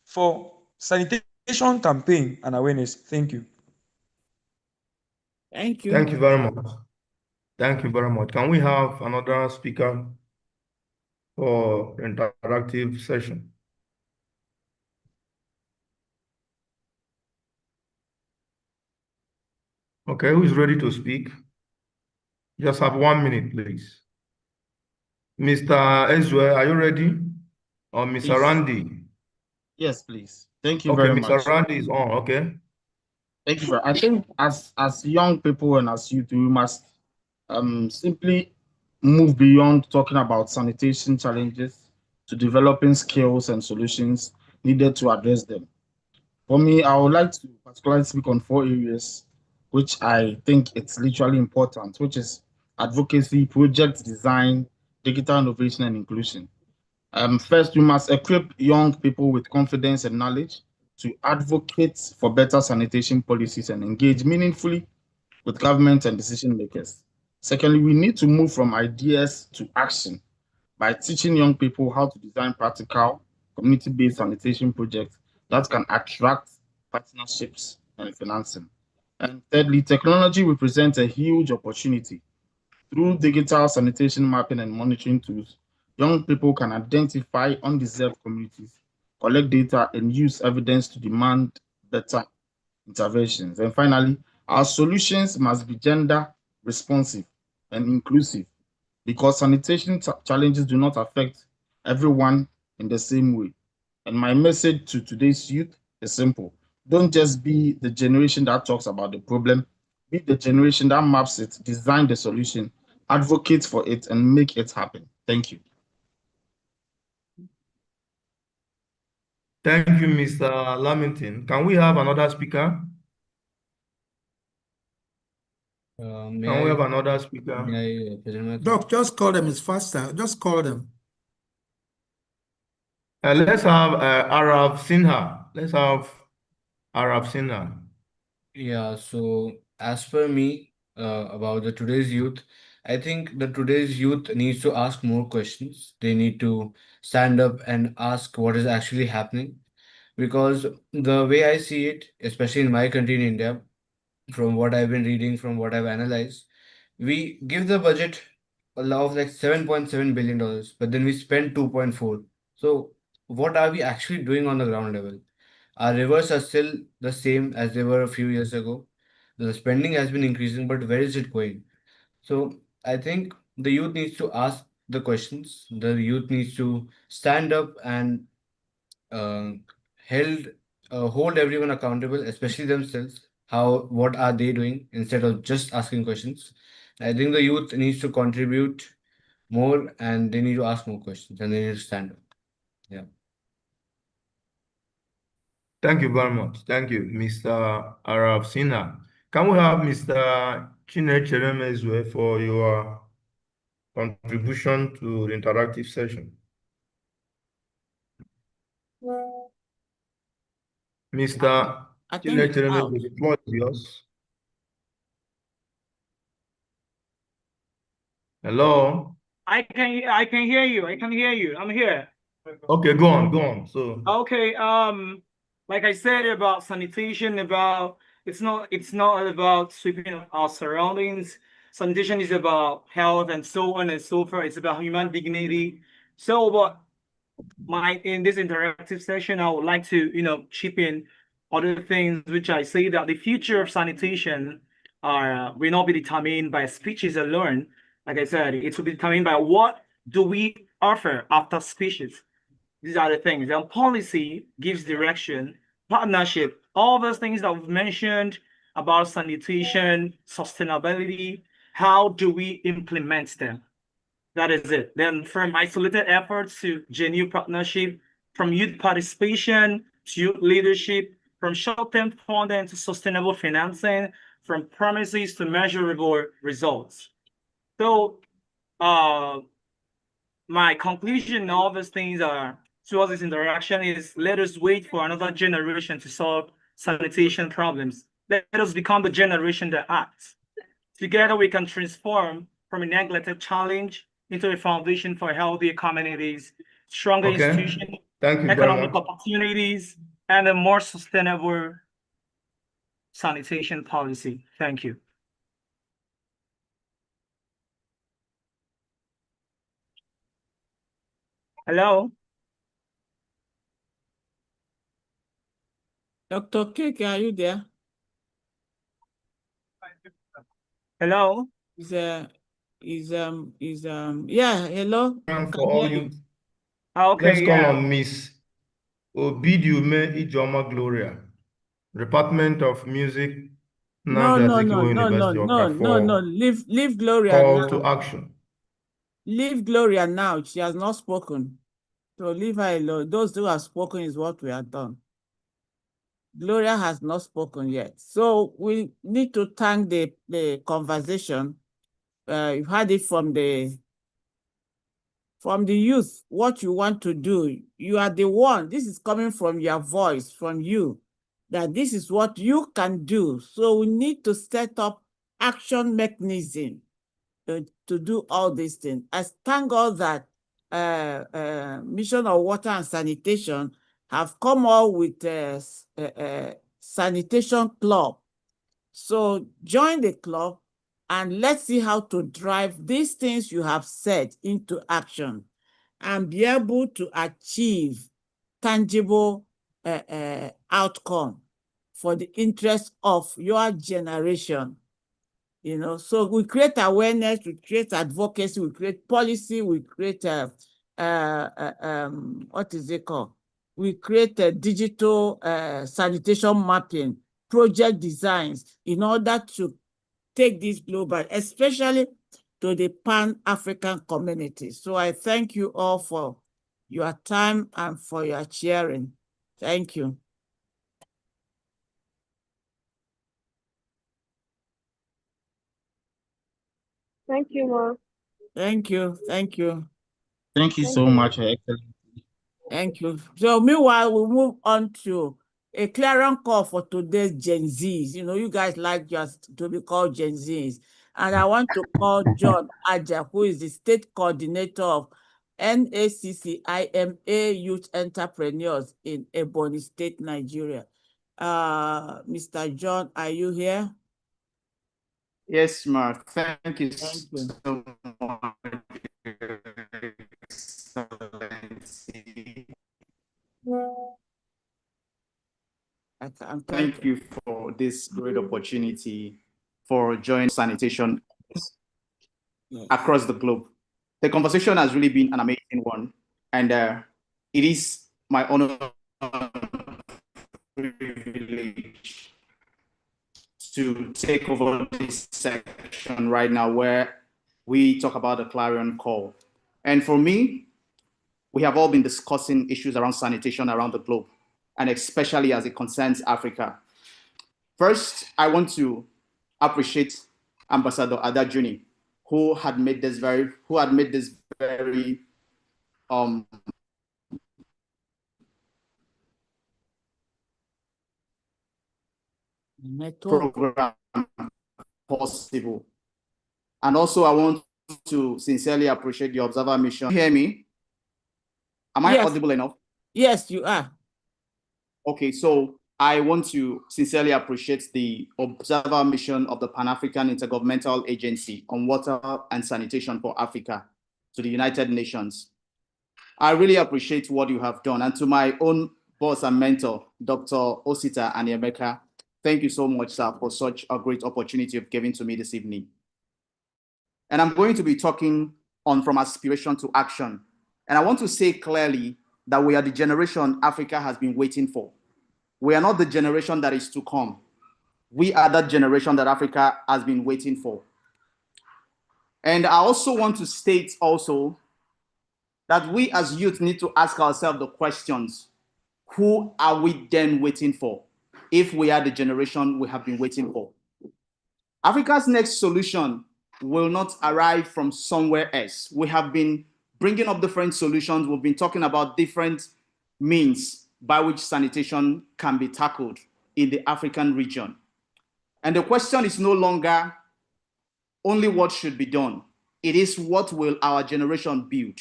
for sanitation campaign and awareness. Thank you. Thank you. Thank you very much. Thank you very much. Can we have another speaker for the interactive session? Okay, who is ready to speak? Just have 1 minute, please. Mr. Ezra, are you ready? Or Mr. Please. Randy? Yes, please. Thank you Okay, very Mr. much. Randy is on, okay. Thank you. I think as young people and as youth, we must simply move beyond talking about sanitation challenges to developing skills and solutions needed to address them. For me, I would like to particularly speak on 4 areas which I think it's literally important, which is advocacy, project design, digital innovation, and inclusion. First, we must equip young people with confidence and knowledge to advocate for better sanitation policies and engage meaningfully with government and decision makers. Secondly, we need to move from ideas to action by teaching young people how to design practical, community-based sanitation projects that can attract partnerships and financing. And thirdly, technology represents a huge opportunity. Through digital sanitation mapping and monitoring tools, young people can identify undeserved communities, collect data, and use evidence to demand better interventions. And finally, our solutions must be gender responsive and inclusive because sanitation challenges do not affect everyone in the same way. And my message to today's youth is simple. Don't just be the generation that talks about the problem, be the generation that maps it, design the solution, advocate for it, and make it happen. Thank you. Thank you, Mr. Lamington. Can we have another speaker? Can we have another speaker? May I present my Doc, just call them. It's faster. Just call them. Let's have Arab Sinha. Yeah, so as per me, about the today's youth. I think the today's youth needs to ask more questions. They need to stand up and ask what is actually happening. Because the way I see it, especially in my country in India, from what I've been reading, from what I've analyzed, we give the budget a lot of like $7.7 billion, but then we spend 2.4. So what are we actually doing on the ground level? Our rivers are still the same as they were a few years ago. The spending has been increasing, but where is it going? So I think the youth needs to ask the questions. The youth needs to stand up and uh, held hold everyone accountable, especially themselves. What are they doing instead of just asking questions? I think the youth needs to contribute more and they need to ask more questions and they need to stand up. Yeah. Thank you very much. Thank you, Mr. Arab Sina. Can we have Mr. Chinechere Mezue for your contribution to the interactive session? Mr. I think it's Chinechere out. Mezue, the floor is yours. Hello? I can hear you. I can hear you. I'm here. Okay, go on. So, Okay, like I said about sanitation, it's not all about sweeping our surroundings. Sanitation is about health and so on and so forth. It's about human dignity. So, but in this interactive session, I would like to, chip in other things which I say that the future of sanitation will not be determined by speeches alone. Like I said, it will be determined by what do we offer after speeches. These are the things. And policy gives direction, partnership, all those things that we've mentioned about sanitation, sustainability. How do we implement them? That is it. Then from isolated efforts to genuine partnership, from youth participation to youth leadership, from short-term funding to sustainable financing, from promises to measurable results. So my conclusion in all these things towards this interaction is let us wait for another generation to solve sanitation problems. Let us become the generation that acts. Together we can transform from a neglected challenge into a foundation for healthier communities, stronger institutions, thank you very economic much. opportunities, and a more sustainable sanitation policy. Thank you. Hello? Dr. Keke, are you there? Hello? Yeah, hello. For all you, Okay, let's call on Miss Obidiume Ijoma Gloria, Department of Music, No. University of Okafor. Leave Gloria Call now. to action. Leave Gloria now. She has not spoken. So leave her alone. Those who have spoken is what we have done. Gloria has not spoken yet. So we need to thank the conversation. You've had it from the youth, what you want to do. You are the one. This is coming from your voice, from you, that this is what you can do. So we need to set up action mechanism to do all these things. I thank God that Mission of Water and Sanitation have come up with a sanitation club. So join the club and let's see how to drive these things you have said into action and be able to achieve tangible outcome for the interest of your generation. So we create awareness, we create advocacy, we create policy, we create what is it called? We create a digital sanitation mapping, project designs in order to take this global, especially to the Pan-African community. So I thank you all for your time and for your sharing. Thank you. Thank you, Ma. Thank you. Thank you so much, Your Excellency. Thank you. So meanwhile, we'll move on to a clarion call for today's Gen Zs. You know, you guys like just to be called Gen Zs. And I want to call John Aja, who is the state coordinator of NACCIMA Youth Entrepreneurs in Ebonyi State, Nigeria. Mr. John, are you here? Yes, Mark. Thank you Thank you. so much, Your Excellency. Thank you for this great opportunity for joining sanitation across the globe. The conversation has really been an amazing one, and it is my honor and privilege to take over this section right now where we talk about the clarion call. And for me, we have all been discussing issues around sanitation around the globe, and especially as it concerns Africa. First, I want to appreciate Ambassador Ada Juni, who had made this very program possible. And also, I want to sincerely appreciate the Observer Mission. Hear me? Am I audible enough? Yes, you are. Okay, so I want to sincerely appreciate the Observer Mission of the Pan-African Intergovernmental Agency on Water and Sanitation for Africa to the United Nations. I really appreciate what you have done. And to my own boss and mentor, Dr. Osita Aniemeka, thank you so much, sir, for such a great opportunity you've given to me this evening. And I'm going to be talking on from aspiration to action. And I want to say clearly that we are the generation Africa has been waiting for. We are not the generation that is to come. We are that generation that Africa has been waiting for. And I also want to state also that we as youth need to ask ourselves the questions, who are we then waiting for if we are the generation we have been waiting for? Africa's next solution will not arrive from somewhere else. We have been bringing up different solutions. We've been talking about different means by which sanitation can be tackled in the African region. And the question is no longer only what should be done. It is what will our generation build.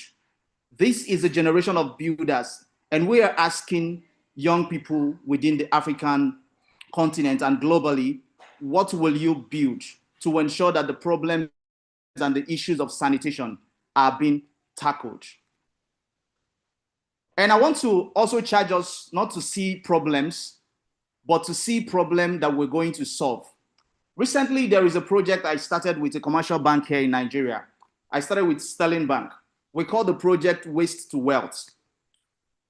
This is a generation of builders, and we are asking young people within the African continent and globally, what will you build to ensure that the problems and the issues of sanitation are being tackled? And I want to also charge us not to see problems, but to see problems that we're going to solve. Recently, there is a project I started with a commercial bank here in Nigeria. I started with Sterling Bank. We call the project Waste to Wealth.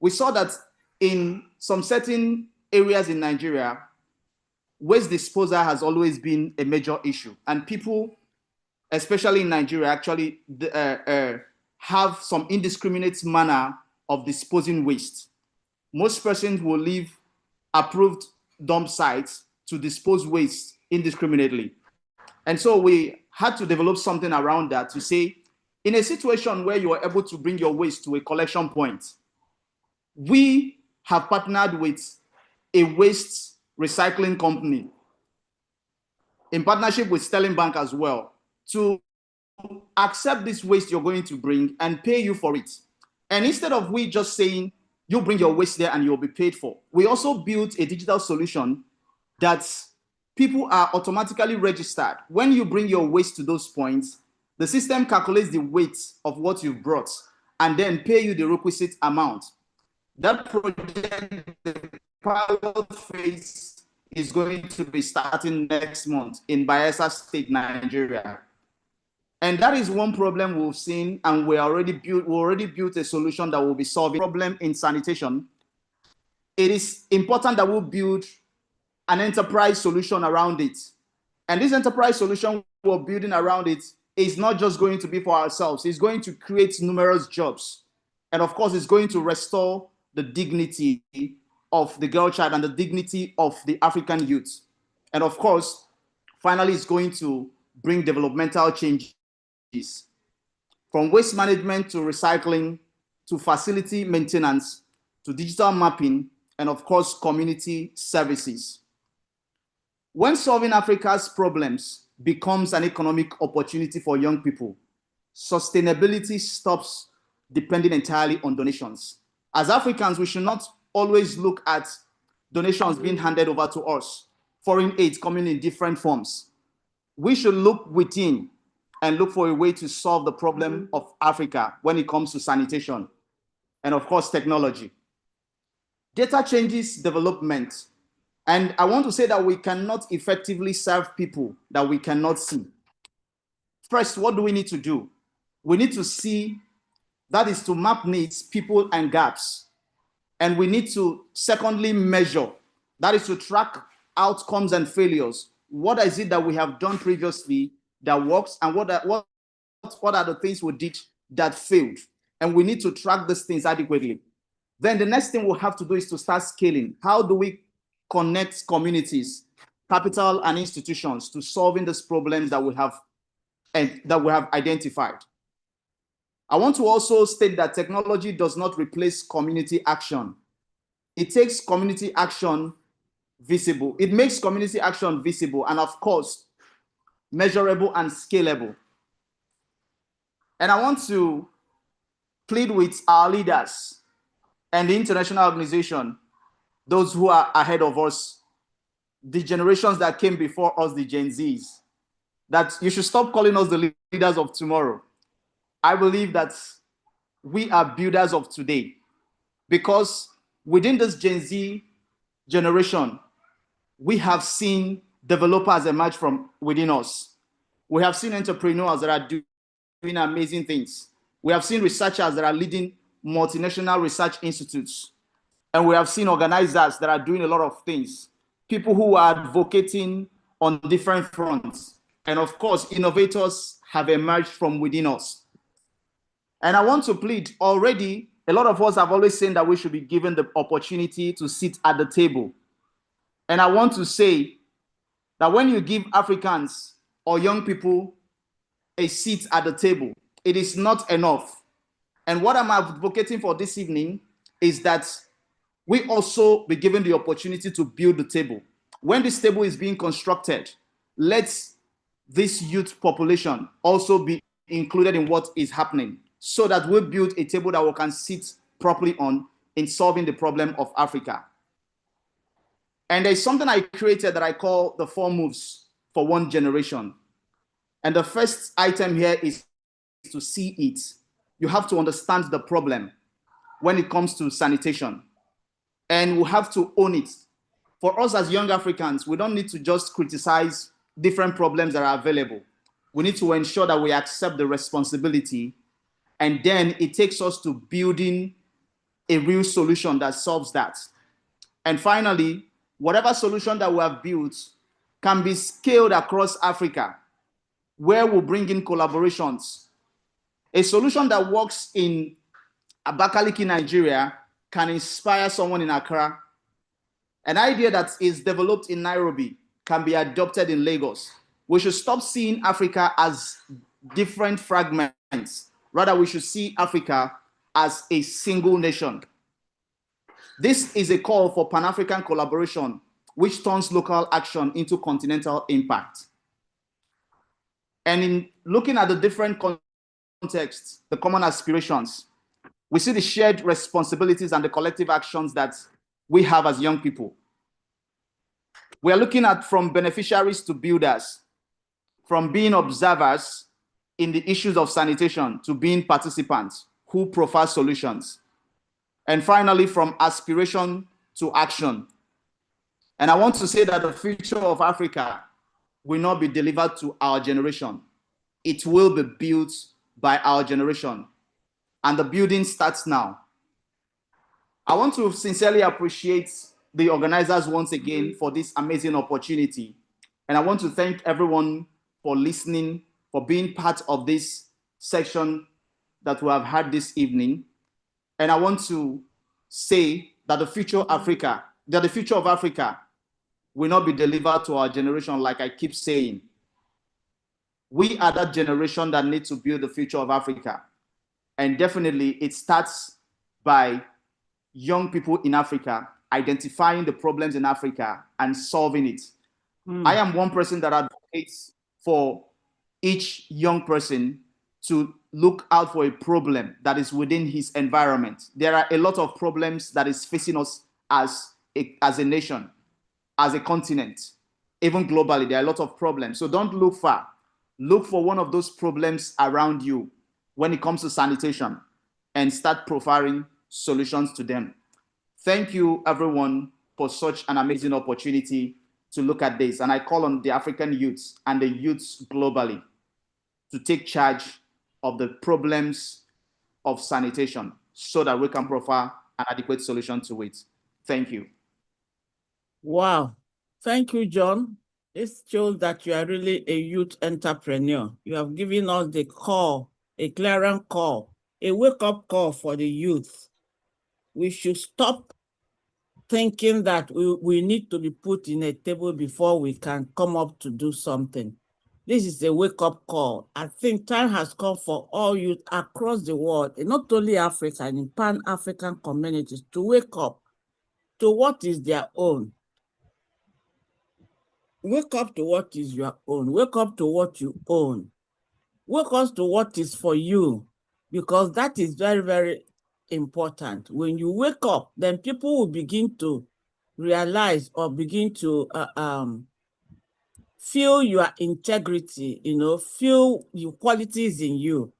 We saw that in some certain areas in Nigeria, waste disposal has always been a major issue. And people, especially in Nigeria, actually have some indiscriminate manner of disposing waste. Most persons will leave approved dump sites to dispose waste indiscriminately. And so we had to develop something around that to say, in a situation where you are able to bring your waste to a collection point, we have partnered with a waste recycling company in partnership with Sterling Bank as well to accept this waste you're going to bring and pay you for it. And instead of we just saying, you bring your waste there and you'll be paid for, we also built a digital solution that people are automatically registered. When you bring your waste to those points, the system calculates the weight of what you've brought and then pay you the requisite amount. That project, the pilot phase, is going to be starting next month in Bayelsa State, Nigeria. And that is one problem we've seen, and we already built a solution that will be solving the problem in sanitation. It is important that we build an enterprise solution around it. And this enterprise solution we're building around it is not just going to be for ourselves. It's going to create numerous jobs. And of course, it's going to restore the dignity of the girl child and the dignity of the African youth. And of course, finally, it's going to bring developmental changes from waste management to recycling, to facility maintenance, to digital mapping, and of course, community services. When solving Africa's problems becomes an economic opportunity for young people, sustainability stops depending entirely on donations. As Africans, we should not always look at donations being handed over to us, foreign aid coming in different forms. We should look within and look for a way to solve the problem of Africa when it comes to sanitation and, of course, technology. Data changes development. And I want to say that we cannot effectively serve people that we cannot see. First, what do we need to do? We need to see, that is to map needs, people, and gaps. And we need to, secondly, measure. That is to track outcomes and failures. What is it that we have done previously that works, and what are the things we did that failed? And we need to track these things adequately. Then the next thing we'll have to do is to start scaling. How do we connect communities, capital, and institutions to solving these problems that we have identified? I want to also state that technology does not replace community action. It takes community action visible. It makes community action visible and, of course, measurable and scalable. And I want to plead with our leaders and the international organization, those who are ahead of us, the generations that came before us, the Gen Zs, that you should stop calling us the leaders of tomorrow. I believe that we are builders of today, because within this Gen Z generation, we have seen developers emerge from within us. We have seen entrepreneurs that are doing amazing things. We have seen researchers that are leading multinational research institutes. And we have seen organizers that are doing a lot of things. People who are advocating on different fronts. And of course, innovators have emerged from within us. And I want to plead, already, a lot of us have always said that we should be given the opportunity to sit at the table. And I want to say that when you give Africans or young people a seat at the table, it is not enough. And what I'm advocating for this evening is that we also be given the opportunity to build the table. When this table is being constructed, let this youth population also be included in what is happening, so that we build a table that we can sit properly on in solving the problem of Africa. And there's something I created that I call the 4 moves for one generation. And the first item here is to see it. You have to understand the problem when it comes to sanitation. And we have to own it. For us as young Africans, we don't need to just criticize different problems that are available. We need to ensure that we accept the responsibility, and then it takes us to building a real solution that solves that. And finally, whatever solution that we have built can be scaled across Africa, where we bring in collaborations. A solution that works in Abakaliki, Nigeria, can inspire someone in Accra. An idea that is developed in Nairobi can be adopted in Lagos. We should stop seeing Africa as different fragments. Rather, we should see Africa as a single nation. This is a call for Pan-African collaboration, which turns local action into continental impact. And in looking at the different contexts, the common aspirations, we see the shared responsibilities and the collective actions that we have as young people. We are looking at from beneficiaries to builders, from being observers in the issues of sanitation to being participants who profile solutions. And finally, from aspiration to action. And I want to say that the future of Africa will not be delivered to our generation. It will be built by our generation. And the building starts now. I want to sincerely appreciate the organizers once again for this amazing opportunity. And I want to thank everyone for listening, for being part of this section that we have had this evening. And I want to say that the future of Africa will not be delivered to our generation, like I keep saying. We are that generation that needs to build the future of Africa. And definitely it starts by young people in Africa identifying the problems in Africa and solving it. I am one person that advocates for each young person to look out for a problem that is within his environment. There are a lot of problems that is facing us as a nation, as a continent, even globally. There are a lot of problems. So don't look far. Look for one of those problems around you when it comes to sanitation and start providing solutions to them. Thank you, everyone, for such an amazing opportunity to look at this. And I call on the African youths and the youths globally to take charge of the problems of sanitation so that we can provide an adequate solution to it. Thank you. Wow. Thank you, John. This shows that you are really a youth entrepreneur. You have given us the call, a clarion call, a wake-up call for the youth. We should stop thinking that we need to be put in a table before we can come up to do something. This is a wake-up call. I think time has come for all youth across the world, and not only Africa, and in Pan-African communities, to wake up to what is their own. Wake up to what is your own. Wake up to what you own. Wake up to what is for you, because that is very, very important. When you wake up, then people will begin to realize or begin to feel your integrity, feel the qualities in you,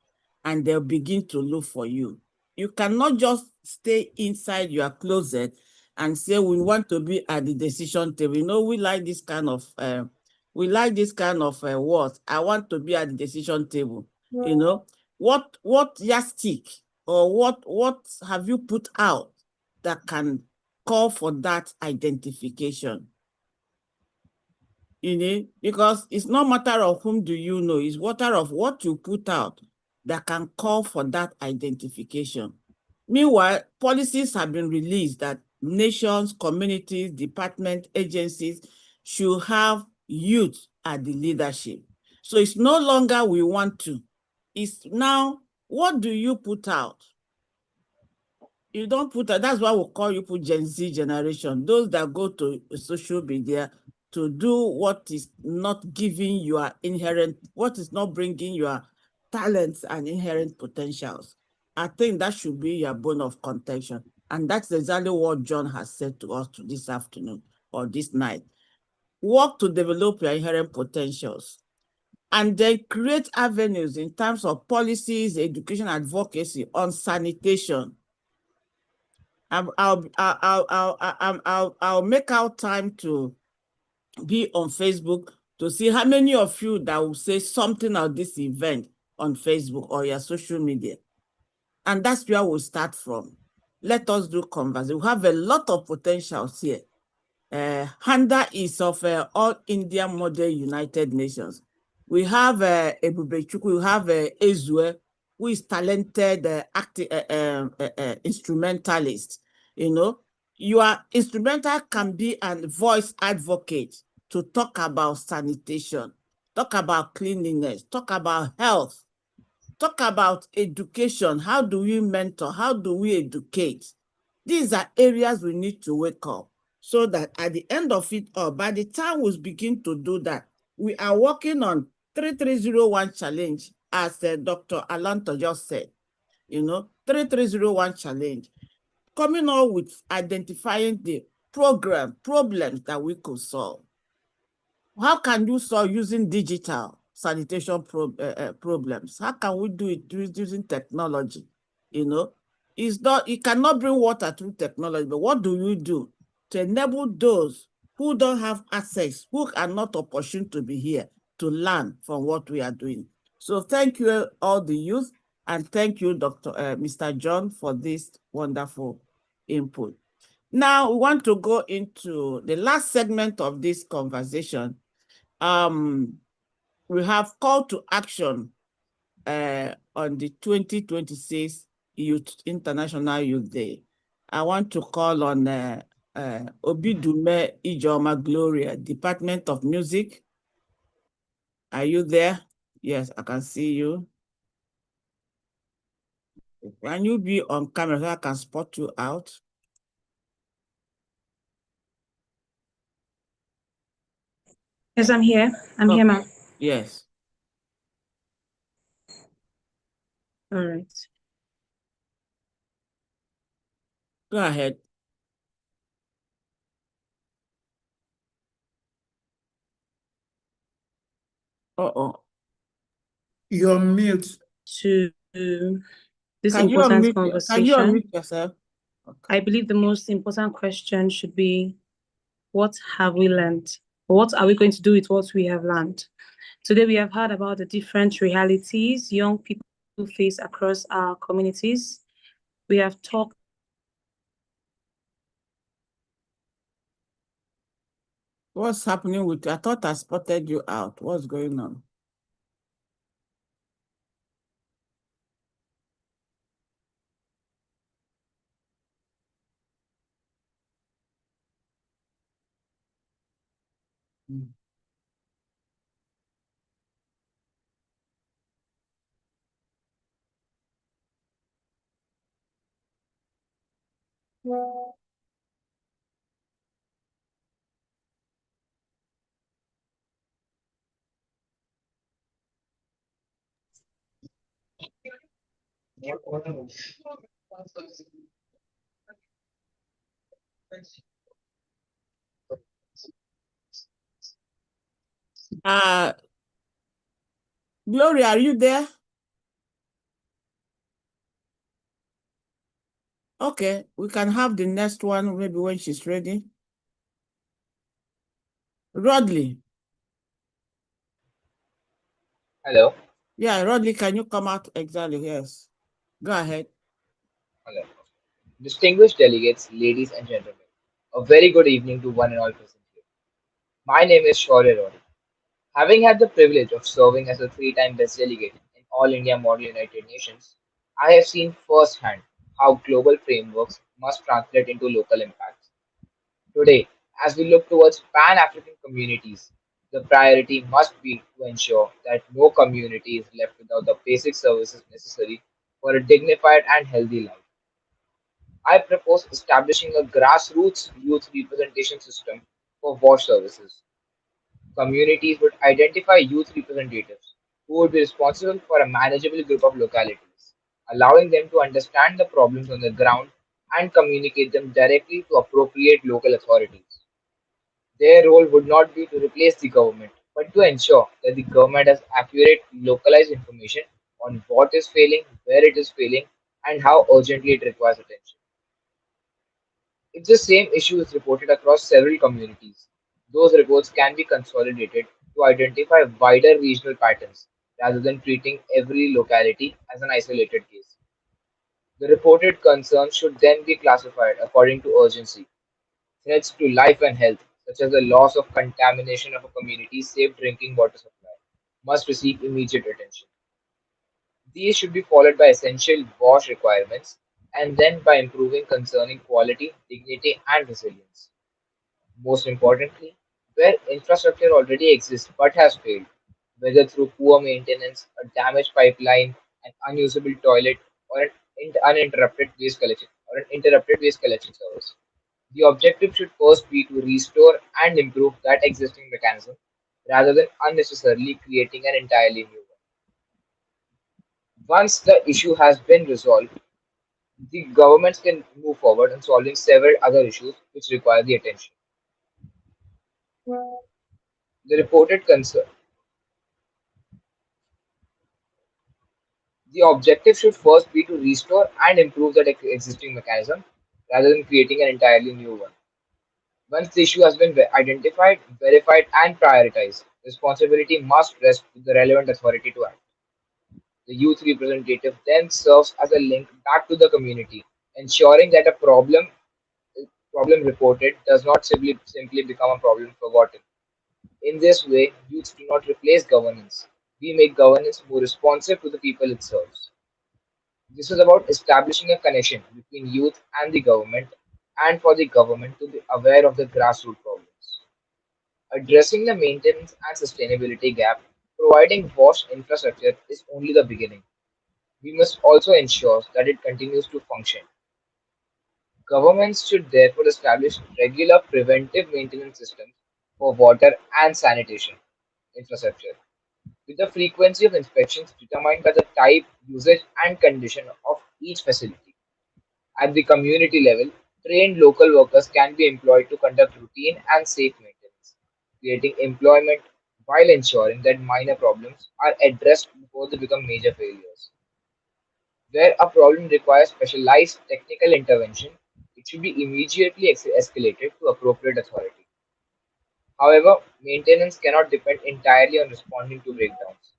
and they'll begin to look for you. You cannot just stay inside your closet and say, we want to be at the decision table. We like this kind of, words. I want to be at the decision table. What yardstick or what have you put out that can call for that identification? Because it's not matter of whom do you know, it's matter of what you put out that can call for that identification. Meanwhile, policies have been released that nations, communities, departments, agencies should have youth at the leadership. So it's no longer we want to. It's now, what do you put out? You don't put out, that's why we call you Gen Z generation, those that go to social media to do what is not giving your inherent, what is not bringing your talents and inherent potentials. I think that should be your bone of contention. And that's exactly what John has said to us this afternoon or this night. Work to develop your inherent potentials and then create avenues in terms of policies, education, advocacy on sanitation. I'll make out time to be on Facebook to see how many of you that will say something of this event on Facebook or your social media. And that's where we'll start from. Let us do conversation. We have a lot of potentials here. Handa is of All India Model United Nations. We have Ebube Chukwu, we have Ezue, who is talented instrumentalist. Your instrumental can be a voice advocate to talk about sanitation, talk about cleanliness, talk about health, talk about education. How do we mentor? How do we educate? These are areas we need to wake up so that at the end of it all, by the time we begin to do that, we are working on 3301 challenge, as Dr. Alanto just said, 3301 challenge, coming up with identifying the problems that we could solve. How can you solve using digital sanitation problems? How can we do it using technology? It cannot bring water through technology, but what do you do to enable those who don't have access, who are not opportune to be here, to learn from what we are doing? So thank you all the youth, and thank you, Mr. John, for this wonderful input. Now we want to go into the last segment of this conversation. We have call to action on the 2026 International Youth Day. I want to call on Obidume Ijoma Gloria, Department of Music. Are you there? Yes, I can see you. Can you be on camera so I can spot you out? Yes, I'm here. I'm here, ma'am. Yes. All right. Go ahead. Uh-oh. You're mute. To this Can you important unmute conversation, yourself? I believe the most important question should be, what have we learned? What are we going to do with what we have learned? Today, we have heard about the different realities young people face across our communities. We have talked. What's happening with you? I thought I spotted you out. What's going on? Gloria, are you there? Okay, we can have the next one maybe when she's ready. Rodley. Hello. Yeah, Rodley, can you come out? Exactly, yes. Go ahead. Hello. Distinguished delegates, ladies and gentlemen, a very good evening to one and all present here. My name is Shaurya Roy. Having had the privilege of serving as a three-time best delegate in All India Model United Nations, I have seen firsthand how global frameworks must translate into local impacts. Today, as we look towards Pan-African communities, the priority must be to ensure that no community is left without the basic services necessary for a dignified and healthy life. I propose establishing a grassroots youth representation system for WASH services. Communities would identify youth representatives who would be responsible for a manageable group of localities, allowing them to understand the problems on the ground and communicate them directly to appropriate local authorities. Their role would not be to replace the government, but to ensure that the government has accurate, localized information on what is failing, where it is failing, and how urgently it requires attention. If the same issue is reported across several communities, those reports can be consolidated to identify wider regional patterns rather than treating every locality as an isolated case. The reported concerns should then be classified according to urgency. Threats to life and health, such as the loss of contamination of a community's safe drinking water supply, must receive immediate attention. These should be followed by essential WASH requirements and then by improving concerning quality, dignity, and resilience. Most importantly, where infrastructure already exists but has failed, whether through poor maintenance, a damaged pipeline, an unusable toilet, or an interrupted waste collection service. The objective should first be to restore and improve that existing mechanism rather than unnecessarily creating an entirely new one. Once the issue has been resolved, the governments can move forward on solving several other issues which require the attention. The reported concern. The objective should first be to restore and improve that existing mechanism rather than creating an entirely new one. Once the issue has been identified, verified, and prioritized, responsibility must rest with the relevant authority to act. The youth representative then serves as a link back to the community, ensuring that a problem reported does not simply become a problem forgotten. In this way, youths do not replace governance. We make governance more responsive to the people it serves. This is about establishing a connection between youth and the government, and for the government to be aware of the grassroots problems. Addressing the maintenance and sustainability gap, providing WASH infrastructure is only the beginning. We must also ensure that it continues to function. Governments should therefore establish regular preventive maintenance systems for water and sanitation infrastructure, with the frequency of inspections determined by the type, usage, and condition of each facility. At the community level, trained local workers can be employed to conduct routine and safe maintenance, creating employment while ensuring that minor problems are addressed before they become major failures. Where a problem requires specialized technical intervention, it should be immediately escalated to appropriate authority. However, maintenance cannot depend entirely on responding to breakdowns.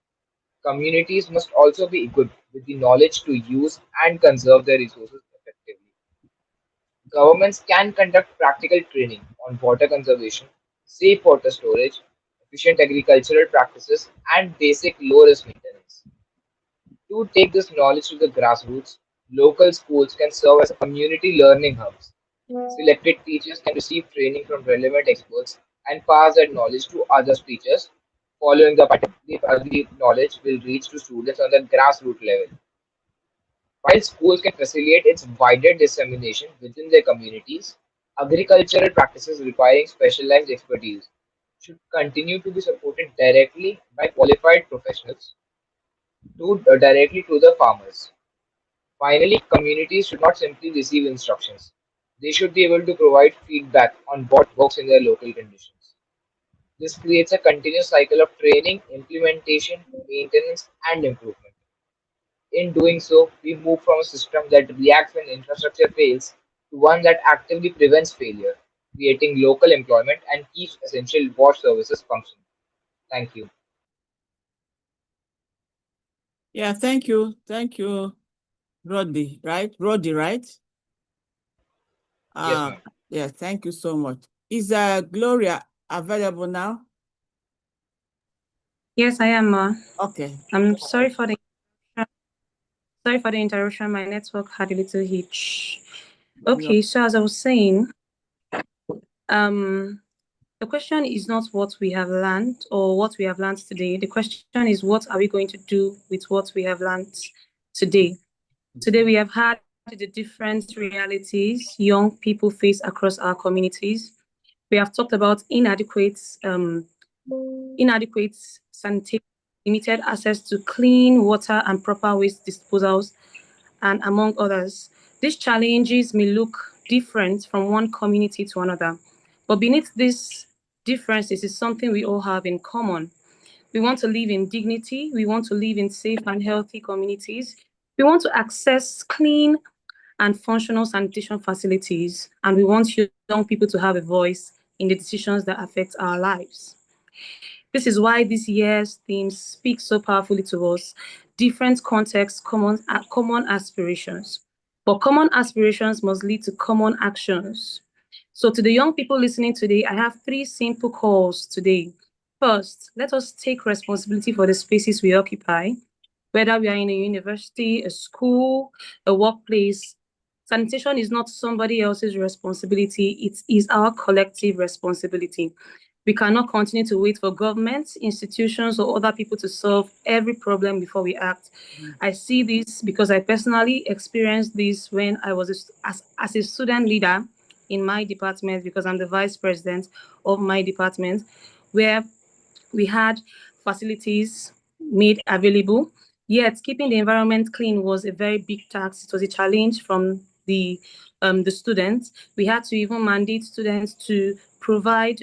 Communities must also be equipped with the knowledge to use and conserve their resources effectively. Governments can conduct practical training on water conservation, safe water storage, efficient agricultural practices, and basic low risk maintenance. To take this knowledge to the grassroots, local schools can serve as community learning hubs. Selected teachers can receive training from relevant experts and pass that knowledge to other teachers. Following the pattern, the knowledge will reach to students on the grassroots level. While schools can facilitate its wider dissemination within their communities, agricultural practices requiring specialized expertise should continue to be supported directly by qualified professionals directly to the farmers. Finally, communities should not simply receive instructions. They should be able to provide feedback on what works in their local conditions. This creates a continuous cycle of training, implementation, maintenance, and improvement. In doing so, we move from a system that reacts when infrastructure fails to one that actively prevents failure, creating local employment and keeps essential water services functioning. Thank you. Yeah, thank you. Thank you, Roddy, right? Roddy, right? Yes, ma'am. Yeah, thank you so much. Is Gloria available now? Yes, I am. Okay. I'm sorry for the interruption. My network had a little hitch. Okay, so as I was saying, the question is not what we have learned or what we have learned today. The question is, what are we going to do with what we have learned today? Today, we have had the different realities young people face across our communities. We have talked about inadequate sanitation, limited access to clean water and proper waste disposals, and among others. These challenges may look different from one community to another, but beneath these differences is something we all have in common. We want to live in dignity. We want to live in safe and healthy communities. We want to access clean and functional sanitation facilities, and we want young people to have a voice in the decisions that affect our lives. This is why this year's theme speaks so powerfully to us. Different contexts, common aspirations. But common aspirations must lead to common actions. So to the young people listening today, I have 3 simple calls today. First, let us take responsibility for the spaces we occupy, whether we are in a university, a school, a workplace. Sanitation is not somebody else's responsibility, it is our collective responsibility. We cannot continue to wait for governments, institutions, or other people to solve every problem before we act. I see this because I personally experienced this when I was as a student leader in my department, because I'm the vice president of my department, where we had facilities made available. Yet keeping the environment clean was a very big task. It was a challenge from the students. We had to even mandate students to provide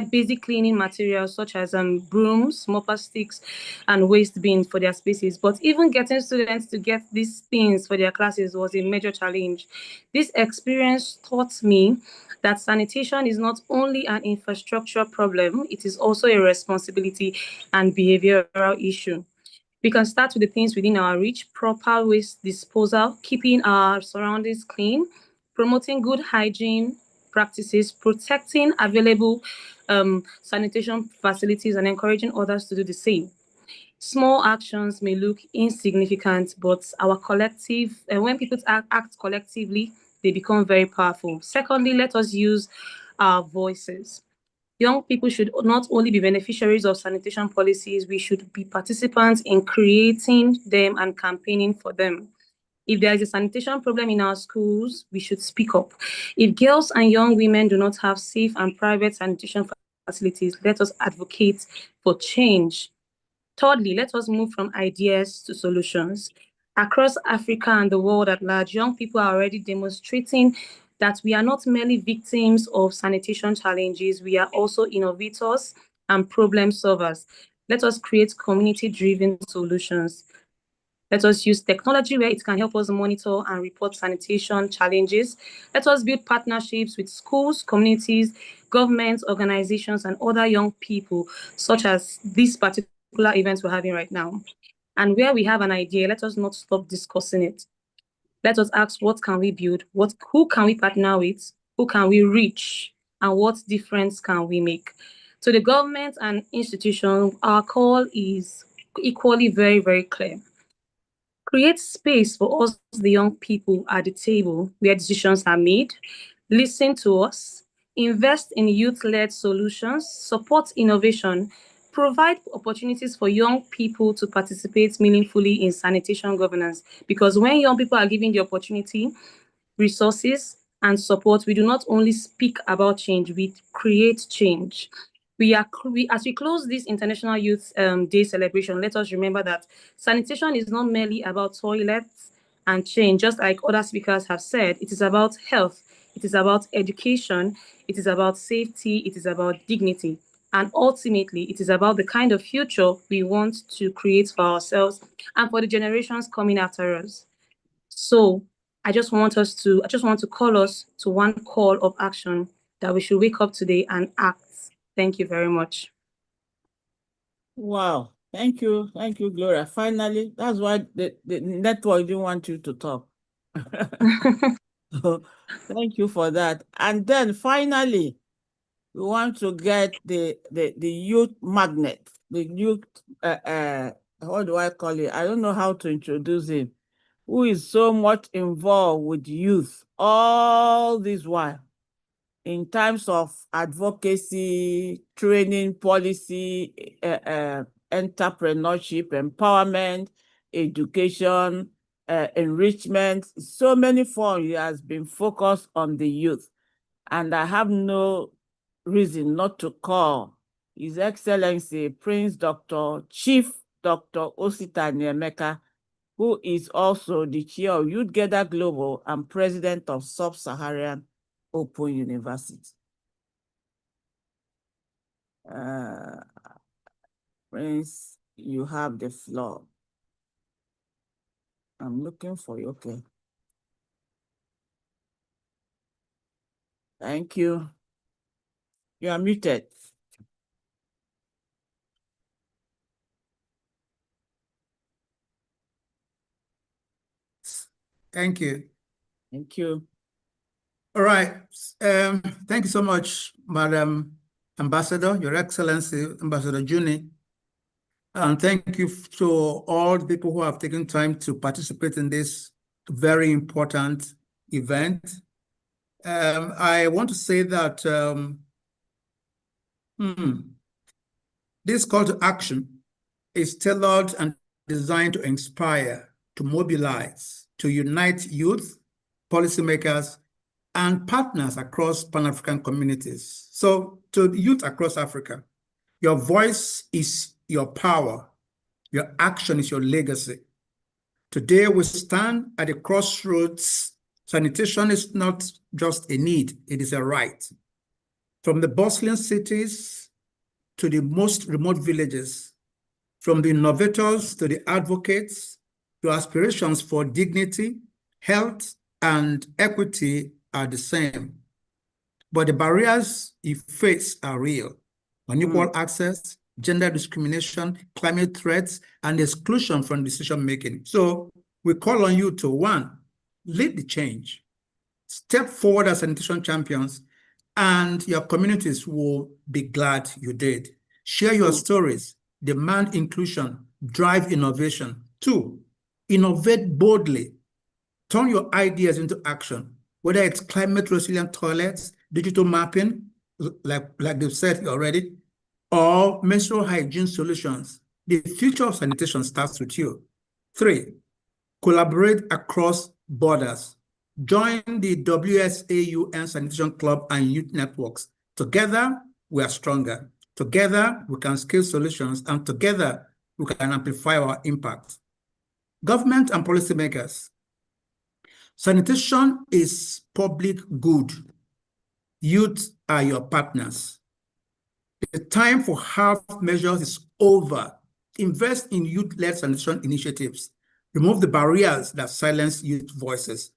basic cleaning materials such as brooms, mopper sticks, and waste bins for their spaces. But even getting students to get these things for their classes was a major challenge. This experience taught me that sanitation is not only an infrastructure problem, it is also a responsibility and behavioral issue. We can start with the things within our reach: proper waste disposal, keeping our surroundings clean, promoting good hygiene practices, protecting available sanitation facilities, and encouraging others to do the same. Small actions may look insignificant, but our collective, and when people act collectively, they become very powerful. Secondly, let us use our voices. Young people should not only be beneficiaries of sanitation policies, we should be participants in creating them and campaigning for them. If there is a sanitation problem in our schools, we should speak up. If girls and young women do not have safe and private sanitation facilities, let us advocate for change. Thirdly, let us move from ideas to solutions. Across Africa and the world at large, young people are already demonstrating that we are not merely victims of sanitation challenges, we are also innovators and problem solvers. Let us create community-driven solutions. Let us use technology where it can help us monitor and report sanitation challenges. Let us build partnerships with schools, communities, governments, organizations, and other young people, such as this particular events we're having right now. And where we have an idea, let us not stop discussing it. Let us ask, what can we build? Who can we partner with? Who can we reach? And what difference can we make? To the government and institutions, our call is equally very, very clear. Create space for us, the young people at the table where decisions are made. Listen to us. Invest in youth-led solutions. Support innovation. Provide opportunities for young people to participate meaningfully in sanitation governance. Because when young people are given the opportunity, resources, and support, we do not only speak about change, we create change. As we close this International Youth Day celebration, let us remember that sanitation is not merely about toilets and change, just like other speakers have said. It is about health, it is about education, it is about safety, it is about dignity. And ultimately, it is about the kind of future we want to create for ourselves and for the generations coming after us. So I just want to call us to one call of action that we should wake up today and act. Thank you very much. Wow. Thank you, Gloria. Finally, that's why the network didn't want you to talk. So, thank you for that. And then finally, we want to get the youth magnet, the youth, what do I call it? I don't know how to introduce him, who is so much involved with youth all this while in terms of advocacy, training, policy, entrepreneurship, empowerment, education, enrichment. So many forms he has been focused on the youth. And I have no reason not to call His Excellency Prince Chief Dr. Osita Nnemeka, who is also the chair of Youth Gather Global and president of Sub-Saharan Open University. Prince, you have the floor. I'm looking for you. Okay. Thank you. You are muted. Thank you. Thank you. All right. Thank you so much, Madam Ambassador, Your Excellency, Ambassador Juni. And thank you to all the people who have taken time to participate in this very important event. I want to say that this call to action is tailored and designed to inspire, to mobilize, to unite youth, policymakers, and partners across Pan-African communities. So to the youth across Africa, your voice is your power, your action is your legacy. Today we stand at a crossroads. Sanitation is not just a need, it is a right. From the bustling cities to the most remote villages, from the innovators to the advocates, your aspirations for dignity, health, and equity are the same. But the barriers you face are real. Unequal access, gender discrimination, climate threats, and exclusion from decision-making. So we call on you to, one, lead the change. Step forward as sanitation champions, and your communities will be glad you did. Share your stories, demand inclusion, drive innovation. Two, innovate boldly. Turn your ideas into action, whether it's climate resilient toilets, digital mapping, like they've said already, or menstrual hygiene solutions. The future of sanitation starts with you. Three, collaborate across borders, join the WSA-UN Sanitation Club and youth networks. Together, we are stronger. Together, we can scale solutions, and together, we can amplify our impact. Government and policymakers, sanitation is public good. Youth are your partners. The time for half measures is over. Invest in youth-led sanitation initiatives. Remove the barriers that silence youth voices.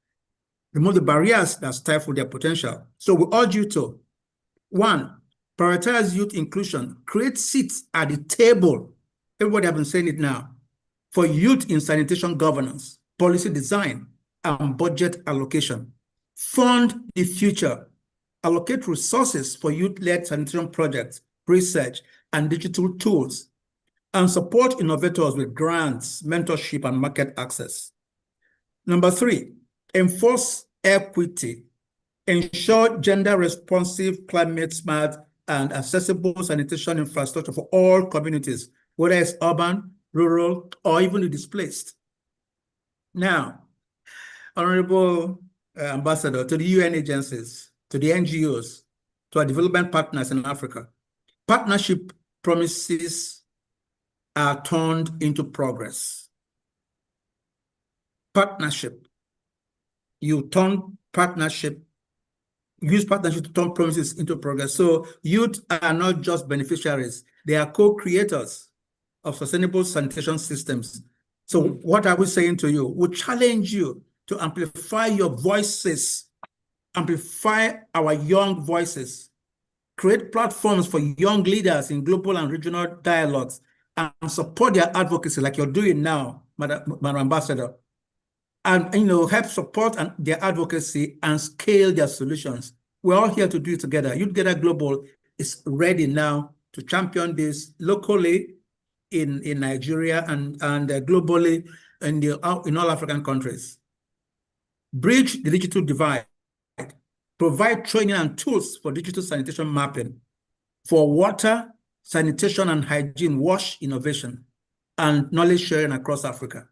Remove the barriers that stifle their potential. So we urge you to, 1, prioritize youth inclusion. Create seats at the table. Everybody have been saying it now. For youth in sanitation governance, policy design, and budget allocation. Fund the future. Allocate resources for youth-led sanitation projects, research, and digital tools, and support innovators with grants, mentorship, and market access. Number 3, enforce equity. Ensure gender-responsive, climate-smart, and accessible sanitation infrastructure for all communities, whether it's urban, rural, or even the displaced. Now, Honorable Ambassador, to the UN agencies, to the NGOs, to our development partners in Africa, partnership promises are turned into progress. Partnership. You turn partnership, use partnership to turn promises into progress. So youth are not just beneficiaries, they are co-creators of sustainable sanitation systems. So what are we saying to you? We challenge you to amplify your voices, amplify our young voices, create platforms for young leaders in global and regional dialogues, and support their advocacy like you're doing now, Madam Ambassador, and help support their advocacy and scale their solutions. We're all here to do it together. Youth Gather Global is ready now to champion this locally in Nigeria and globally in all African countries. Bridge the digital divide. Provide training and tools for digital sanitation mapping, for water, sanitation and hygiene, WASH innovation, and knowledge sharing across Africa.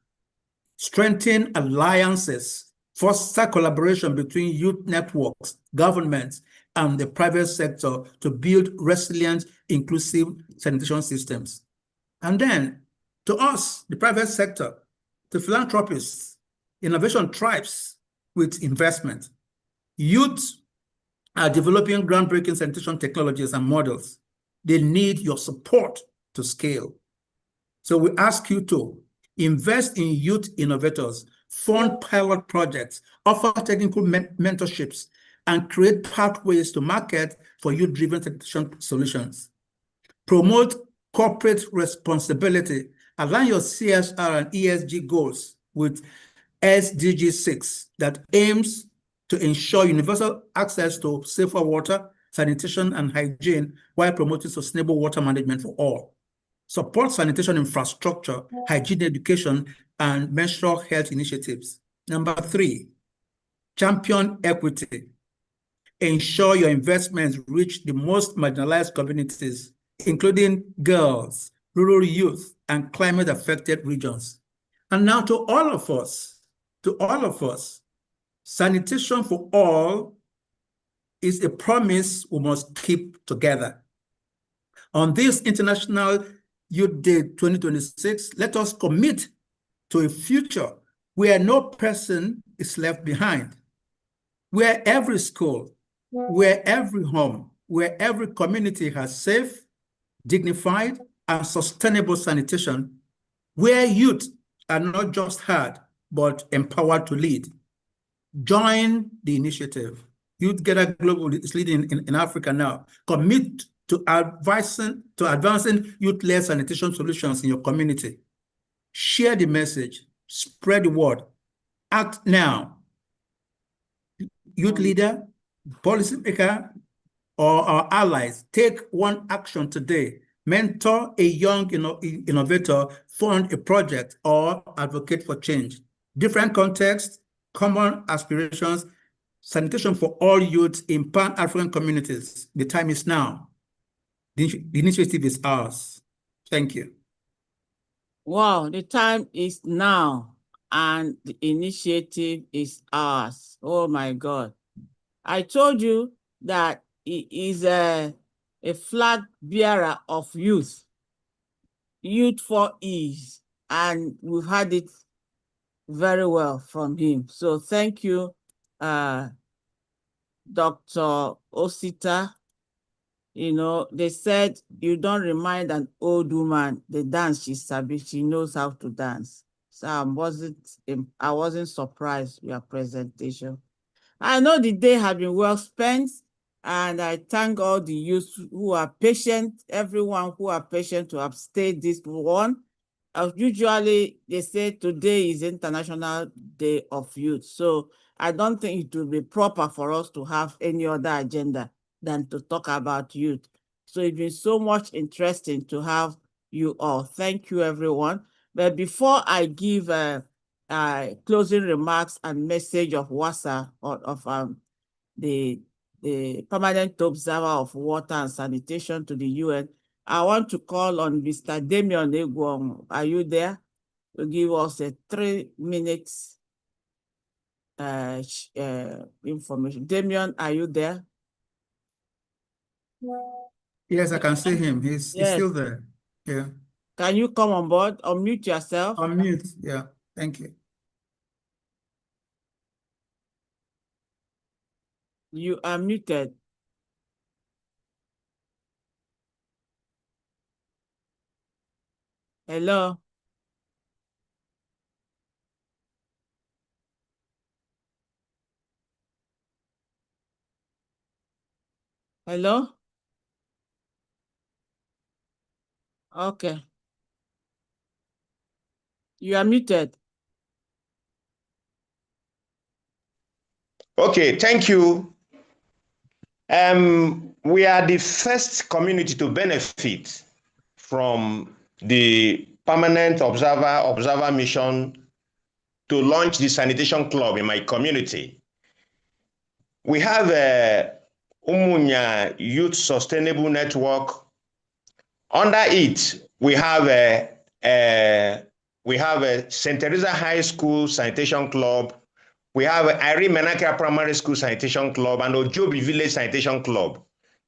Strengthen alliances, foster collaboration between youth networks, governments, and the private sector to build resilient, inclusive sanitation systems. And then, to us, the private sector, to philanthropists, innovation thrives with investment. Youth are developing groundbreaking sanitation technologies and models. They need your support to scale. So we ask you to invest in youth innovators, fund pilot projects, offer technical mentorships, and create pathways to market for youth-driven sanitation solutions. Promote corporate responsibility. Align your CSR and ESG goals with SDG 6 that aims to ensure universal access to safer water, sanitation, and hygiene while promoting sustainable water management for all. Support sanitation infrastructure, hygiene education, and menstrual health initiatives. Number 3, champion equity. Ensure your investments reach the most marginalized communities, including girls, rural youth, and climate-affected regions. And now to all of us, sanitation for all is a promise we must keep together. On this International Youth Day 2026, let us commit to a future where no person is left behind, where every school, where every home, where every community has safe, dignified, and sustainable sanitation, where youth are not just heard, but empowered to lead. Join the initiative. Youth Gather Global is leading in Africa now. Commit to advancing youth-led sanitation solutions in your community. Share the message, spread the word, act now. Youth leader, policymaker, or our allies, take one action today. Mentor a young innovator, fund a project, or advocate for change. Different contexts, common aspirations, sanitation for all youth in Pan-African communities. The time is now. The initiative is ours. Thank you. Wow, the time is now. and the initiative is ours. Oh my God. I told you that he is a flag bearer of youth for ease, and we've had it very well from him. So thank you, Dr. Osita. You know, they said you don't remind an old woman the dance she sabi, she knows how to dance. So I wasn't surprised with your presentation. I know the day has been well spent, and I thank all the youth who are patient, everyone who are patient to have stayed this one. Usually they say today is International Day of Youth, so I don't think it will be proper for us to have any other agenda than to talk about youth. So it's been so much interesting to have you all. Thank you, everyone. But before I give closing remarks and message of WASA or of the Permanent Observer of Water and Sanitation to the UN, I want to call on Mr. Damian Egwong. Are you there? To give us a 3 minutes information. Damian, are you there? Yes, I can see him. He's still there. Yeah. Can you come on board? Unmute yourself. Unmute. Yeah. Thank you. You are muted. Hello. Hello? Okay. You are muted. Okay, thank you. We are the first community to benefit from the Permanent Observer mission to launch the sanitation club in my community. We have a Umunya Youth Sustainable Network. Under it, we have a St. Teresa High School Sanitation Club. We have Irene Menakea Primary School Sanitation Club and Ojobi Village Sanitation Club.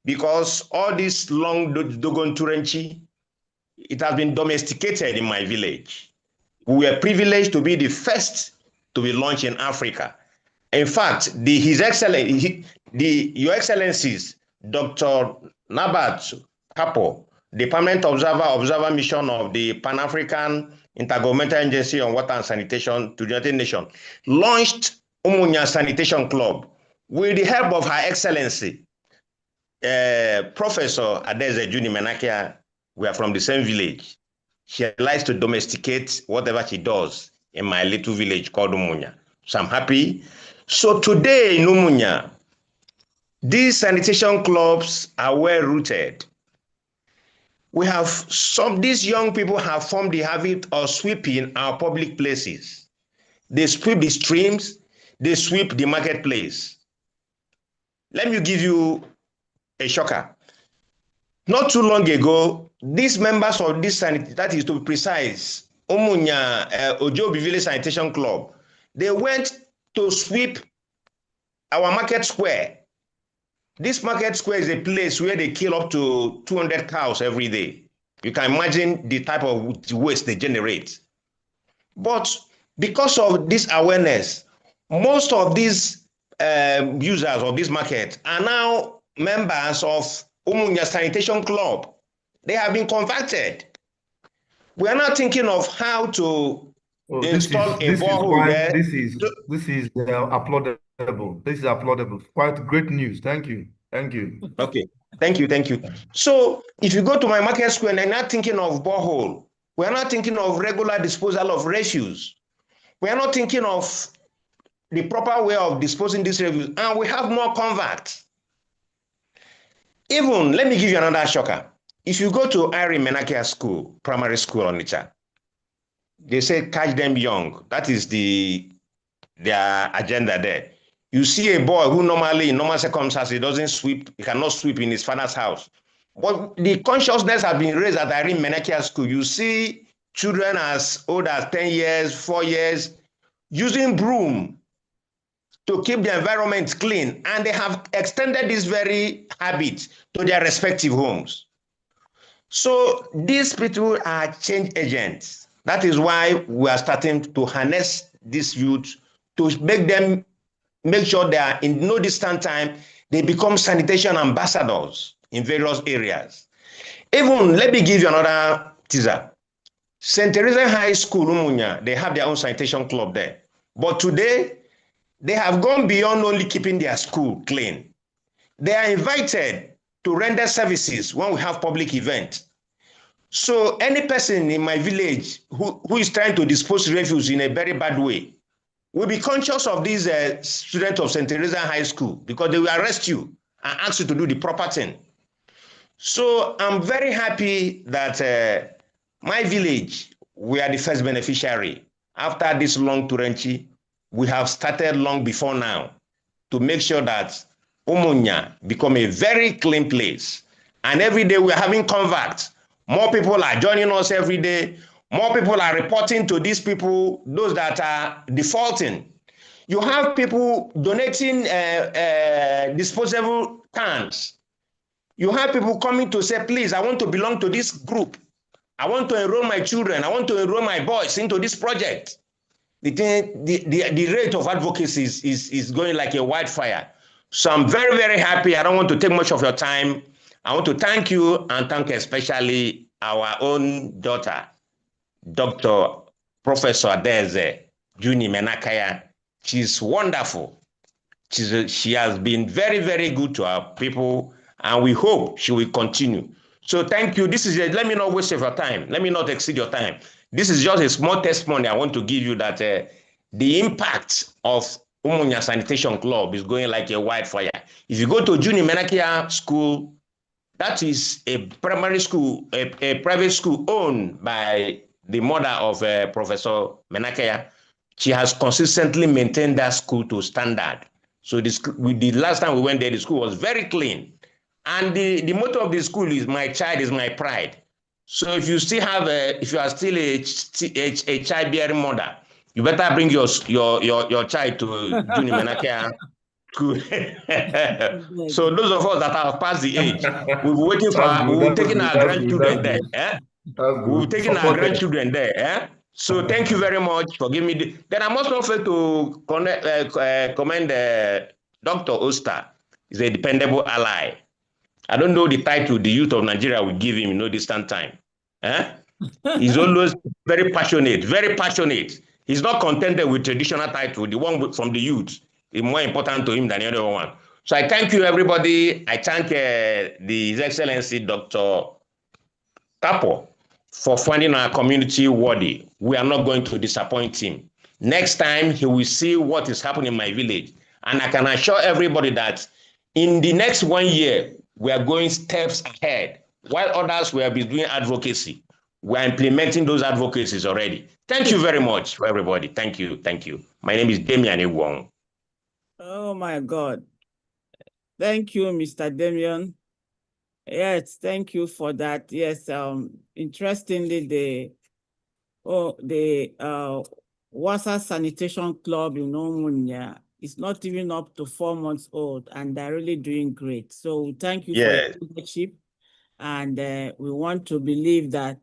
Because all this long Dogon Turenchi, it has been domesticated in my village. We were privileged to be the first to be launched in Africa. In fact, Your Excellencies, Dr. Nabat Kapo, the Permanent Observer mission of the Pan-African Intergovernmental Agency on Water and Sanitation to the United Nations, launched Umunya Sanitation Club with the help of Her Excellency, Professor Adeze Juni Menakea. We are from the same village. She likes to domesticate whatever she does in my little village called Umunya. So I'm happy. So today in Umunya, these sanitation clubs are well rooted. We have these young people have formed the habit of sweeping our public places. They sweep the streams, they sweep the marketplace. Let me give you a shocker. Not too long ago, these members of this sanitary, that is to be precise, Umunya Ojobi Village Sanitation Club, they went to sweep our market square. This market square is a place where they kill up to 200 cows every day. You can imagine the type of waste they generate. But because of this awareness, most of these users of this market are now members of Umunya Sanitation Club. They have been converted. We are not thinking of how to install a borehole there. This is applaudable. This is applaudable. Quite great news. Thank you. Thank you. Okay. Thank you. Thank you. So if you go to my market square and you're not thinking of borehole, we are not thinking of regular disposal of refuse. We are not thinking of the proper way of disposing this refuse, and we have more converts. Even, let me give you another shocker. If you go to Irene Menakea School, primary school on Onitsha, they say catch them young. That is their agenda there. You see a boy who normally, in normal circumstances, he doesn't sweep, he cannot sweep in his father's house. But the consciousness has been raised at Irene Menakea School. You see children as old as 10 years, 4 years, using broom to keep the environment clean, and they have extended this very habit to their respective homes. So these people are change agents. That is why we are starting to harness these youth to make sure they are in no distant time, they become sanitation ambassadors in various areas. Even, let me give you another teaser. St. Teresa High School, Umunya, they have their own sanitation club there. But today, they have gone beyond only keeping their school clean. They are invited to render services when we have public events. So any person in my village who is trying to dispose refuse in a very bad way will be conscious of these students of St. Teresa High School, because they will arrest you and ask you to do the proper thing. So I'm very happy that my village, we are the first beneficiary. After this long Turenchi, we have started long before now to make sure that Umunya become a very clean place. And every day we are having converts. More people are joining us every day. More people are reporting to these people, those that are defaulting. You have people donating disposable cans. You have people coming to say, please, I want to belong to this group. I want to enroll my children. I want to enroll my boys into this project. The rate of advocacy is going like a wildfire. So I'm very, very happy. I don't want to take much of your time. I want to thank you and thank especially our own daughter, Dr. Professor Adeze Juni Menakaya. She's wonderful. She has been very, very good to our people, and we hope she will continue. So thank you. This is let me not waste your time. Let me not exceed your time. This is just a small testimony I want to give you that the impact of Umunya Sanitation Club is going like a wildfire. If you go to Juni Menakaya School, that is a primary school, a private school owned by the mother of Professor Menakaya. She has consistently maintained that school to standard. So the last time we went there, the school was very clean. And the motto of the school is "My child is my pride." So if you still have if you are still a childbearing mother, you better bring your child to Juni Menakaya. So those of us that have passed the age, we'll be waiting for we'll taking our grandchildren there. Eh? We'll taking our grandchildren there. Eh? So thank you very much for giving me then I must not fail to commend Dr. Oster. He's a dependable ally. I don't know the title the youth of Nigeria will give him in no distant time. Eh? He's always very passionate, very passionate. He's not contented with traditional title, the one from the youth is more important to him than the other one. So I thank you, everybody. I thank His Excellency Dr. Tapo for finding our community worthy. We are not going to disappoint him. Next time, he will see what is happening in my village. And I can assure everybody that in the next 1 year, we are going steps ahead. While others will be doing advocacy, we are implementing those advocacies already. Thank you very much for everybody. Thank you. Thank you. My name is Damian Ewong. Oh my God. Thank you, Mr. Damian. Yes, thank you for that. Yes, interestingly, the Wasa Sanitation Club in Umunya is not even up to 4 months old, and they're really doing great. So thank you for your leadership. And we want to believe that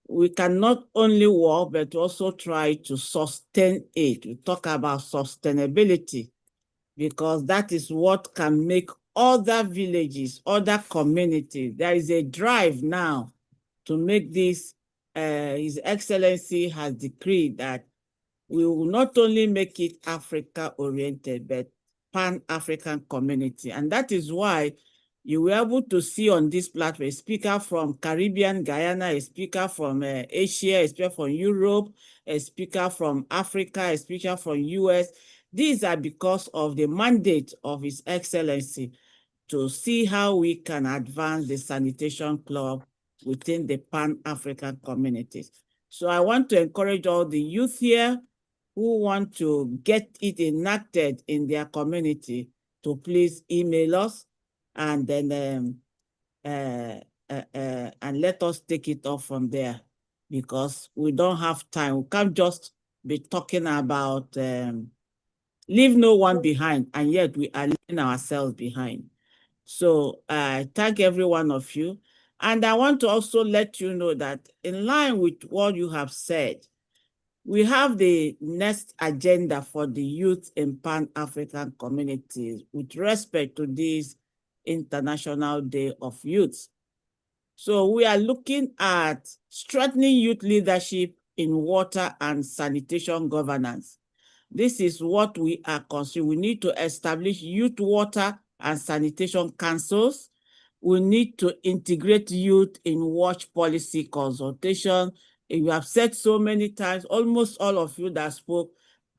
we can not only work, but also try to sustain it. We talk about sustainability, because that is what can make other villages, other communities. There is a drive now to make this, His Excellency has decreed that we will not only make it Africa-oriented, but Pan-African community. And that is why you were able to see on this platform a speaker from Caribbean, Guyana, a speaker from Asia, a speaker from Europe, a speaker from Africa, a speaker from US. These are because of the mandate of His Excellency to see how we can advance the sanitation club within the Pan-African communities. So I want to encourage all the youth here who want to get it enacted in their community to please email us, and then and let us take it off from there, because we don't have time. We can't just be talking about leave no one behind, and yet we are leaving ourselves behind. So I thank every one of you. And I want to also let you know that in line with what you have said, we have the next agenda for the youth in Pan-African communities with respect to this International Day of Youth. So we are looking at strengthening youth leadership in water and sanitation governance. This is what we are considering. We need to establish youth water and sanitation councils. We need to integrate youth in watch policy consultation. You have said so many times, almost all of you that spoke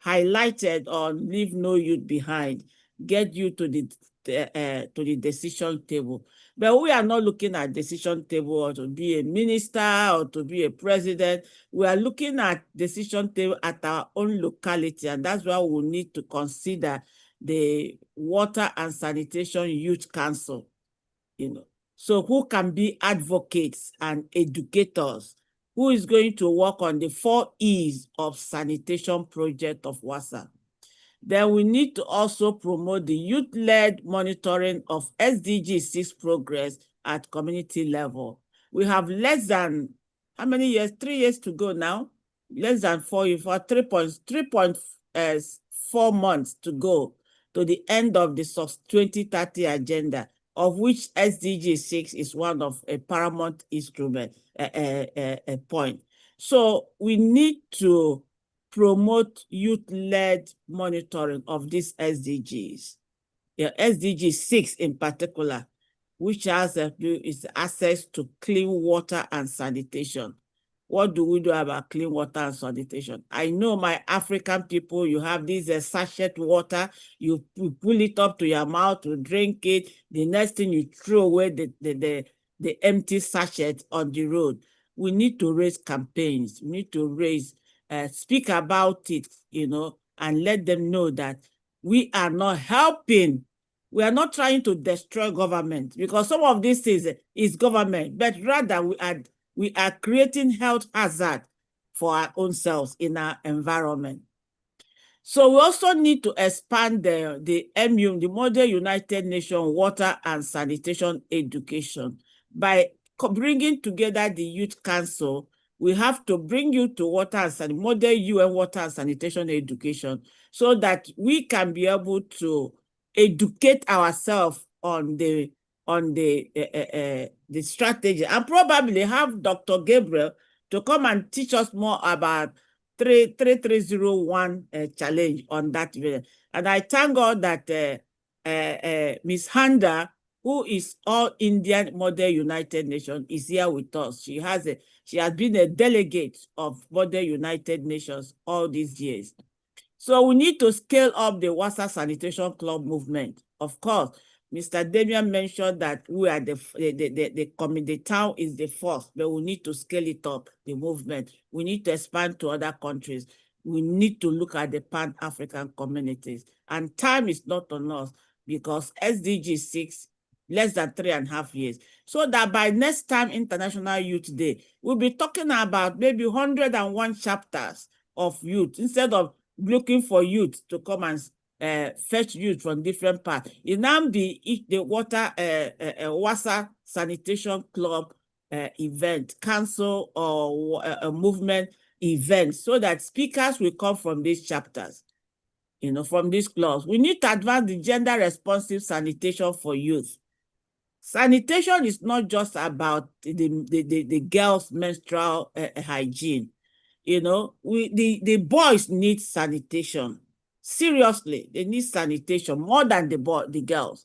highlighted on leave no youth behind, get you to the decision table. But we are not looking at decision table or to be a minister or to be a president. We are looking at decision table at our own locality, and that's why we need to consider the Water and Sanitation Youth Council. So who can be advocates and educators? Who is going to work on the 4 E's of sanitation project of WASA? Then we need to also promote the youth-led monitoring of SDG 6 progress at community level. We have less than, how many years? 3 years to go now. Less than 4 years, for 3.4 months to go to the end of the 2030 agenda, of which SDG 6 is one of a paramount instrument, a point. So we need to promote youth-led monitoring of these SDGs. SDG 6 in particular, which has is access to clean water and sanitation. What do we do about clean water and sanitation? I know my African people, you have this sachet water, you pull it up to your mouth to drink it. The next thing, you throw away the empty sachet on the road. We need to raise campaigns. We need to speak about it, and let them know that we are not helping. We are not trying to destroy government, because some of these things is government, but rather we are creating health hazard for our own selves in our environment. So we also need to expand the MU, the Model United Nations Water and Sanitation Education, by bringing together the Youth Council. We have to bring you to water and Model UN Water and Sanitation Education, so that we can be able to educate ourselves on the strategy, and probably have Dr. Gabriel to come and teach us more about 3301 challenge on that. And I thank God that Ms. Handa, who is All Indian Model United Nations, is here with us. She has been a delegate of Model United Nations all these years. So we need to scale up the WASA Sanitation Club movement. Of course, Mr. Damian mentioned that we are the town is the first, but we need to scale it up, the movement. We need to expand to other countries. We need to look at the Pan-African communities. And time is not on us, because SDG 6, less than 3.5 years. So that by next time International Youth Day, we'll be talking about maybe 101 chapters of youth, instead of looking for youth to come and fetch youth from different parts. It now be the Water WASA Sanitation Club event, council or a movement event, so that speakers will come from these chapters, from these clubs. We need to advance the gender responsive sanitation for youth. Sanitation is not just about the girls' menstrual hygiene. The boys need sanitation. Seriously, they need sanitation more than the girls.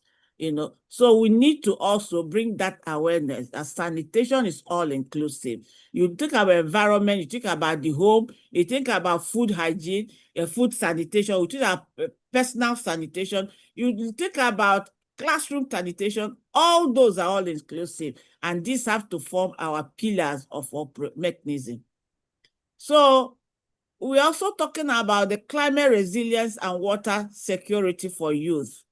So we need to also bring that awareness that sanitation is all inclusive. You think about environment, you think about the home, you think about food hygiene, food sanitation, you think about personal sanitation, you think about classroom sanitation. All those are all inclusive, and these have to form our pillars of our mechanism. So we're also talking about the climate resilience and water security for youth.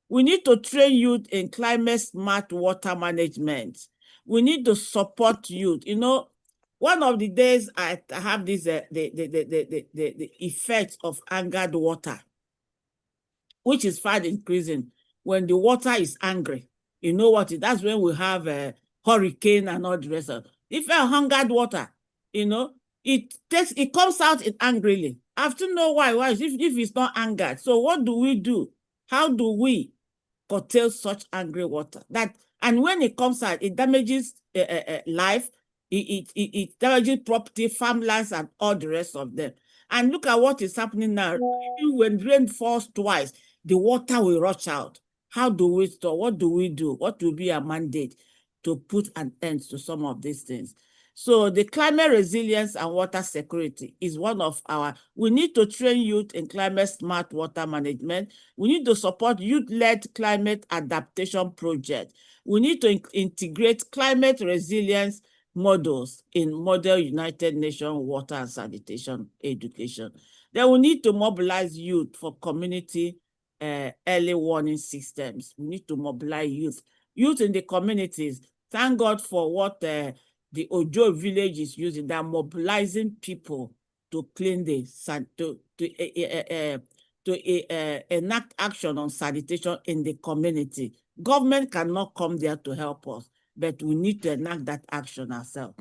We need to train youth in climate smart water management. We need to support youth. One of the days I have this the effects of angered water, which is fast increasing. When the water is angry, you know what? That's when we have a hurricane and all the rest of it. If a hungered water, you know, it comes out angrily. I have to know why if it's not angered. So what do we do? How do we curtail such angry water? And when it comes out, it damages life, it damages property, farmlands, and all the rest of them. And look at what is happening now. When rain falls twice, the water will rush out. How do we store? What do we do? What will be our mandate to put an end to some of these things? So the climate resilience and water security is one of we need to train youth in climate smart water management. We need to support youth-led climate adaptation projects. We need to integrate climate resilience models in Model United Nations water and sanitation education. Then we need to mobilize youth for community early warning systems. We need to mobilize youth in the communities. Thank God for what the Ojo village is using. They're mobilizing people to clean to enact action on sanitation in the community. Government cannot come there to help us, but we need to enact that action ourselves.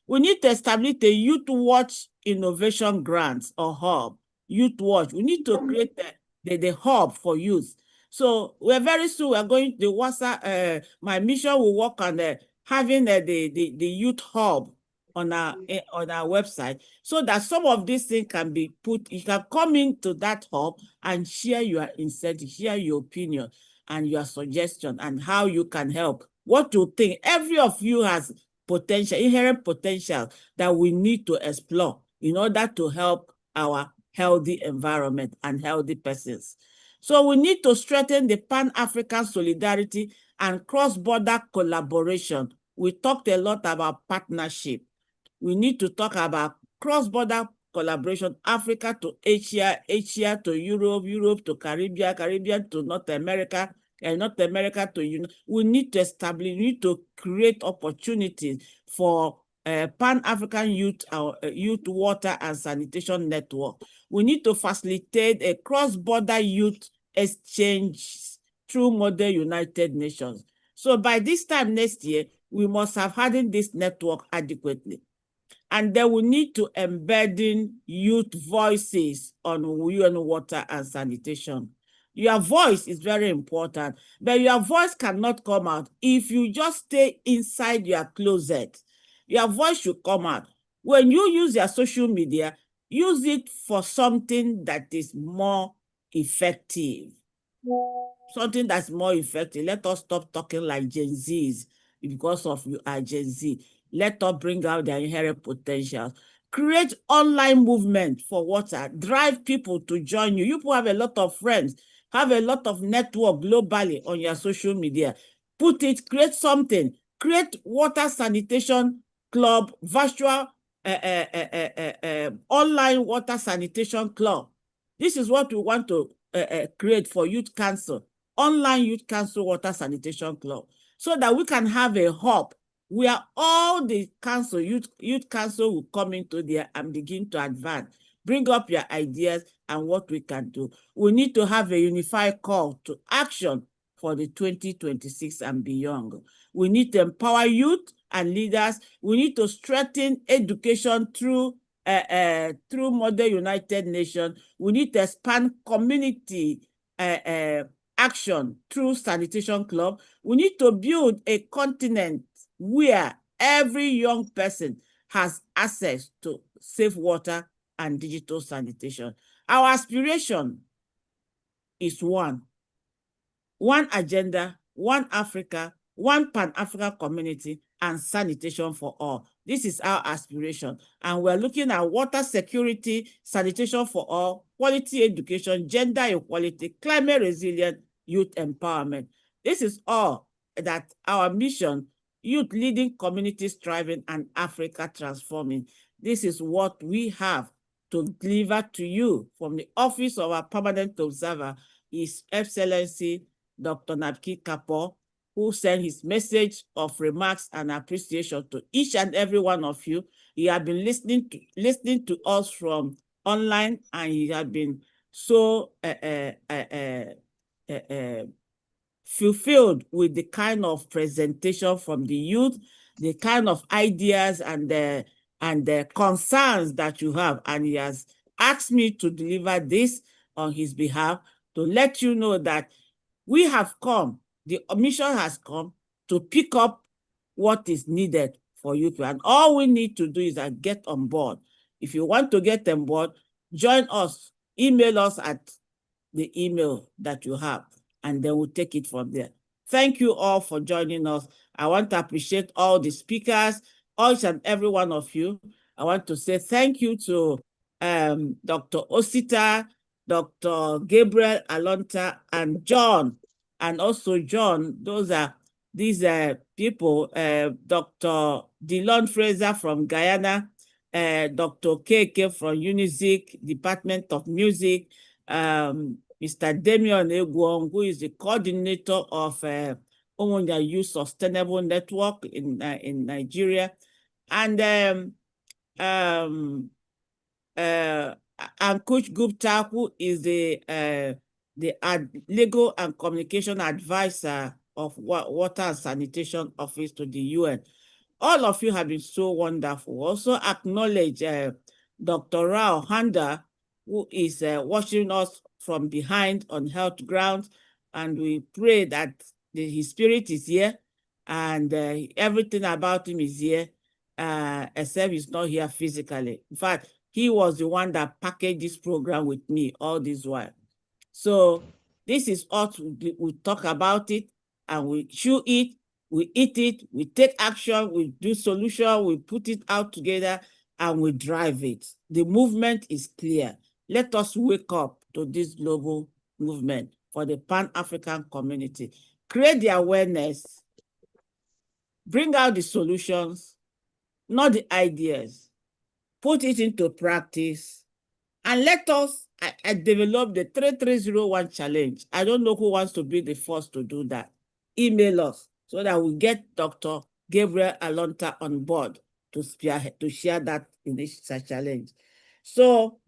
We need to establish a Youth Watch Innovation Grants or hub. Youth Watch. We need to create the hub for youth. So we're very soon we're going to WhatsApp. My mission will work on having the youth hub on our website, so that some of these things can be put. You can come into that hub and share your insight, share your opinion and your suggestion, and how you can help. What you think. Every of you has potential, inherent potential that we need to explore in order to help our healthy environment and healthy persons. So we need to strengthen the Pan-African solidarity and cross-border collaboration. We talked a lot about partnership. We need to talk about cross-border collaboration, Africa to Asia, Asia to Europe, Europe to Caribbean, Caribbean to North America, and North America to we need to establish, we need to create opportunities for Pan-African youth water and sanitation network. We need to facilitate a cross-border youth exchange through Model United Nations. So by this time next year, we must have hardened this network adequately. And then we need to embed youth voices on UN water and sanitation. Your voice is very important, but your voice cannot come out if you just stay inside your closet. Your voice should come out. When you use your social media, use it for something that is more effective. Something that's more effective. Let us stop talking like Gen Zs because of you are Gen Z. Let us bring out their inherent potential. Create online movement for water. Drive people to join you. You people have a lot of friends, have a lot of network globally on your social media. Create something. Create water sanitation club, virtual online water sanitation club. This is what we want to create for Youth Council, online Youth Council water sanitation club, so that we can have a hub where all the council, youth council will come into there and begin to advance. Bring up your ideas and what we can do. We need to have a unified call to action for the 2026 and beyond. We need to empower youth and leaders. We need to strengthen education through Model United Nations. We need to expand community action through Sanitation Club. We need to build a continent where every young person has access to safe water and digital sanitation. Our aspiration is one agenda, one Africa, one Pan-African community, and sanitation for all. This is our aspiration. And we're looking at water security, sanitation for all, quality education, gender equality, climate resilience, youth empowerment. This is all that our mission, youth leading communities thriving and Africa transforming. This is what we have to deliver to you from the office of our permanent observer, His Excellency Dr. Nabki Kapoor, who sent his message of remarks and appreciation to each and every one of you. He had been listening to us from online, and he had been so fulfilled with the kind of presentation from the youth, the kind of ideas and the concerns that you have. And he has asked me to deliver this on his behalf to let you know that we have come, the mission has come to pick up what is needed for you. And all we need to do is get on board. If you want to get on board, join us, email us at the email that you have, and then we'll take it from there. Thank you all for joining us. I want to appreciate all the speakers, each and every one of you. I want to say thank you to Dr. Osita, Dr. Gabriel Alonta, and John. And also John, these people, Dr. Dillon Fraser from Guyana, Dr. KK from Unizik, Department of Music, Mr. Damian Egwon, who is the coordinator of Omonia Youth Sustainable Network in Nigeria, and Ankush Gupta, who is the legal and communication advisor of Water and Sanitation Office to the UN. All of you have been so wonderful. Also acknowledge Dr. Rao Handa, who is watching us from behind on health grounds, and we pray that his spirit is here and everything about him is here, except he's not here physically. In fact, he was the one that packaged this program with me all this while. So this is us. We talk about it and we chew it, we eat it, we take action, we do solution, we put it out together and we drive it. The movement is clear. Let us wake up to this global movement for the Pan-African community. Create the awareness, bring out the solutions, not the ideas, put it into practice, and let us develop the 3301 challenge. I don't know who wants to be the first to do that. Email us so that we get Dr. Gabriel Alonta on board to share that in this challenge. So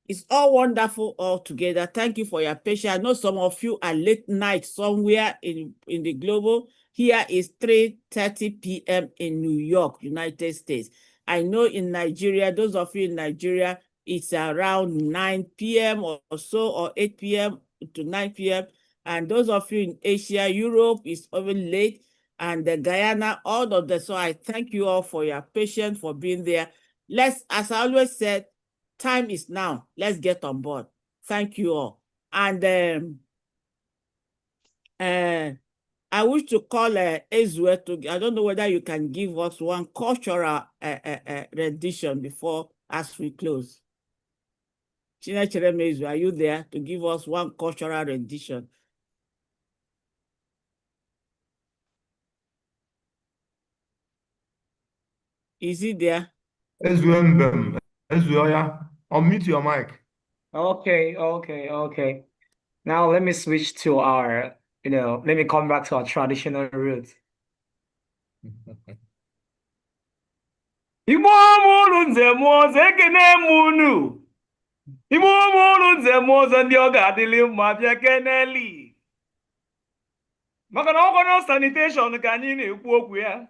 it's all wonderful all together. Thank you for your patience. I know some of you are late night somewhere in the global. Here is 3:30 p.m. in New York, United States. I know in Nigeria, those of you in Nigeria, it's around 9 p.m. or so, or 8 p.m. to 9 p.m. And those of you in Asia, Europe is even late, and the Guyana, all of that. So I thank you all for your patience, for being there. Let's, as I always said, time is now. Let's get on board. Thank you all. And I wish to call Ezue to, I don't know whether you can give us one cultural rendition before, as we close. Chinechere Ezue, are you there to give us one cultural rendition? Is he there? Ezue, unmute your mic. Okay. Now let me switch to our, let me come back to our traditional roots. Igbo ụmụ nze mụọzọ ekene mụnụ. Igbo ụmụ nze mụọzọ ndị ọ ga-adịlị mma bịa keneli. Maka na ọgwanụ sanitation ka anyị na-ekwu okwu ya.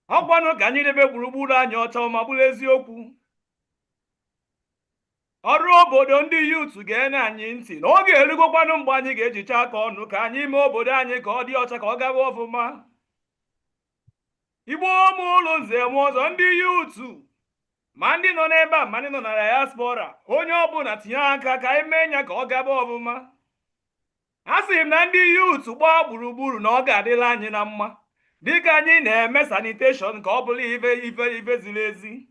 Ọgwanụ ka anyị debe gburugburu anyị ọcha ma bụrụ eziokwu. Ọrụ obodo ndị youth ga-ene anyị ntị na ọ ga-erugokwanụ mgbe anyị ga-ejicha aka ọnụ ka anyị mee obodo anyị ka ọ dị ọcha ka ọ gawa ọfụma. Igbo ụmụ ụlọ nze mụọzọ ndị youth, ma ndị nọ n'ebe a ma ndị nọ na diaspora, onye ọbụla tinye aka ka anyị mee ya ka ọ gaba ọfụma. A sị m na ndị youth gbaa gburugburu na ọ ga-adịla anyị na mma dịka anyị na-eme sanitation ka ọ bụrụ ife ziri ezi.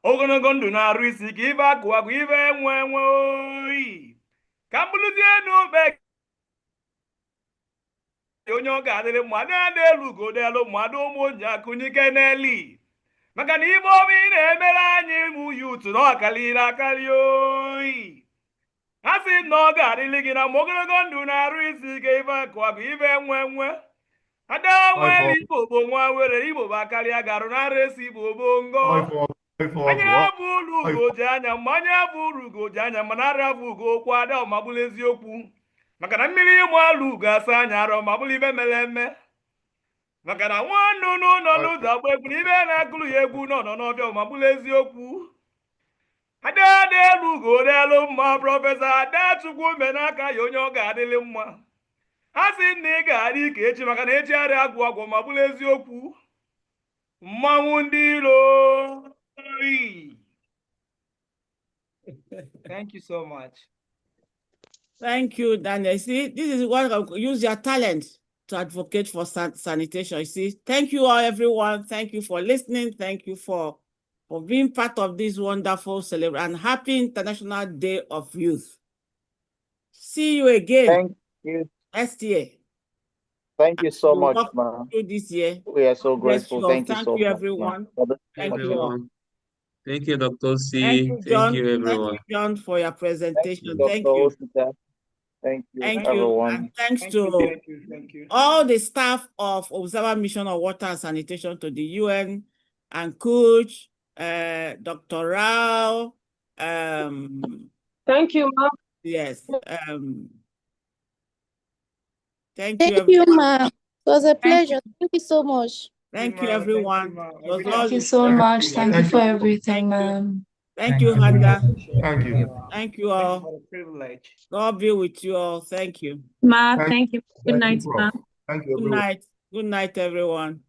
Ogologo ndụ na-arụ isi ka ife akụwakụ ife enwe oyi ka mbụlụzie n'ube onye ọ ga-adịrị mmadụ na-ada elu ugodelu mmadụ ụmụ onye akụnyike n'eli maka na ibe ọbụ ị na-emere anyị mụ yut na ọkalire akarị oyi. Ha sị na ọ ga-adịrị gị na ma ogologo ndụ na-arụ isi ka ife akụwakụ ife enwe Ada nwere Igbo bụ nwa were Igbo bụ akarịa garụ na nresi Igbo bụ ngo. Anya bụ uru ugoji anya mma anya bụ uru ugoji anya mana ara bụ ugo okwu ada ma bụrụ eziokwu. Maka na mmiri ịmụ alụ ga-asa anya arọ ma bụrụ ibe mere eme. Maka na nwa nnụnụ nọ n'ụzọ agba egwu na ibe na-agụrụ ya egwu nọ n'ọbịa ma bụrụ eziokwu. Ada elu ugo elu mma prọfesọ Ada Chukwu menaka ya onye ọ ga-adịlị mma. Ha sị na ị ga-adị ike echi maka na echi arịa agwụ agwụ ma bụrụ eziokwu. Mmanwụ ndị iro. Thank you so much. Thank you, Daniel. See, this is what use your talent to advocate for sanitation. You see, thank you all, everyone. Thank you for listening. Thank you for being part of this wonderful celebration and happy International Day of Youth. See you again. Thank you. Next year. Thank you so much, ma'am. This year. We are so grateful. Thank you so much. Everyone. Thank you all. Thank you, Dr. C. Thank you, John. Thank you, everyone. Thank you, John, for your presentation. Thank you. Thank you, everyone. And thanks to all the staff of Observer Mission of Water and Sanitation to the UN and Coach, Dr. Rao. Thank you, ma'am. Yes. Thank you, ma'am. It was a pleasure. Thank you so much. Thank you, everyone. Thank you so much. Thank you for everything, ma'am. Thank you, Handa. Thank you. Thank you all. God be with you all. Thank you. Ma, thank you. Good night, ma'am. Thank you. Good night. Good night, everyone.